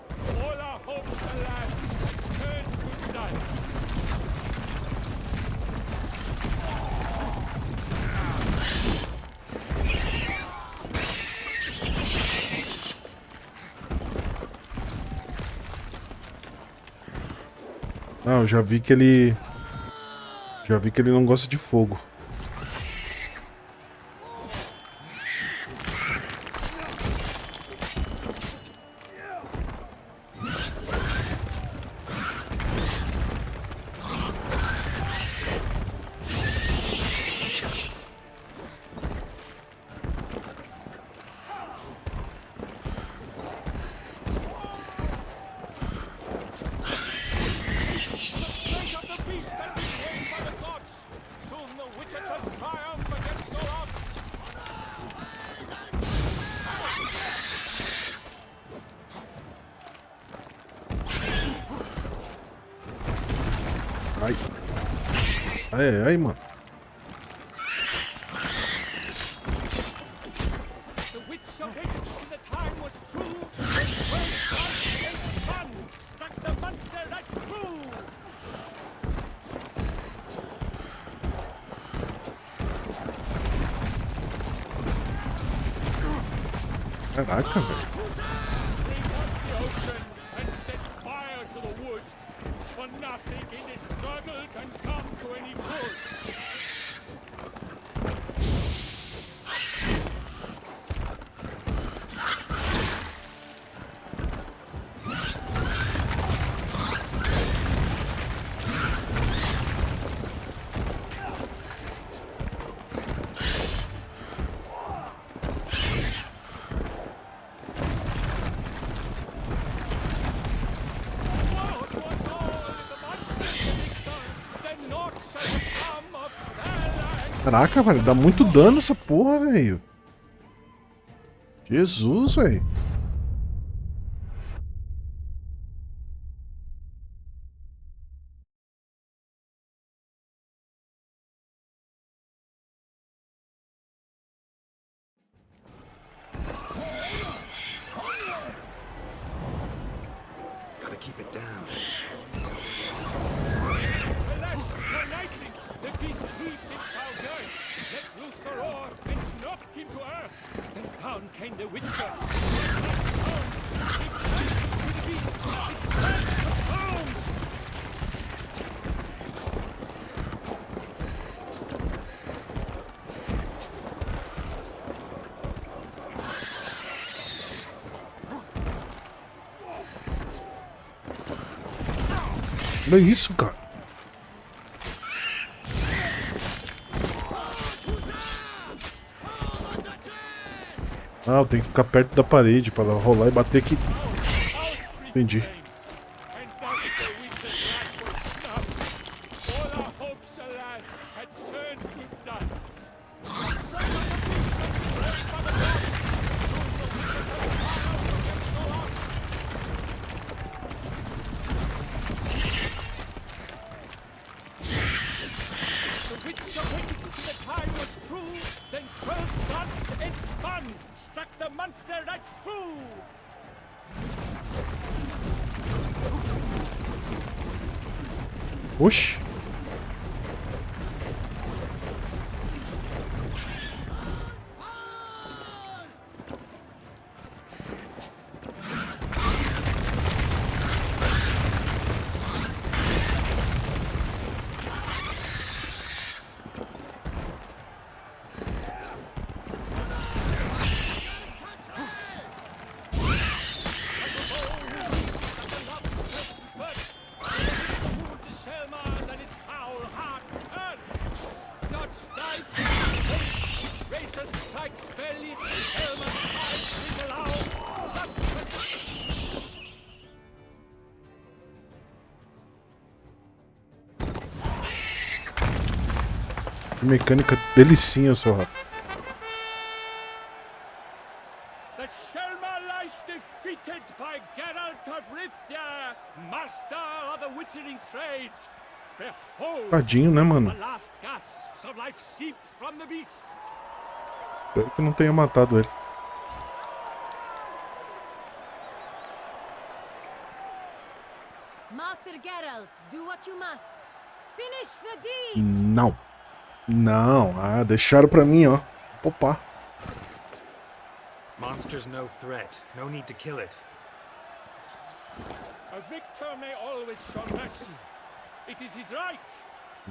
Ah, eu já vi que ele... Já vi que ele não gosta de fogo. Ai. Ai, ai, mano. Caraca, velho. Caraca, velho, dá muito dano essa porra, velho. Jesus, velho. Gotta keep it down. Alas, the Nightling! The beast heaved its foul girth, let loose a roar, and knocked him to earth. Then down came the Witcher. He plunged to the beast, its blood profound! Olha isso, cara. Ah, eu tenho que ficar perto da parede para rolar e bater aqui. Entendi. Oxi. Que mecânica delicinha, seu Rafa. The Selma lies defeated by Geralt of Rivia, master of the witchering trade. Behold, Tadinho, né, mano? the last gasps of life seep from the beast. Espero que eu não tenha matado ele. Master Geralt, do what you must. Finish the deed. Não. Não. Ah, deixaram pra mim, ó. Popar. Monster's no threat. No need to kill it. A victor may always show mercy. It is his right.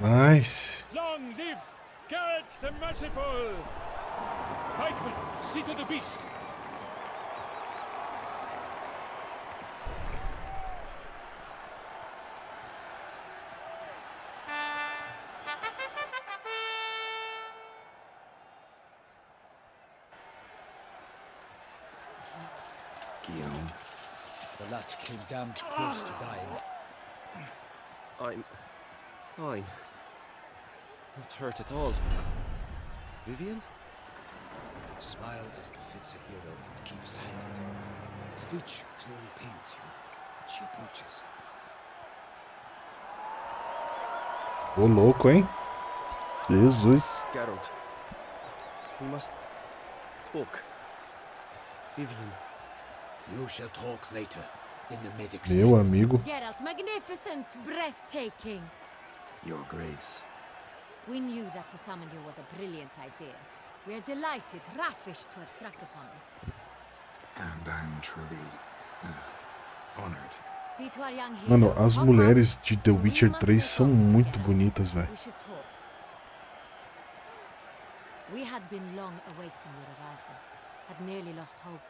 Nice. Long live Geralt the Merciful. Pikeman, see to the beast. Guillaume. The lad came damned close to dying. I'm fine. Not hurt at all. Vivian? Smile as befits a hero and keep silent. Speech clearly paints you. She approaches. Ô louco, hein? Jesus. Geralt. We must talk. Vivian. You shall talk later in the medic's Meu tent. amigo. Geralt, magnificent, breathtaking. Your Grace. We knew that to summon you was a brilliant idea. We are delighted, ravished to have struck upon it. And I'm truly honored. See to our young hero. Mano, as Hop, mulheres de The hop. Witcher We must 3 make são off muito again. bonitas, velho. We should talk. We had been long awaiting your arrival. Had nearly lost hope.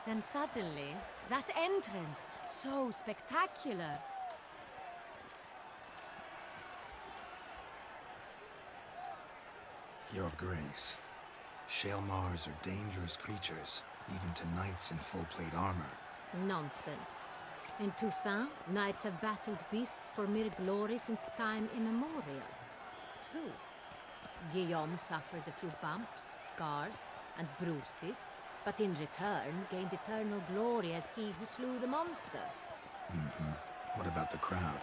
Then suddenly, that entrance, so spectacular. Your Grace. Shaelmars are dangerous creatures, even to knights in full-plate armor. Nonsense. In Toussaint, knights have battled beasts for mere glory since time immemorial. True. Guillaume suffered a few bumps, scars, and bruises, but in return gained eternal glory as he who slew the monster. What about the crowd?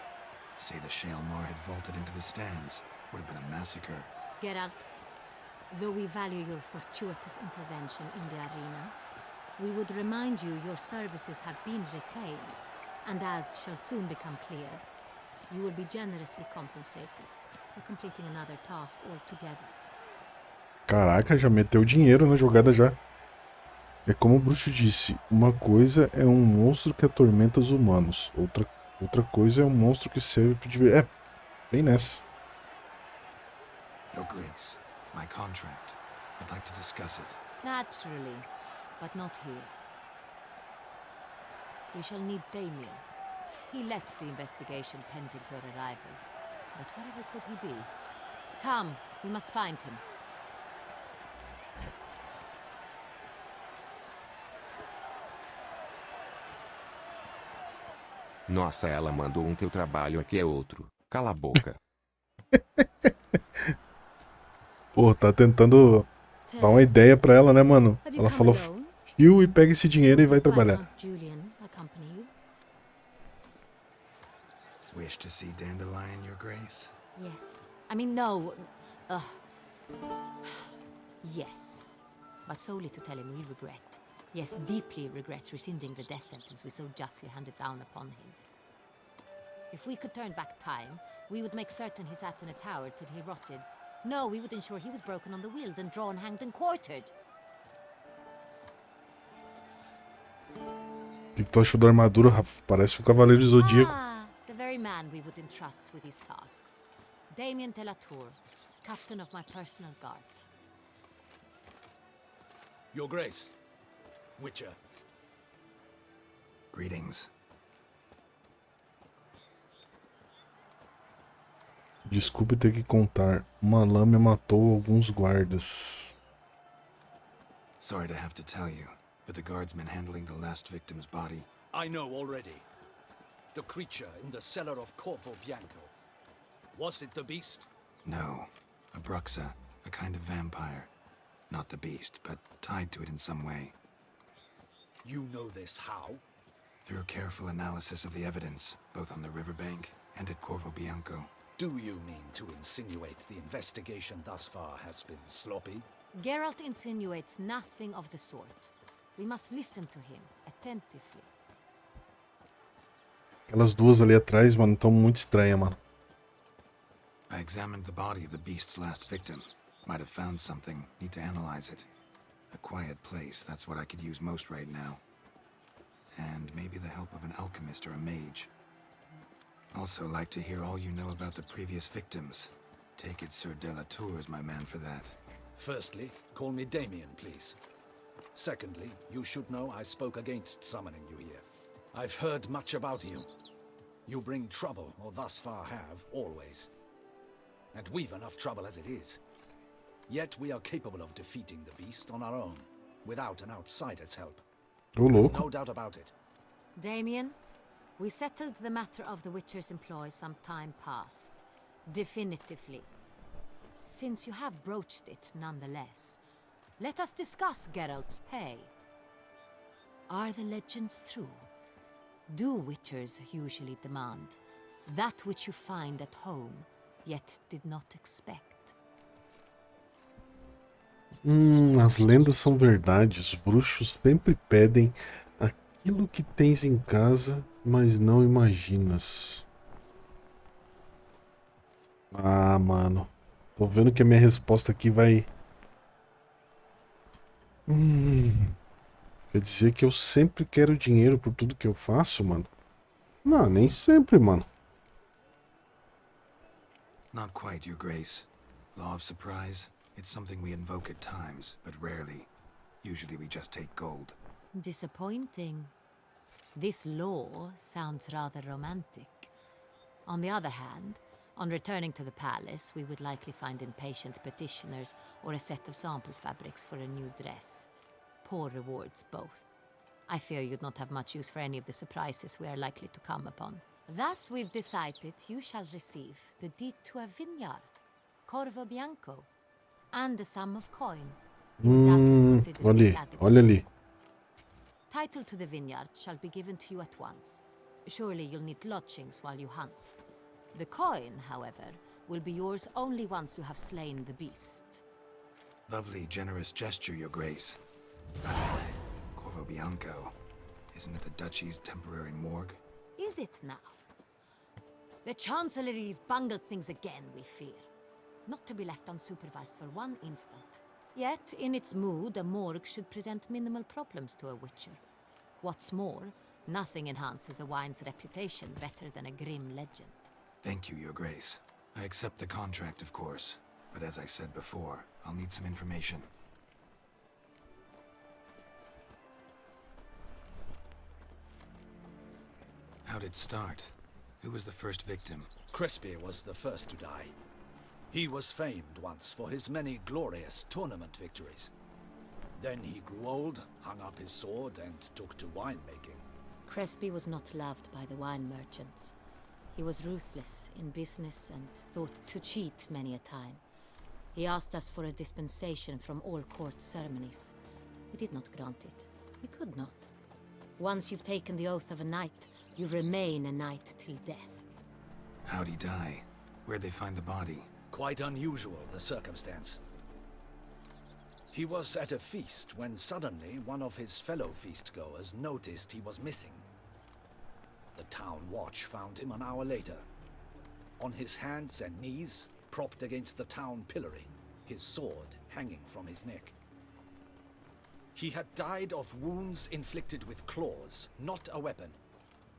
Say the Shaelmar had vaulted into the stands. Would have been a massacre. Geralt, though we value your fortuitous intervention in the arena, we would remind you your services have been retained, and as shall soon become clear, you will be generously compensated for completing another task altogether. Caraca, já meteu dinheiro na jogada já. É como o bruxo disse, uma coisa é um monstro que atormenta os humanos, outra coisa é um monstro que serve para divertir. É, bem nessa. Your Grace, my contract. I'd like to discuss it. Naturally, but not here. We shall need Damien. He led the investigation pending your arrival. But wherever could he be? Come, we must find him. Nossa, ela mandou teu trabalho aqui é outro. Cala a boca. Pô, tá tentando dar uma ideia pra ela, né, mano? Ela falou, fio e pega esse dinheiro e vai trabalhar. Julian accompany you? Wish to see Dandelion, Your Grace? Yes. I mean, no. Yes. But solely to tell him we regret. Yes, deeply regret rescinding the death sentence we so justly handed down upon him. If we could turn back time, we would make certain he sat in a tower till he rotted. No, we would ensure he was broken on the wheel, then drawn, hanged, and quartered. O que tu achou da armadura, Rafa? Parece um cavaleiro do Zodíaco. Ah, the very man we would entrust with these tasks. Damien de la Tour, captain of my personal guard. Your Grace. Witcher. Greetings. Desculpe ter que contar. Uma lâmina matou alguns guardas. Sorry to have to tell you, but the guardsman handling the last victim's body... I know already. The creature in the cellar of Corvo Bianco. Was it the beast? No. A Bruxa, a kind of vampire. Not the beast, but tied to it in some way. You know this how? Through careful analysis of the evidence, both on the riverbank and at Corvo Bianco. Do you mean to insinuate the investigation thus far has been sloppy? Geralt insinuates nothing of the sort. We must listen to him attentively. Aquelas duas ali atrás, mano, estão muito estranhas, mano. I examined the body of the beast's last victim. Might have found something. Need to analyze it. A quiet place, that's what I could use most right now. And maybe the help of an alchemist or a mage. Also like to hear all you know about the previous victims. Take it Sir de la Tour is my man for that. Firstly, call me Damien, please. Secondly, you should know I spoke against summoning you here. I've heard much about you. You bring trouble, or thus far have, always. And we've enough trouble as it is. Yet we are capable of defeating the beast on our own, without an outsider's help. Louco. No doubt about it. Damien, we settled the matter of the Witcher's employ some time past. Definitively. Since you have broached it nonetheless, let us discuss Geralt's pay. Are the legends true? Do Witchers usually demand that which you find at home, yet did not expect? As lendas são verdade. Os bruxos sempre pedem aquilo que tens em casa, mas não imaginas. Ah, mano. Tô vendo que a minha resposta aqui vai... Quer dizer que eu sempre quero dinheiro por tudo que eu faço, mano? Não, nem sempre, mano. Not quite, Your Grace. Law of surprise, it's something we invoke at times, but rarely. Usually we just take gold. Disappointing. This law sounds rather romantic. On the other hand, on returning to the palace, we would likely find impatient petitioners or a set of sample fabrics for a new dress. Poor rewards, both. I fear you'd not have much use for any of the surprises we are likely to come upon. Thus, we've decided you shall receive the deed to a vineyard, Corvo Bianco, and a sum of coin. Olha ali. Title to the vineyard shall be given to you at once. Surely you'll need lodgings while you hunt. The coin, however, will be yours only once you have slain the beast. Lovely, generous gesture, Your Grace. Corvo Bianco. Isn't it the Duchy's temporary morgue? Is it now? The Chancellery's bungled things again, we fear. Not to be left unsupervised for one instant. Yet, in its mood, a morgue should present minimal problems to a witcher. What's more, nothing enhances a wine's reputation better than a grim legend. Thank you, Your Grace. I accept the contract, of course. But as I said before, I'll need some information. How'd it start? Who was the first victim? Crespi was the first to die. He was famed once for his many glorious tournament victories. Then he grew old, hung up his sword, and took to winemaking. Crespi was not loved by the wine merchants. He was ruthless in business and thought to cheat many a time. He asked us for a dispensation from all court ceremonies. We did not grant it. We could not. Once you've taken the oath of a knight, you remain a knight till death. How'd he die? Where'd they find the body? Quite unusual, the circumstance. He was at a feast when suddenly one of his fellow feastgoers noticed he was missing. The town watch found him an hour later. On his hands and knees, propped against the town pillory, his sword hanging from his neck. He had died of wounds inflicted with claws, not a weapon.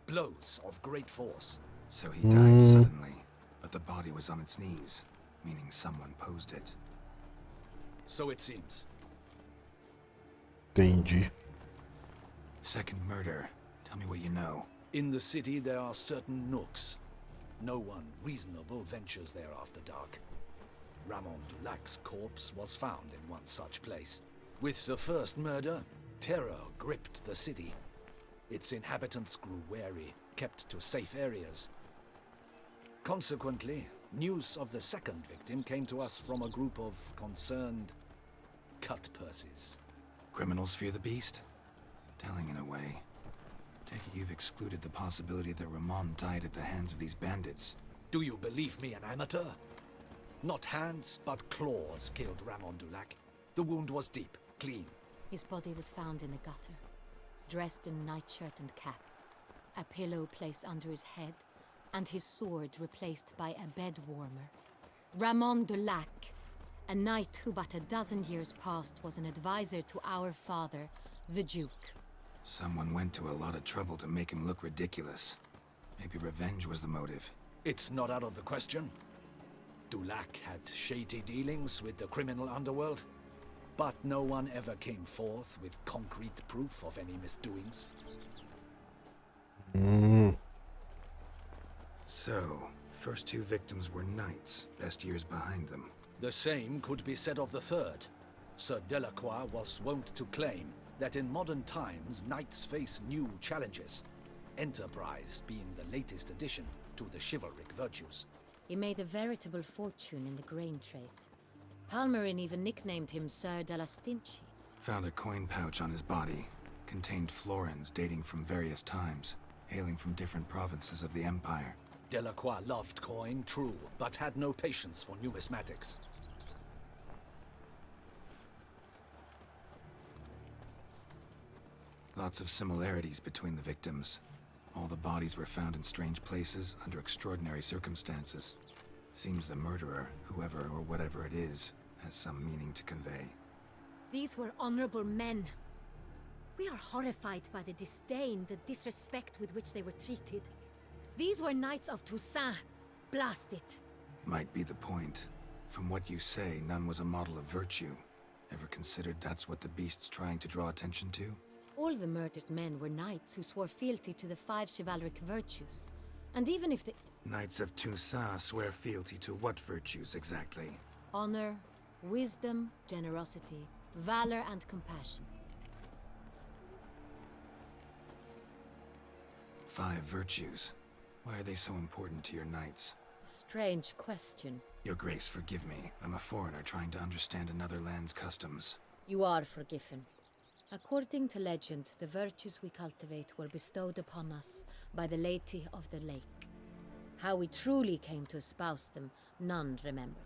Blows of great force. So he died suddenly, but the body was on its knees, meaning someone posed it. So it seems. Entendi. Second murder. Tell me what you know. In the city there are certain nooks. No one reasonable ventures there after dark. Ramon Dulac's corpse was found in one such place. With the first murder, terror gripped the city. Its inhabitants grew wary, kept to safe areas. Consequently, news of the second victim came to us from a group of concerned cut-purses. Criminals fear the beast? Telling in a way. Take it you've excluded the possibility that Ramon died at the hands of these bandits. Do you believe me an amateur? Not hands, but claws killed Ramon Dulac. The wound was deep, clean. His body was found in the gutter, dressed in nightshirt and cap, a pillow placed under his head, and his sword replaced by a bed warmer. Ramon Dulac, a knight who but a dozen years past was an advisor to our father, the Duke. Someone went to a lot of trouble to make him look ridiculous. Maybe revenge was the motive. It's not out of the question. Dulac had shady dealings with the criminal underworld, but no one ever came forth with concrete proof of any misdoings. So, first two victims were knights, best years behind them. The same could be said of the third. Sir Delacroix was wont to claim that in modern times knights face new challenges, enterprise being the latest addition to the chivalric virtues. He made a veritable fortune in the grain trade. Palmerin even nicknamed him Sir de la Stinchi. Found a coin pouch on his body. Contained florins dating from various times, hailing from different provinces of the Empire. Delacroix loved coin, true, but had no patience for numismatics. Lots of similarities between the victims. All the bodies were found in strange places under extraordinary circumstances. Seems the murderer, whoever or whatever it is, has some meaning to convey. These were honorable men. We are horrified by the disdain, the disrespect with which they were treated. These were knights of Toussaint. Blast it. Might be the point. From what you say, none was a model of virtue. Ever considered that's what the beast's trying to draw attention to? All the murdered men were knights who swore fealty to the 5 chivalric virtues. And even if the Knights of Toussaint swear fealty to what virtues exactly? honor, wisdom, generosity, valor, and compassion. 5 virtues. Why are they so important to your knights? Strange question. Your Grace, forgive me. I'm a foreigner trying to understand another land's customs. You are forgiven. According to legend, the virtues we cultivate were bestowed upon us by the Lady of the Lake. How we truly came to espouse them, none remember.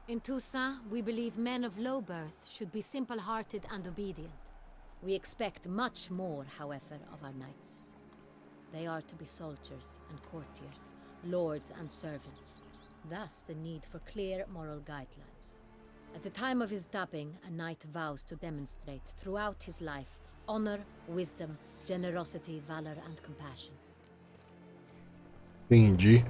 In Toussaint, we believe men of low birth should be simple-hearted and obedient. We expect much more, however, of our knights. They are to be soldiers and courtiers, lords and servants. Thus, the need for clear moral guidelines. At the time of his dubbing, a knight vows to demonstrate throughout his life honor, wisdom, generosity, valor, and compassion. Entendi.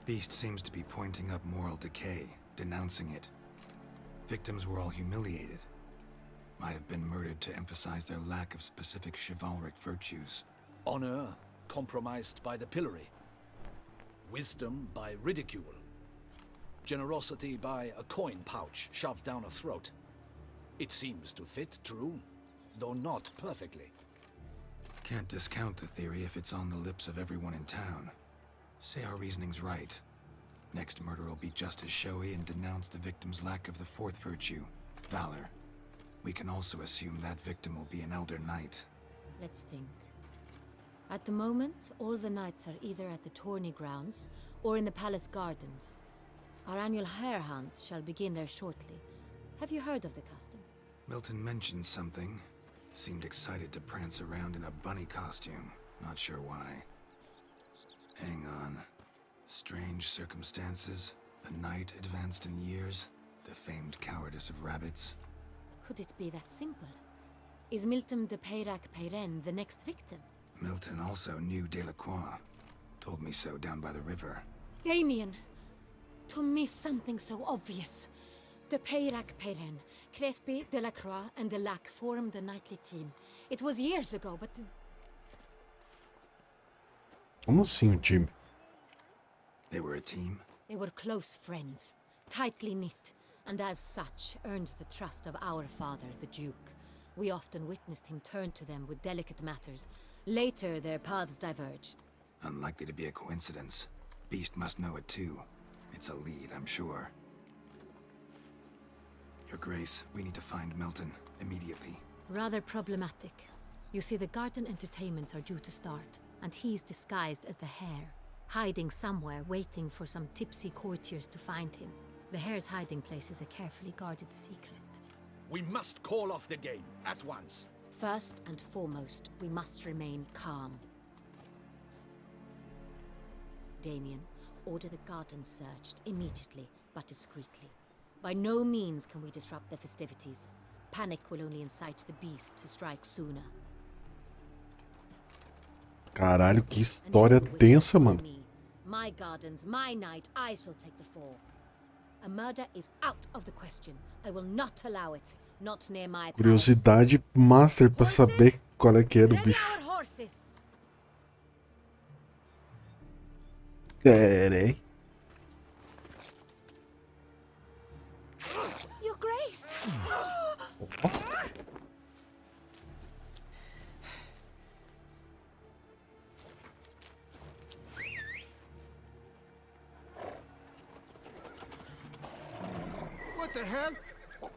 Beast seems to be pointing up moral decay, denouncing it. Victims were all humiliated. Might have been murdered to emphasize their lack of specific chivalric virtues. Honor compromised by the pillory. Wisdom by ridicule. Generosity by a coin pouch shoved down a throat. It seems to fit true, though not perfectly. Can't discount the theory if it's on the lips of everyone in town. Say our reasoning's right. Next murder will be just as showy and denounce the victim's lack of the 4th virtue, valor. We can also assume that victim will be an elder knight. Let's think. At the moment, all the knights are either at the tourney grounds or in the palace gardens. Our annual hare hunt shall begin there shortly. Have you heard of the custom? Milton mentioned something. Seemed excited to prance around in a bunny costume. Not sure why. Hang on. Strange circumstances. A knight advanced in years. The famed cowardice of rabbits. Could it be that simple? Is Milton de Peyrac-Peyren the next victim? Milton also knew Delacroix. Told me so down by the river. Damien! To miss something so obvious. De Peyrac-Peyren, Crespi, Delacroix, and Delac formed a knightly team. It was years ago, but... Como assim o time? They were a team? They were close friends, tightly knit, and as such earned the trust of our father, the Duke. We often witnessed him turn to them with delicate matters. Later, their paths diverged. Unlikely to be a coincidence. Beast must know it too. It's a lead, I'm sure. Your Grace, we need to find Milton, immediately. Rather problematic. You see, the garden entertainments are due to start, and he's disguised as the hare, hiding somewhere, waiting for some tipsy courtiers to find him. The hare's hiding place is a carefully guarded secret. We must call off the game, at once. First and foremost, we must remain calm. Damien, order the garden searched immediately, but discreetly. By no means can we disrupt the festivities. Panic will only incite the beast to strike sooner. Caralho, que história tensa, mano. My gardens, my night, I shall take the fall. A murder is out of the question. I will not allow it. Not near my palace. Curiosidade master pra saber qual é que era o bicho. Peraí. Your Grace. What the hell?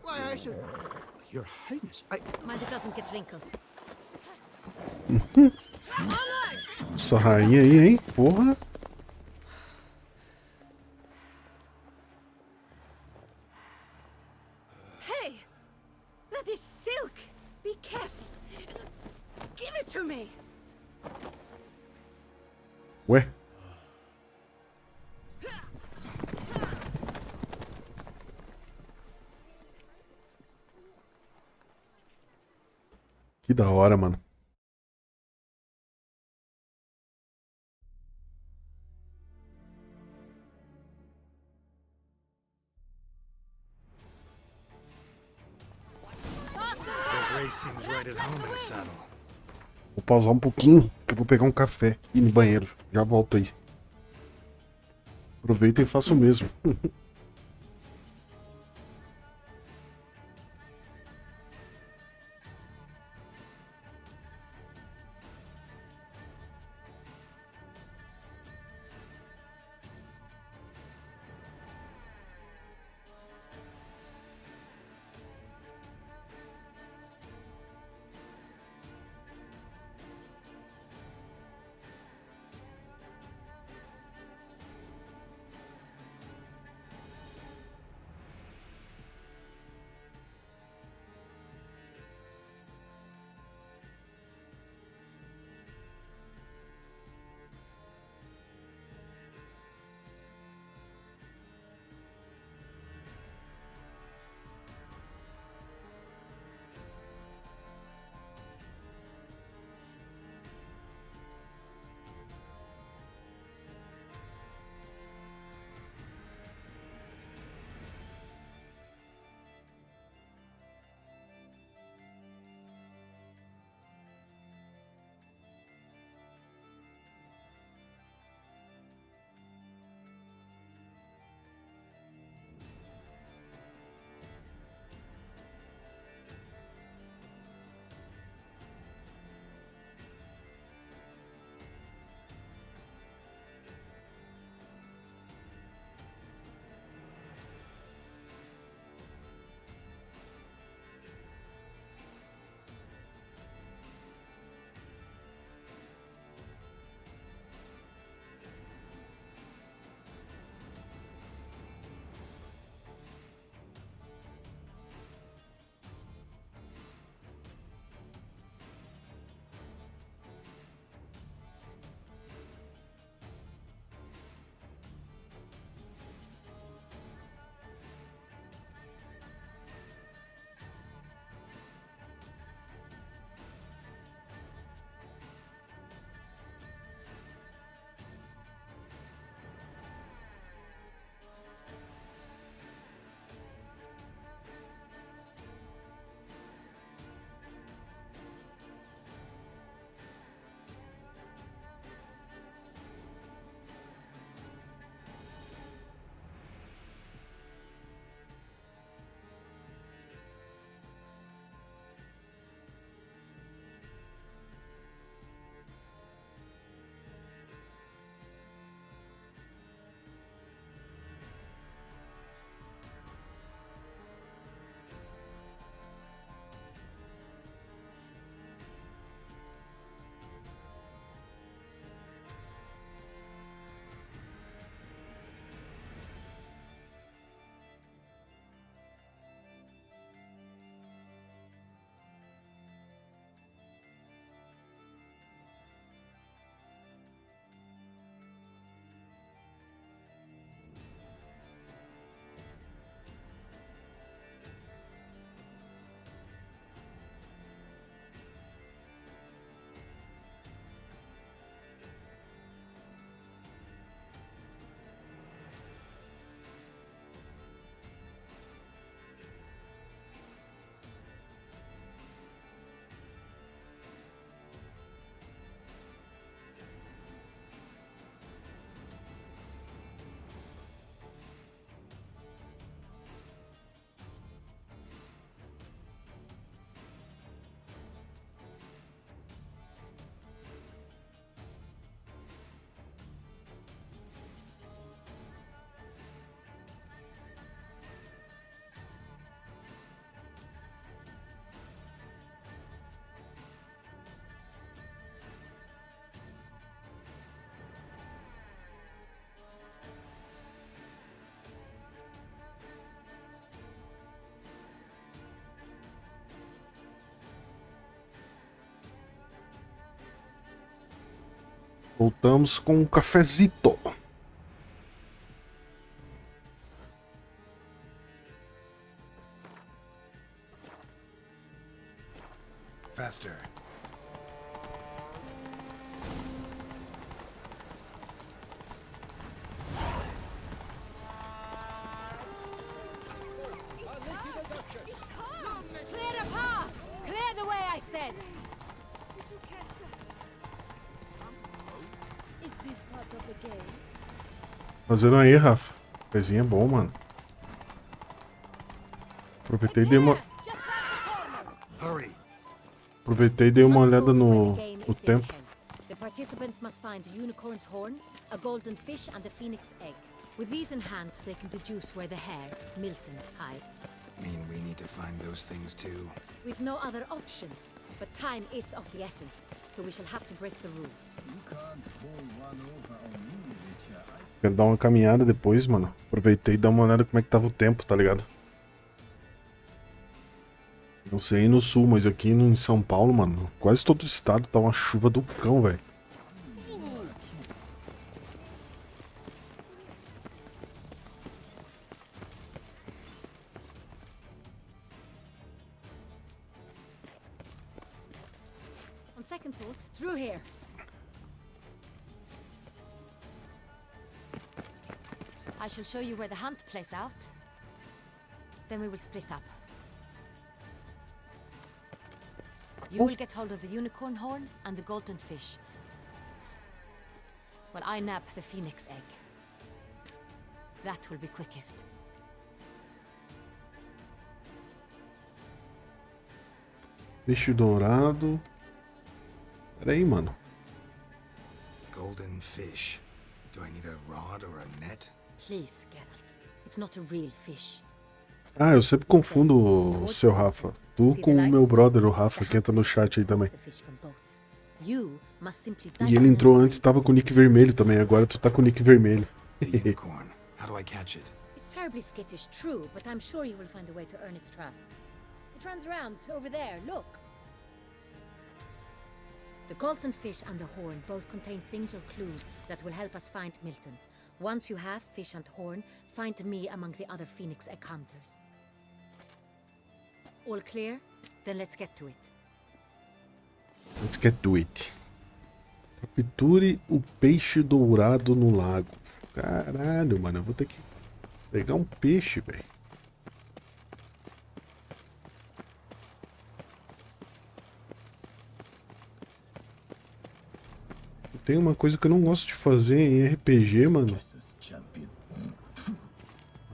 Why, I should... Your Highness, Mind it doesn't get wrinkled. Essa rainha aí, hein? Porra. Hey! That is silk! Be careful! Give it to me! Ué? Que da hora, mano. Vou pausar um pouquinho, que eu vou pegar um café e ir no banheiro. Já volto aí. Aproveita e faça o mesmo. Voltamos com um cafezito. Faster. Clear the path! Clear the way, I said! Is this part of the game? Fazendo aí, Rafa. Pezinho é bom, mano. Aproveitei e dei uma... Aproveitei e dei uma olhada no tempo. The participants must find a unicorn's horn, a golden fish, and a phoenix egg. With these in hand, they can deduce where the hare, Milton, hides. Mean we need to find those things too. We've no other option, but time is of the essence, so we shall have to break the rules. Quero dar uma caminhada depois, mano. Aproveitei e dar uma olhada como é que tava o tempo, tá ligado? Não sei aí no sul, mas aqui em São Paulo, mano, quase todo o estado tá uma chuva do cão, velho. On second thought, through here. I shall show you where the hunt plays out. Then we will split up. You will get hold of the unicorn horn and the golden fish. While I nab the phoenix egg. That will be quickest. Peixe dourado. Pera aí, mano. Golden fish. Do I need a rod or a net? Please, Geralt. It's not a real fish. Ah, eu sempre confundo o seu Rafa. Tu com o meu brother, o Rafa, que entra no chat aí também. E ele entrou antes, tava com o nick vermelho também. Agora tu tá com o nick vermelho. Unicorn. How do I catch it? It's terribly skittish, true, but I'm sure you will find a way to earn its trust. It runs around over there, look. The golden fish and the horn both contain things or clues that will help us find Milton. Once you have fish and horn, find me among the other phoenix egg hunters. All clear? Then let's get to it. Let's get to it. Capture o peixe dourado no lago. Caralho, mano, eu vou ter que pegar um peixe, velho. Tem uma coisa que eu não gosto de fazer em RPG, mano.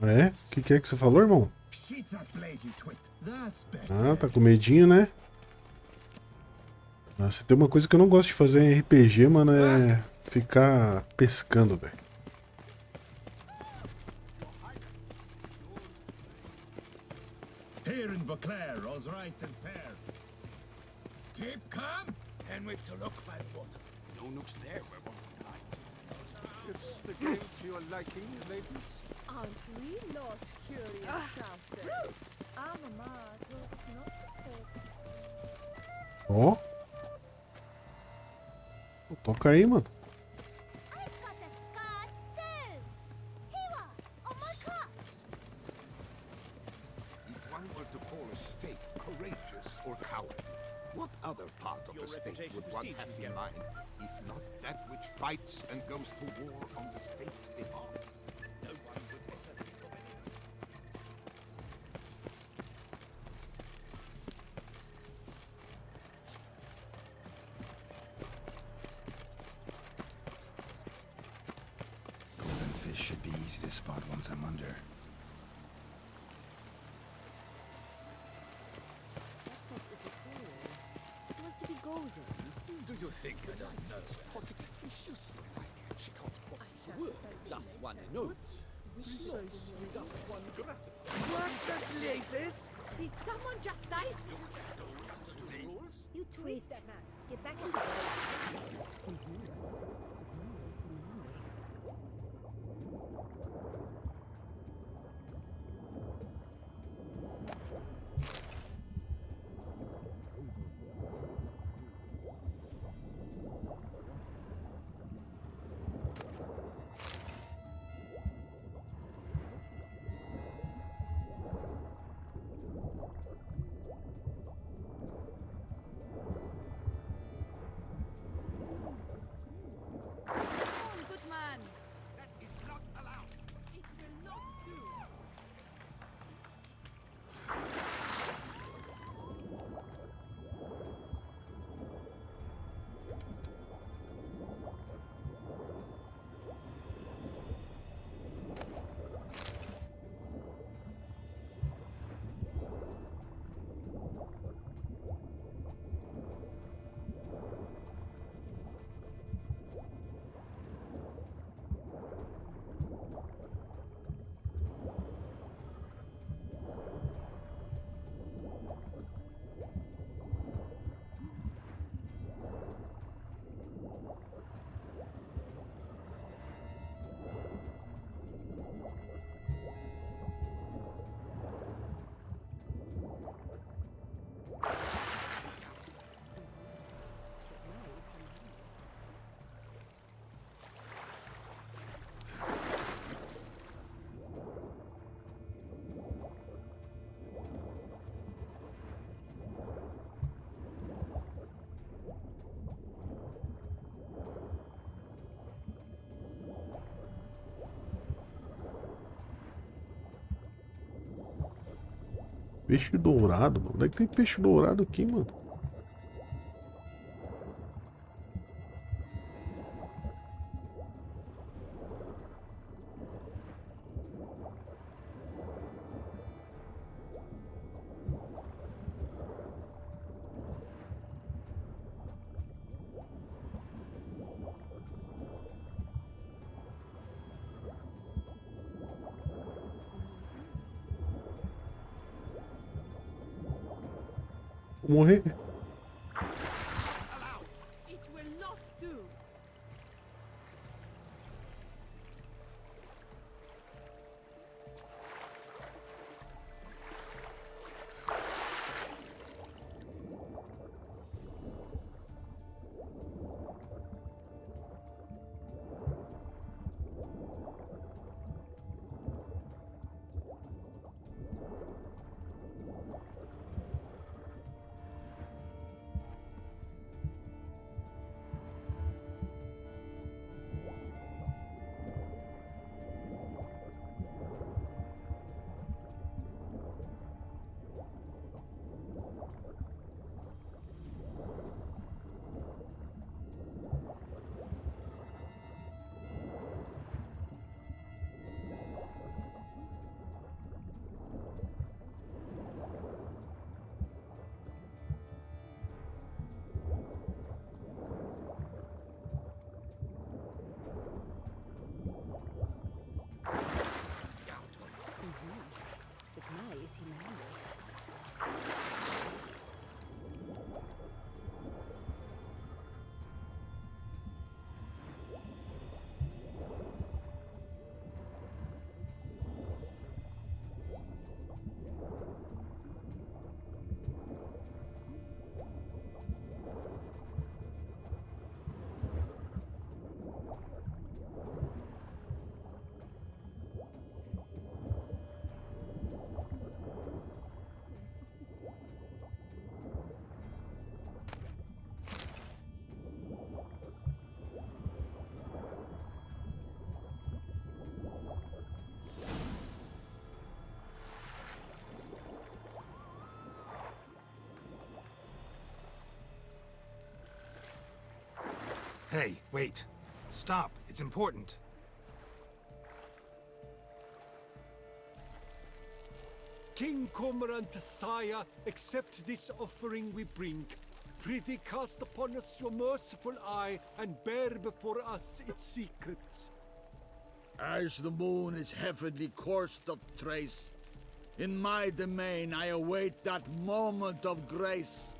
É? O que é que você falou, irmão? Ah, tá com medinho, né? Nossa, tem uma coisa que eu não gosto de fazer em RPG, mano, é ficar pescando, velho. Here in Beauclair, all's right and fair. Keep calm, and we've to look by the water. No nooks there where one can hide. It's the game to your liking, ladies? Aren't we not curious ourselves? Our mamma told us not to talk. Ó. Toca aí, mano. If one were to call a state courageous or cowardly, what other part of the state would one have in mind, if not that which fights and goes to war on the state's behalf? No one would ever think of anything. Golden fish should be easy to spot once I'm under. Do you think that's positively useless? She can't possibly work. Doth one know? Slows doth one gratify. What the blazes? Did someone just die? You twist. Get back in the Peixe dourado, mano. Onde é que tem peixe dourado aqui, mano? Vou morrer. It will not do. But now is he angry? Hey, wait. Stop. It's important. King Cormorant, sire, accept this offering we bring. Prithee cast upon us your merciful eye and bear before us its secrets. As the moon is heavenly coursed of trace, in my domain I await that moment of grace,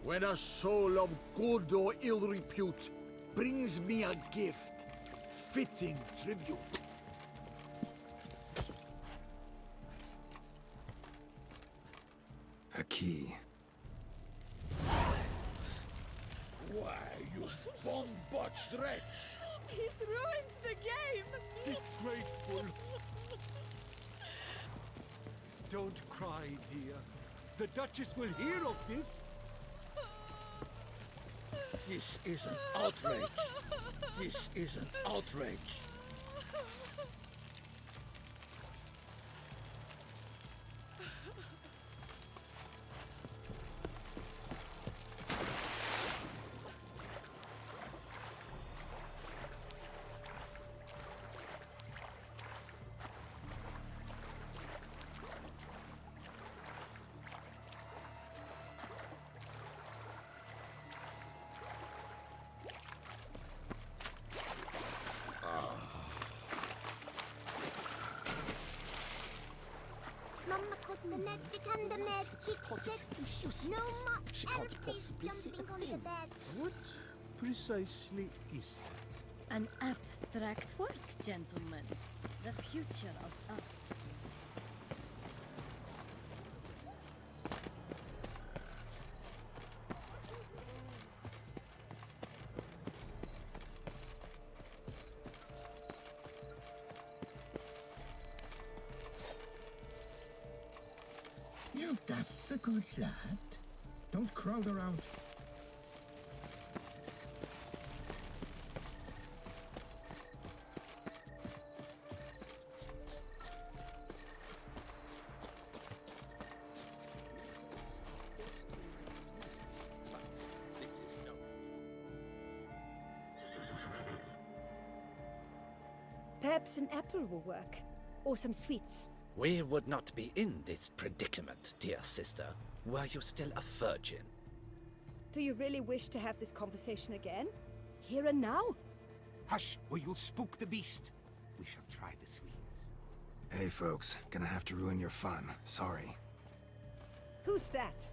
when a soul of good or ill repute brings me a gift, fitting tribute. A key. Why, you bomb-botched wretch! He's ruined the game! Disgraceful. Don't cry, dear. The Duchess will hear of this. This is an outrage. This is an outrage. She can't possibly see a thing. What precisely is that? An abstract work, gentlemen. The future of art. That's a good lad. Don't crowd around. Perhaps an apple will work. Or some sweets. We would not be in this predicament, dear sister, were you still a virgin. Do you really wish to have this conversation again? Here and now? Hush, or you'll spook the beast. We shall try the sweets. Hey folks, gonna have to ruin your fun. Sorry. Who's that?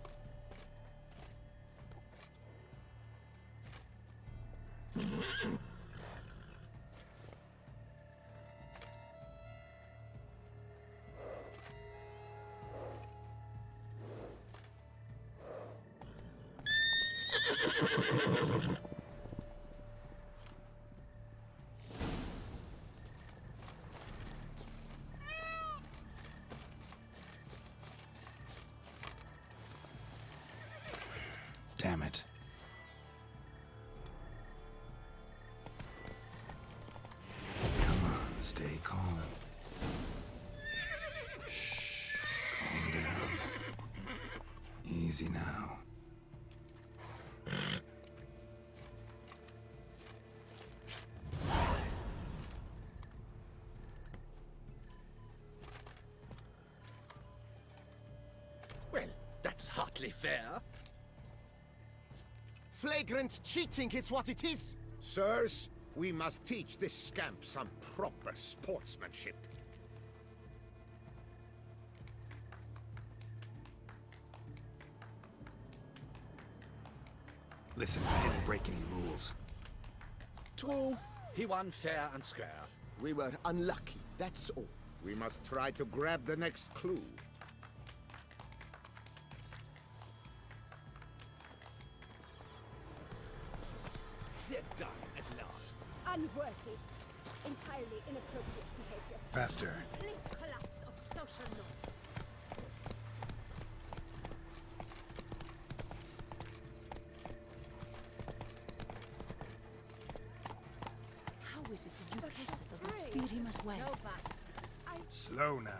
Damn it. Come on, stay calm. Shh, calm down. Easy now. Well, that's hardly fair. Flagrant cheating is what it is. Sirs, we must teach this scamp some proper sportsmanship. Listen, I didn't break any rules. True, he won fair and square. We were unlucky, that's all. We must try to grab the next clue. They're done at last. Unworthy. Entirely inappropriate behavior. Faster. Complete collapse of social norms. How is it that Duquesa does not fear him as well? No bats. Slow now.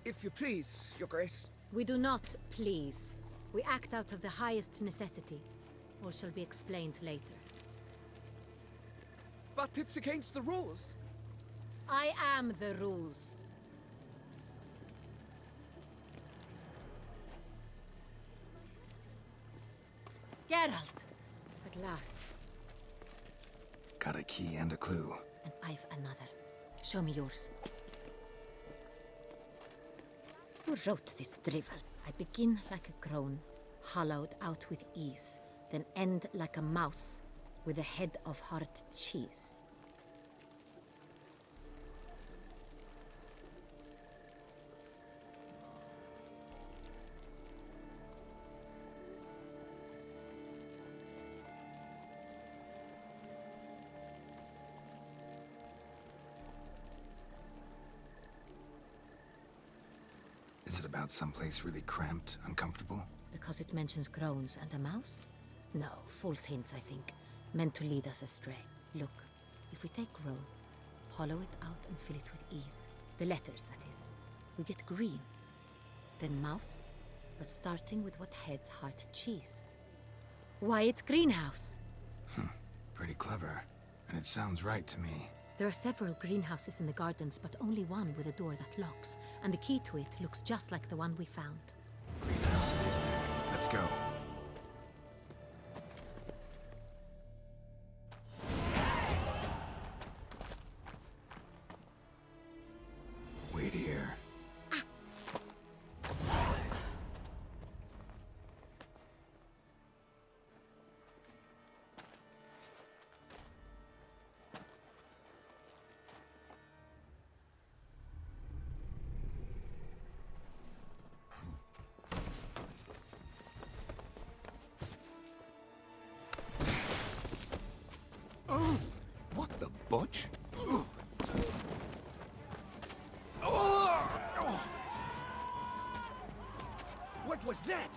If you please, Your Grace. We do not please. We act out of the highest necessity. All shall be explained later. But it's against the rules. I am the rules. Geralt! At last. Got a key and a clue. And I've another. Show me yours. Who wrote this drivel? I begin like a crone, hollowed out with ease, then end like a mouse, with a head of hard cheese. Is it about someplace really cramped, uncomfortable? Because it mentions groans and a mouse? No, false hints, I think. Meant to lead us astray. Look, if we take groan, hollow it out and fill it with ease. The letters, that is. We get green. Then mouse, but starting with what heads heart cheese. Why, it's greenhouse! Pretty clever. And it sounds right to me. There are several greenhouses in the gardens, but only one with a door that locks, and the key to it looks just like the one we found. Greenhouse it is then. Let's go. Wait here. Oh, what the butch? What was that?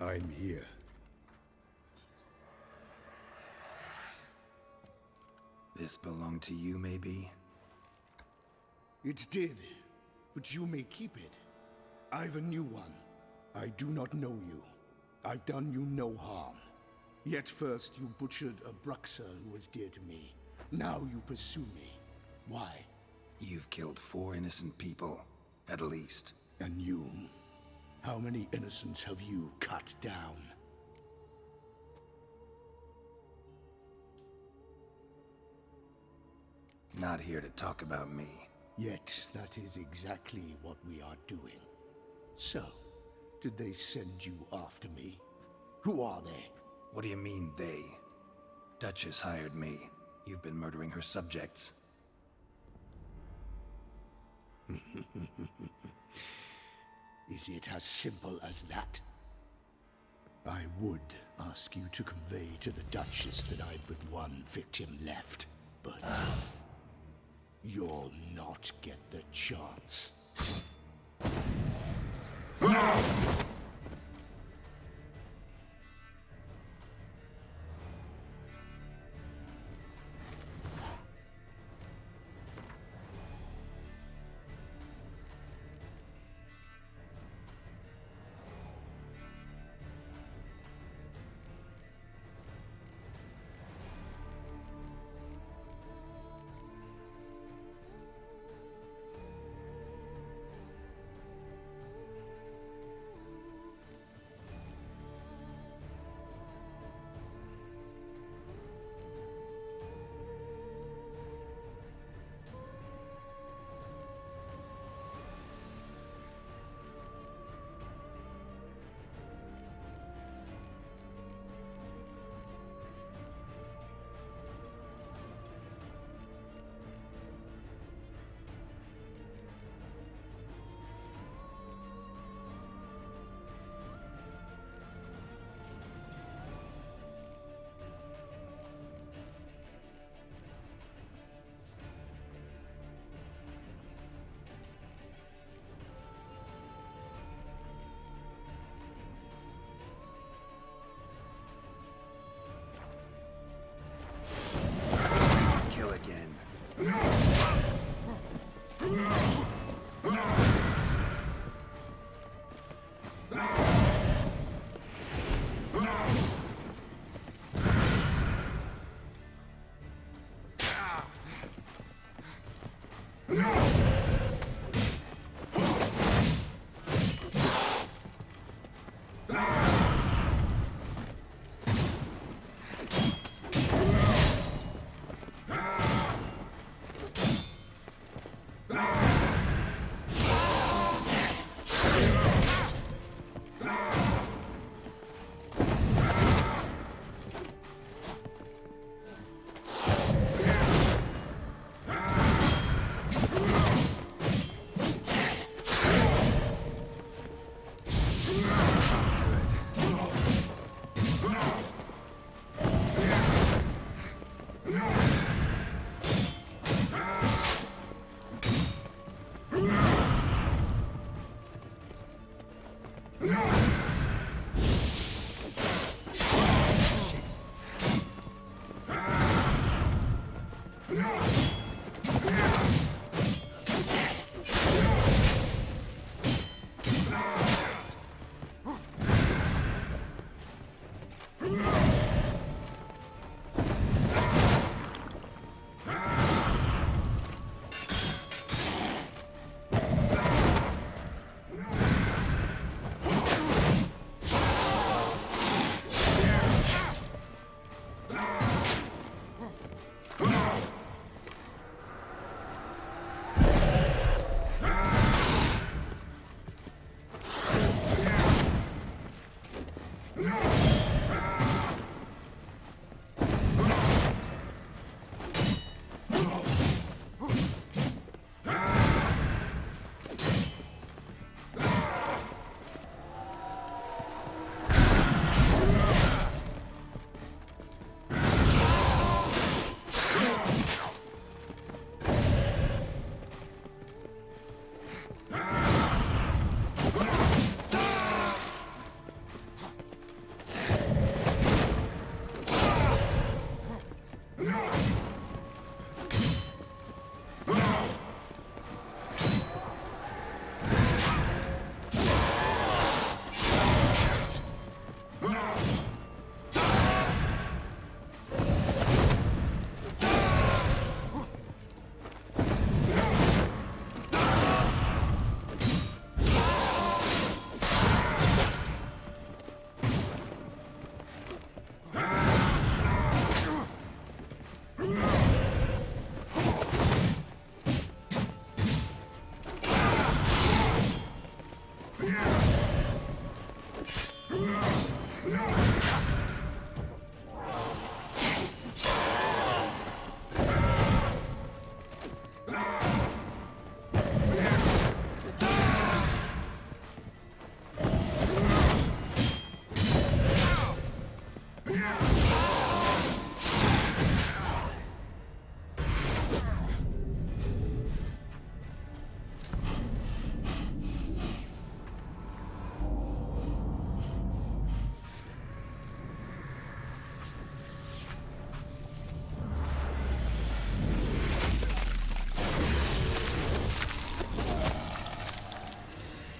I'm here. This belonged to you, maybe? It did, but you may keep it. I've a new one. I do not know you. I've done you no harm. Yet first you butchered a Bruxer who was dear to me. Now you pursue me. Why? You've killed 4 innocent people, at least. And you? How many innocents have you cut down? Not here to talk about me. Yet that is exactly what we are doing. So, did they send you after me? Who are they? What do you mean, they? Duchess hired me. You've been murdering her subjects. Is it as simple as that? I would ask you to convey to the Duchess that I've but one victim left, but you'll not get the chance. Kill again.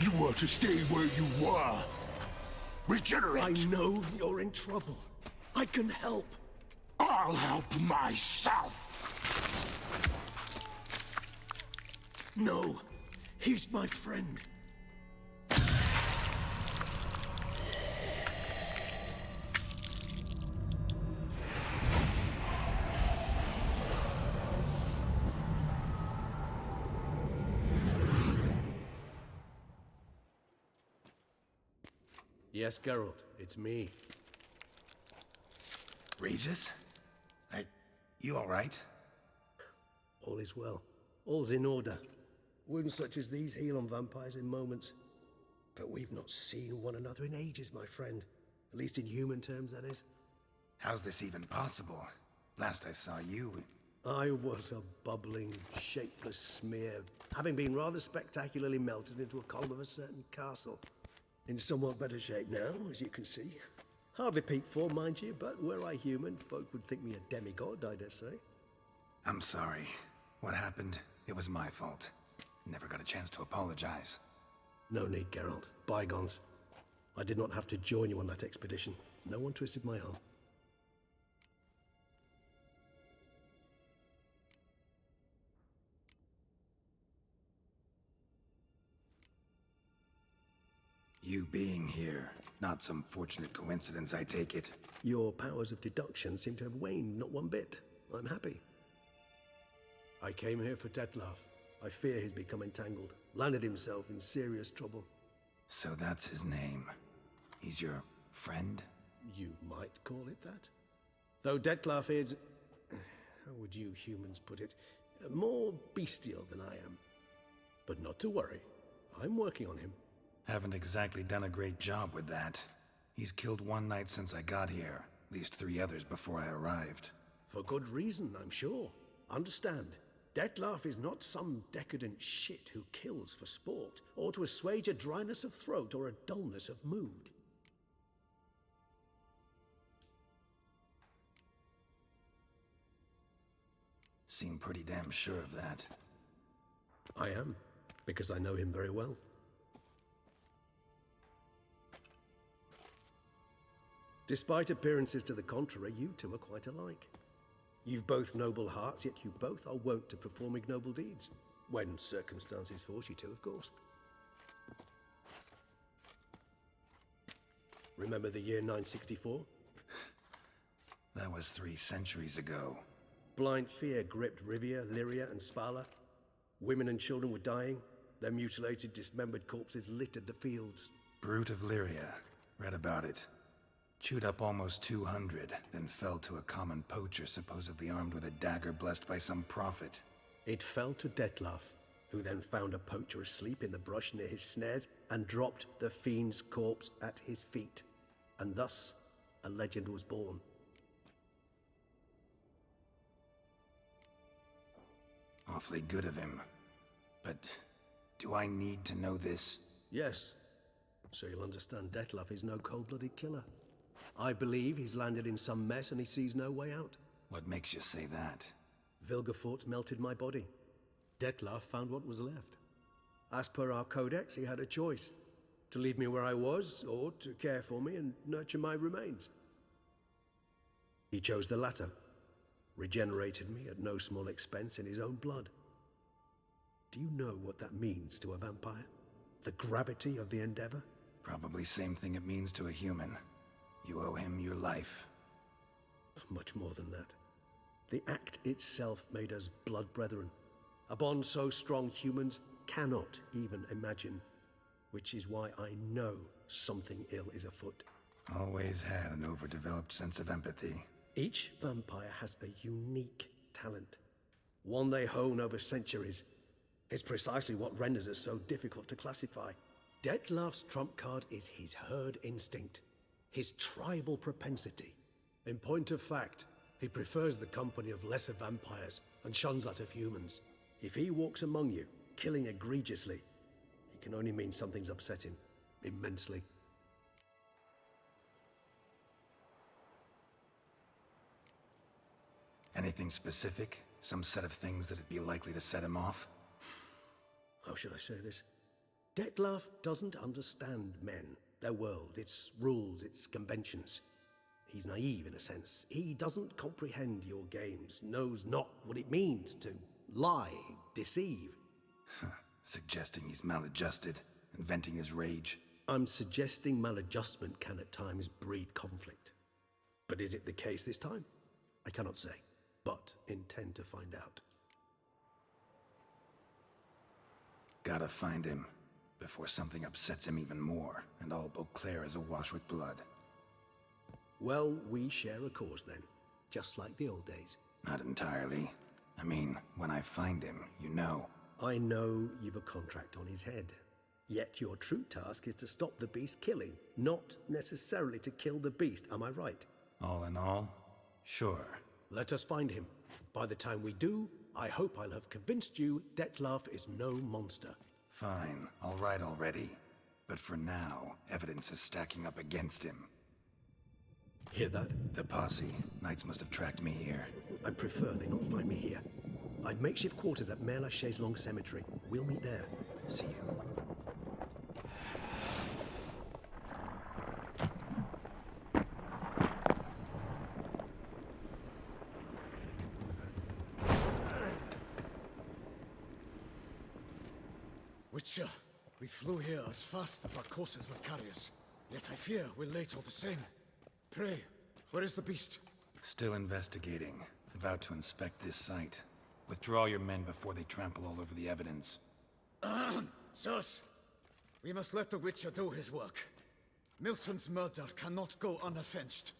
You were to stay where you were. Regenerate! I know you're in trouble. I can help. I'll help myself. No, he's my friend. Yes, Geralt, it's me. Regis? You alright? All is well. All's in order. Wounds such as these heal on vampires in moments. But we've not seen one another in ages, my friend. At least in human terms, that is. How's this even possible? Last I saw you... I was a bubbling, shapeless smear, having been rather spectacularly melted into a column of a certain castle. In somewhat better shape now, as you can see. Hardly peak form, mind you, but were I human, folk would think me a demigod, I dare say. I'm sorry. What happened, it was my fault. Never got a chance to apologize. No need, Geralt. Bygones. I did not have to join you on that expedition. No one twisted my arm. You being here, not some fortunate coincidence, I take it. Your powers of deduction seem to have waned not one bit. I'm happy. I came here for Dettlaff. I fear he's become entangled, landed himself in serious trouble. So that's his name. He's your friend? You might call it that. Though Dettlaff is... how would you humans put it? More bestial than I am. But not to worry. I'm working on him. Haven't exactly done a great job with that. He's killed one knight since I got here, at least 3 others before I arrived. For good reason, I'm sure. Understand, Dettlaff is not some decadent shit who kills for sport, or to assuage a dryness of throat or a dullness of mood. Seem pretty damn sure of that. I am, because I know him very well. Despite appearances to the contrary, you two are quite alike. You've both noble hearts, yet you both are wont to perform ignoble deeds. When circumstances force you to, of course. Remember the year 964? That was 3 centuries ago. Blind fear gripped Rivia, Lyria, and Spala. Women and children were dying. Their mutilated, dismembered corpses littered the fields. Brute of Lyria. Read about it. Chewed up almost 200, then fell to a common poacher supposedly armed with a dagger blessed by some prophet. It fell to Dettlaff, who then found a poacher asleep in the brush near his snares and dropped the fiend's corpse at his feet. And thus, a legend was born. Awfully good of him. But do I need to know this? Yes. So you'll understand Dettlaff is no cold-blooded killer. I believe he's landed in some mess and he sees no way out. What makes you say that? Vilgefortz melted my body. Dettlaff found what was left. As per our codex, he had a choice. To leave me where I was, or to care for me and nurture my remains. He chose the latter. Regenerated me at no small expense in his own blood. Do you know what that means to a vampire? The gravity of the endeavor? Probably same thing it means to a human. You owe him your life. Much more than that. The act itself made us blood brethren. A bond so strong humans cannot even imagine. Which is why I know something ill is afoot. Always had an overdeveloped sense of empathy. Each vampire has a unique talent. One they hone over centuries. It's precisely what renders us so difficult to classify. Dettlaff's trump card is his herd instinct. His tribal propensity. In point of fact, he prefers the company of lesser vampires and shuns that of humans. If he walks among you, killing egregiously, it can only mean something's upset him, immensely. Anything specific? Some set of things that'd be likely to set him off? How should I say this? Dettlaff doesn't understand men, their world, its rules, its conventions. He's naive in a sense. He doesn't comprehend your games, knows not what it means to lie, deceive. Suggesting he's maladjusted, and venting his rage. I'm suggesting maladjustment can at times breed conflict. But is it the case this time? I cannot say, but intend to find out. Gotta find him, before something upsets him even more, and all Beauclair is awash with blood. Well, we share a cause then, just like the old days. Not entirely. I mean, when I find him, you know. I know you've a contract on his head. Yet your true task is to stop the beast killing, not necessarily to kill the beast, am I right? All in all, sure. Let us find him. By the time we do, I hope I'll have convinced you Dettlaff is no monster. Fine, all right already. But for now, evidence is stacking up against him. Hear that? The posse. Knights must have tracked me here. I'd prefer they not find me here. I've makeshift quarters at Mère Lachaise Long Cemetery. We'll meet there. See you. Witcher, we flew here as fast as our courses would carry us. Yet I fear we're late all the same. Pray, where is the beast? Still investigating. About to inspect this site. Withdraw your men before they trample all over the evidence. Sirs, we must let the Witcher do his work. Milton's murder cannot go unavenged.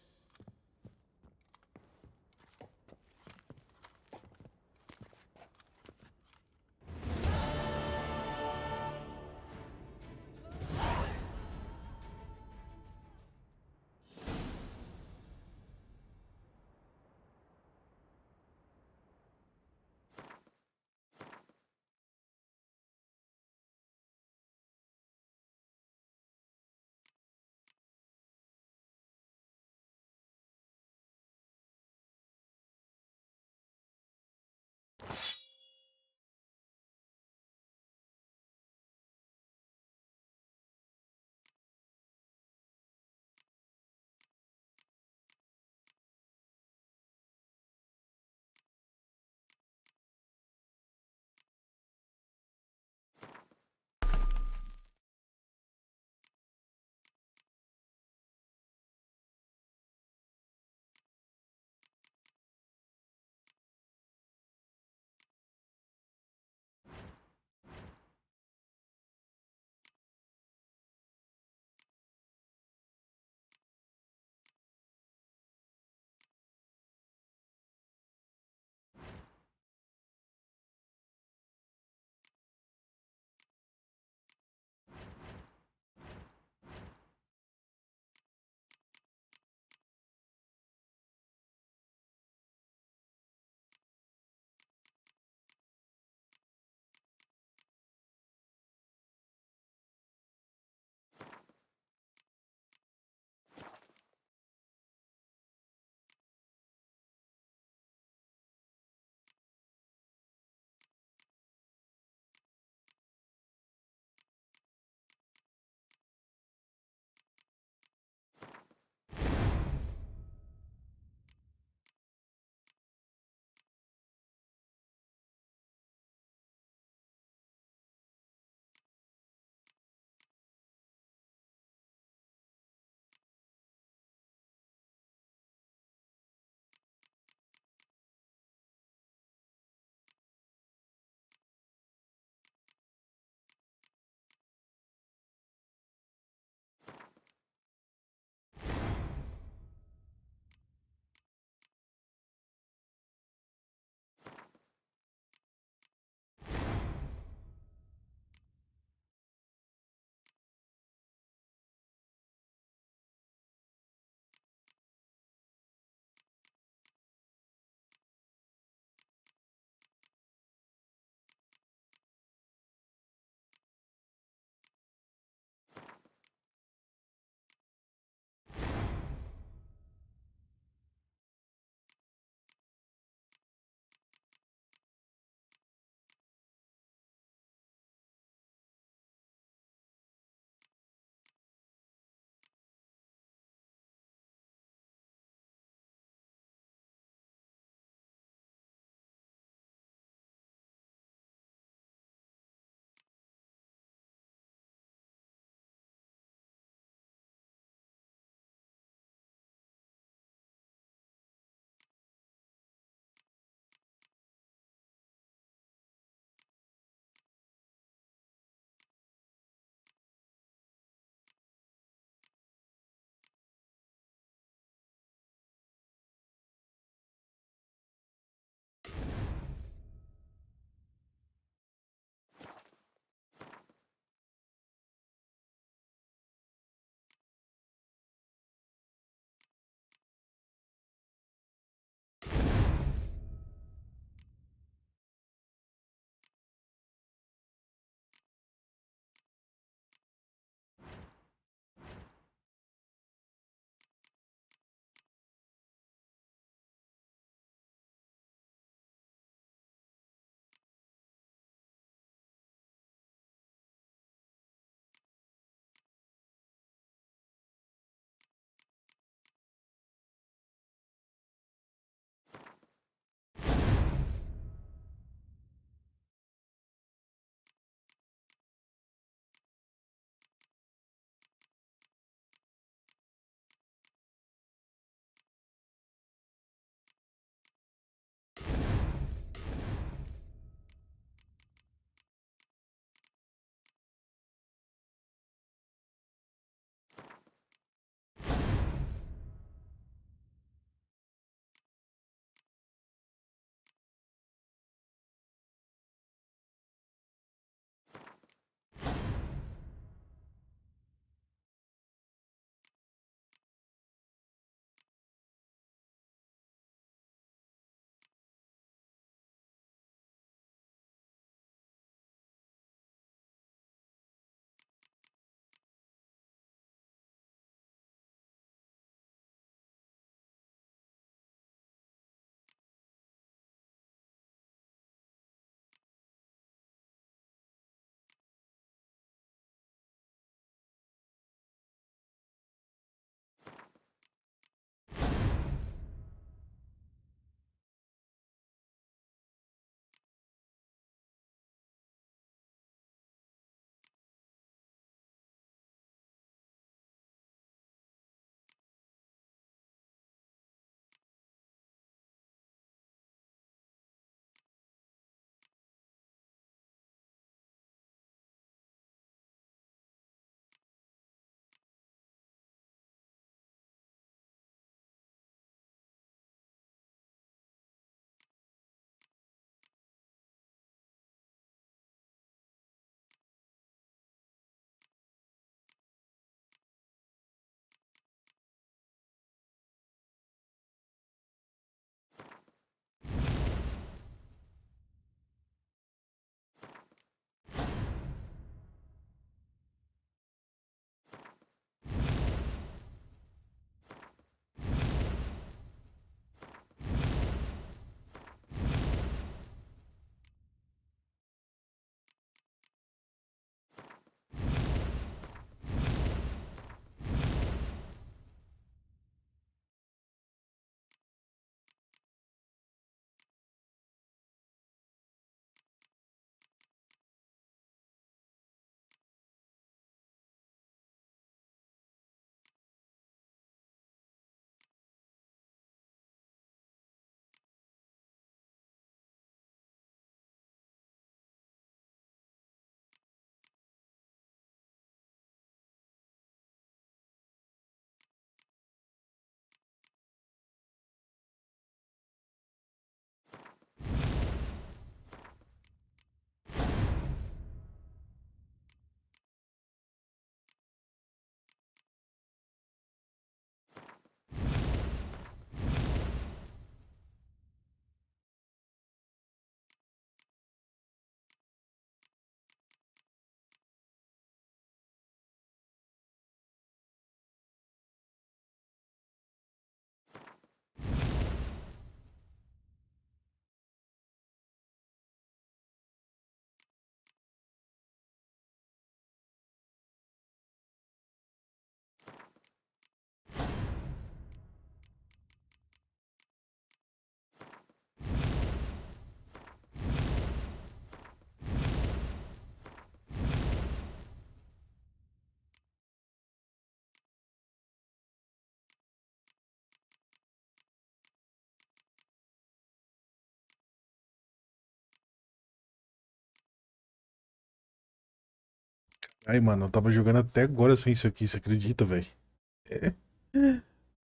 Ai, mano, eu tava jogando até agora sem isso aqui, você acredita, velho?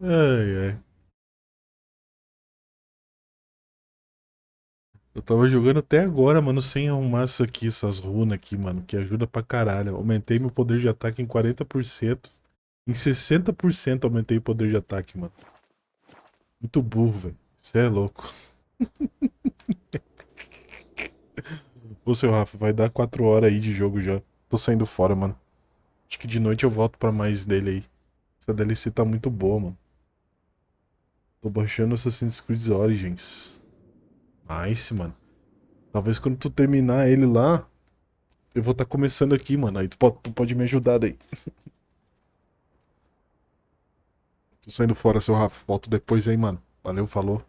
Ai, ai. Eu tava jogando até agora, mano, sem arrumar isso aqui, essas runas aqui, mano, que ajuda pra caralho. Aumentei meu poder de ataque em 40%. Em 60% aumentei o poder de ataque, mano. Muito burro, velho. Você é louco. Ô, seu Rafa, vai dar 4 horas aí de jogo já. Tô saindo fora, mano. Acho que de noite eu volto pra mais dele aí. Essa DLC tá muito boa, mano. Tô baixando Assassin's Creed Origins. Nice, mano. Talvez quando tu terminar ele lá, eu vou estar começando aqui, mano. Aí tu pode me ajudar daí. Tô saindo fora, seu Rafa. Volto depois aí, mano. Valeu, falou.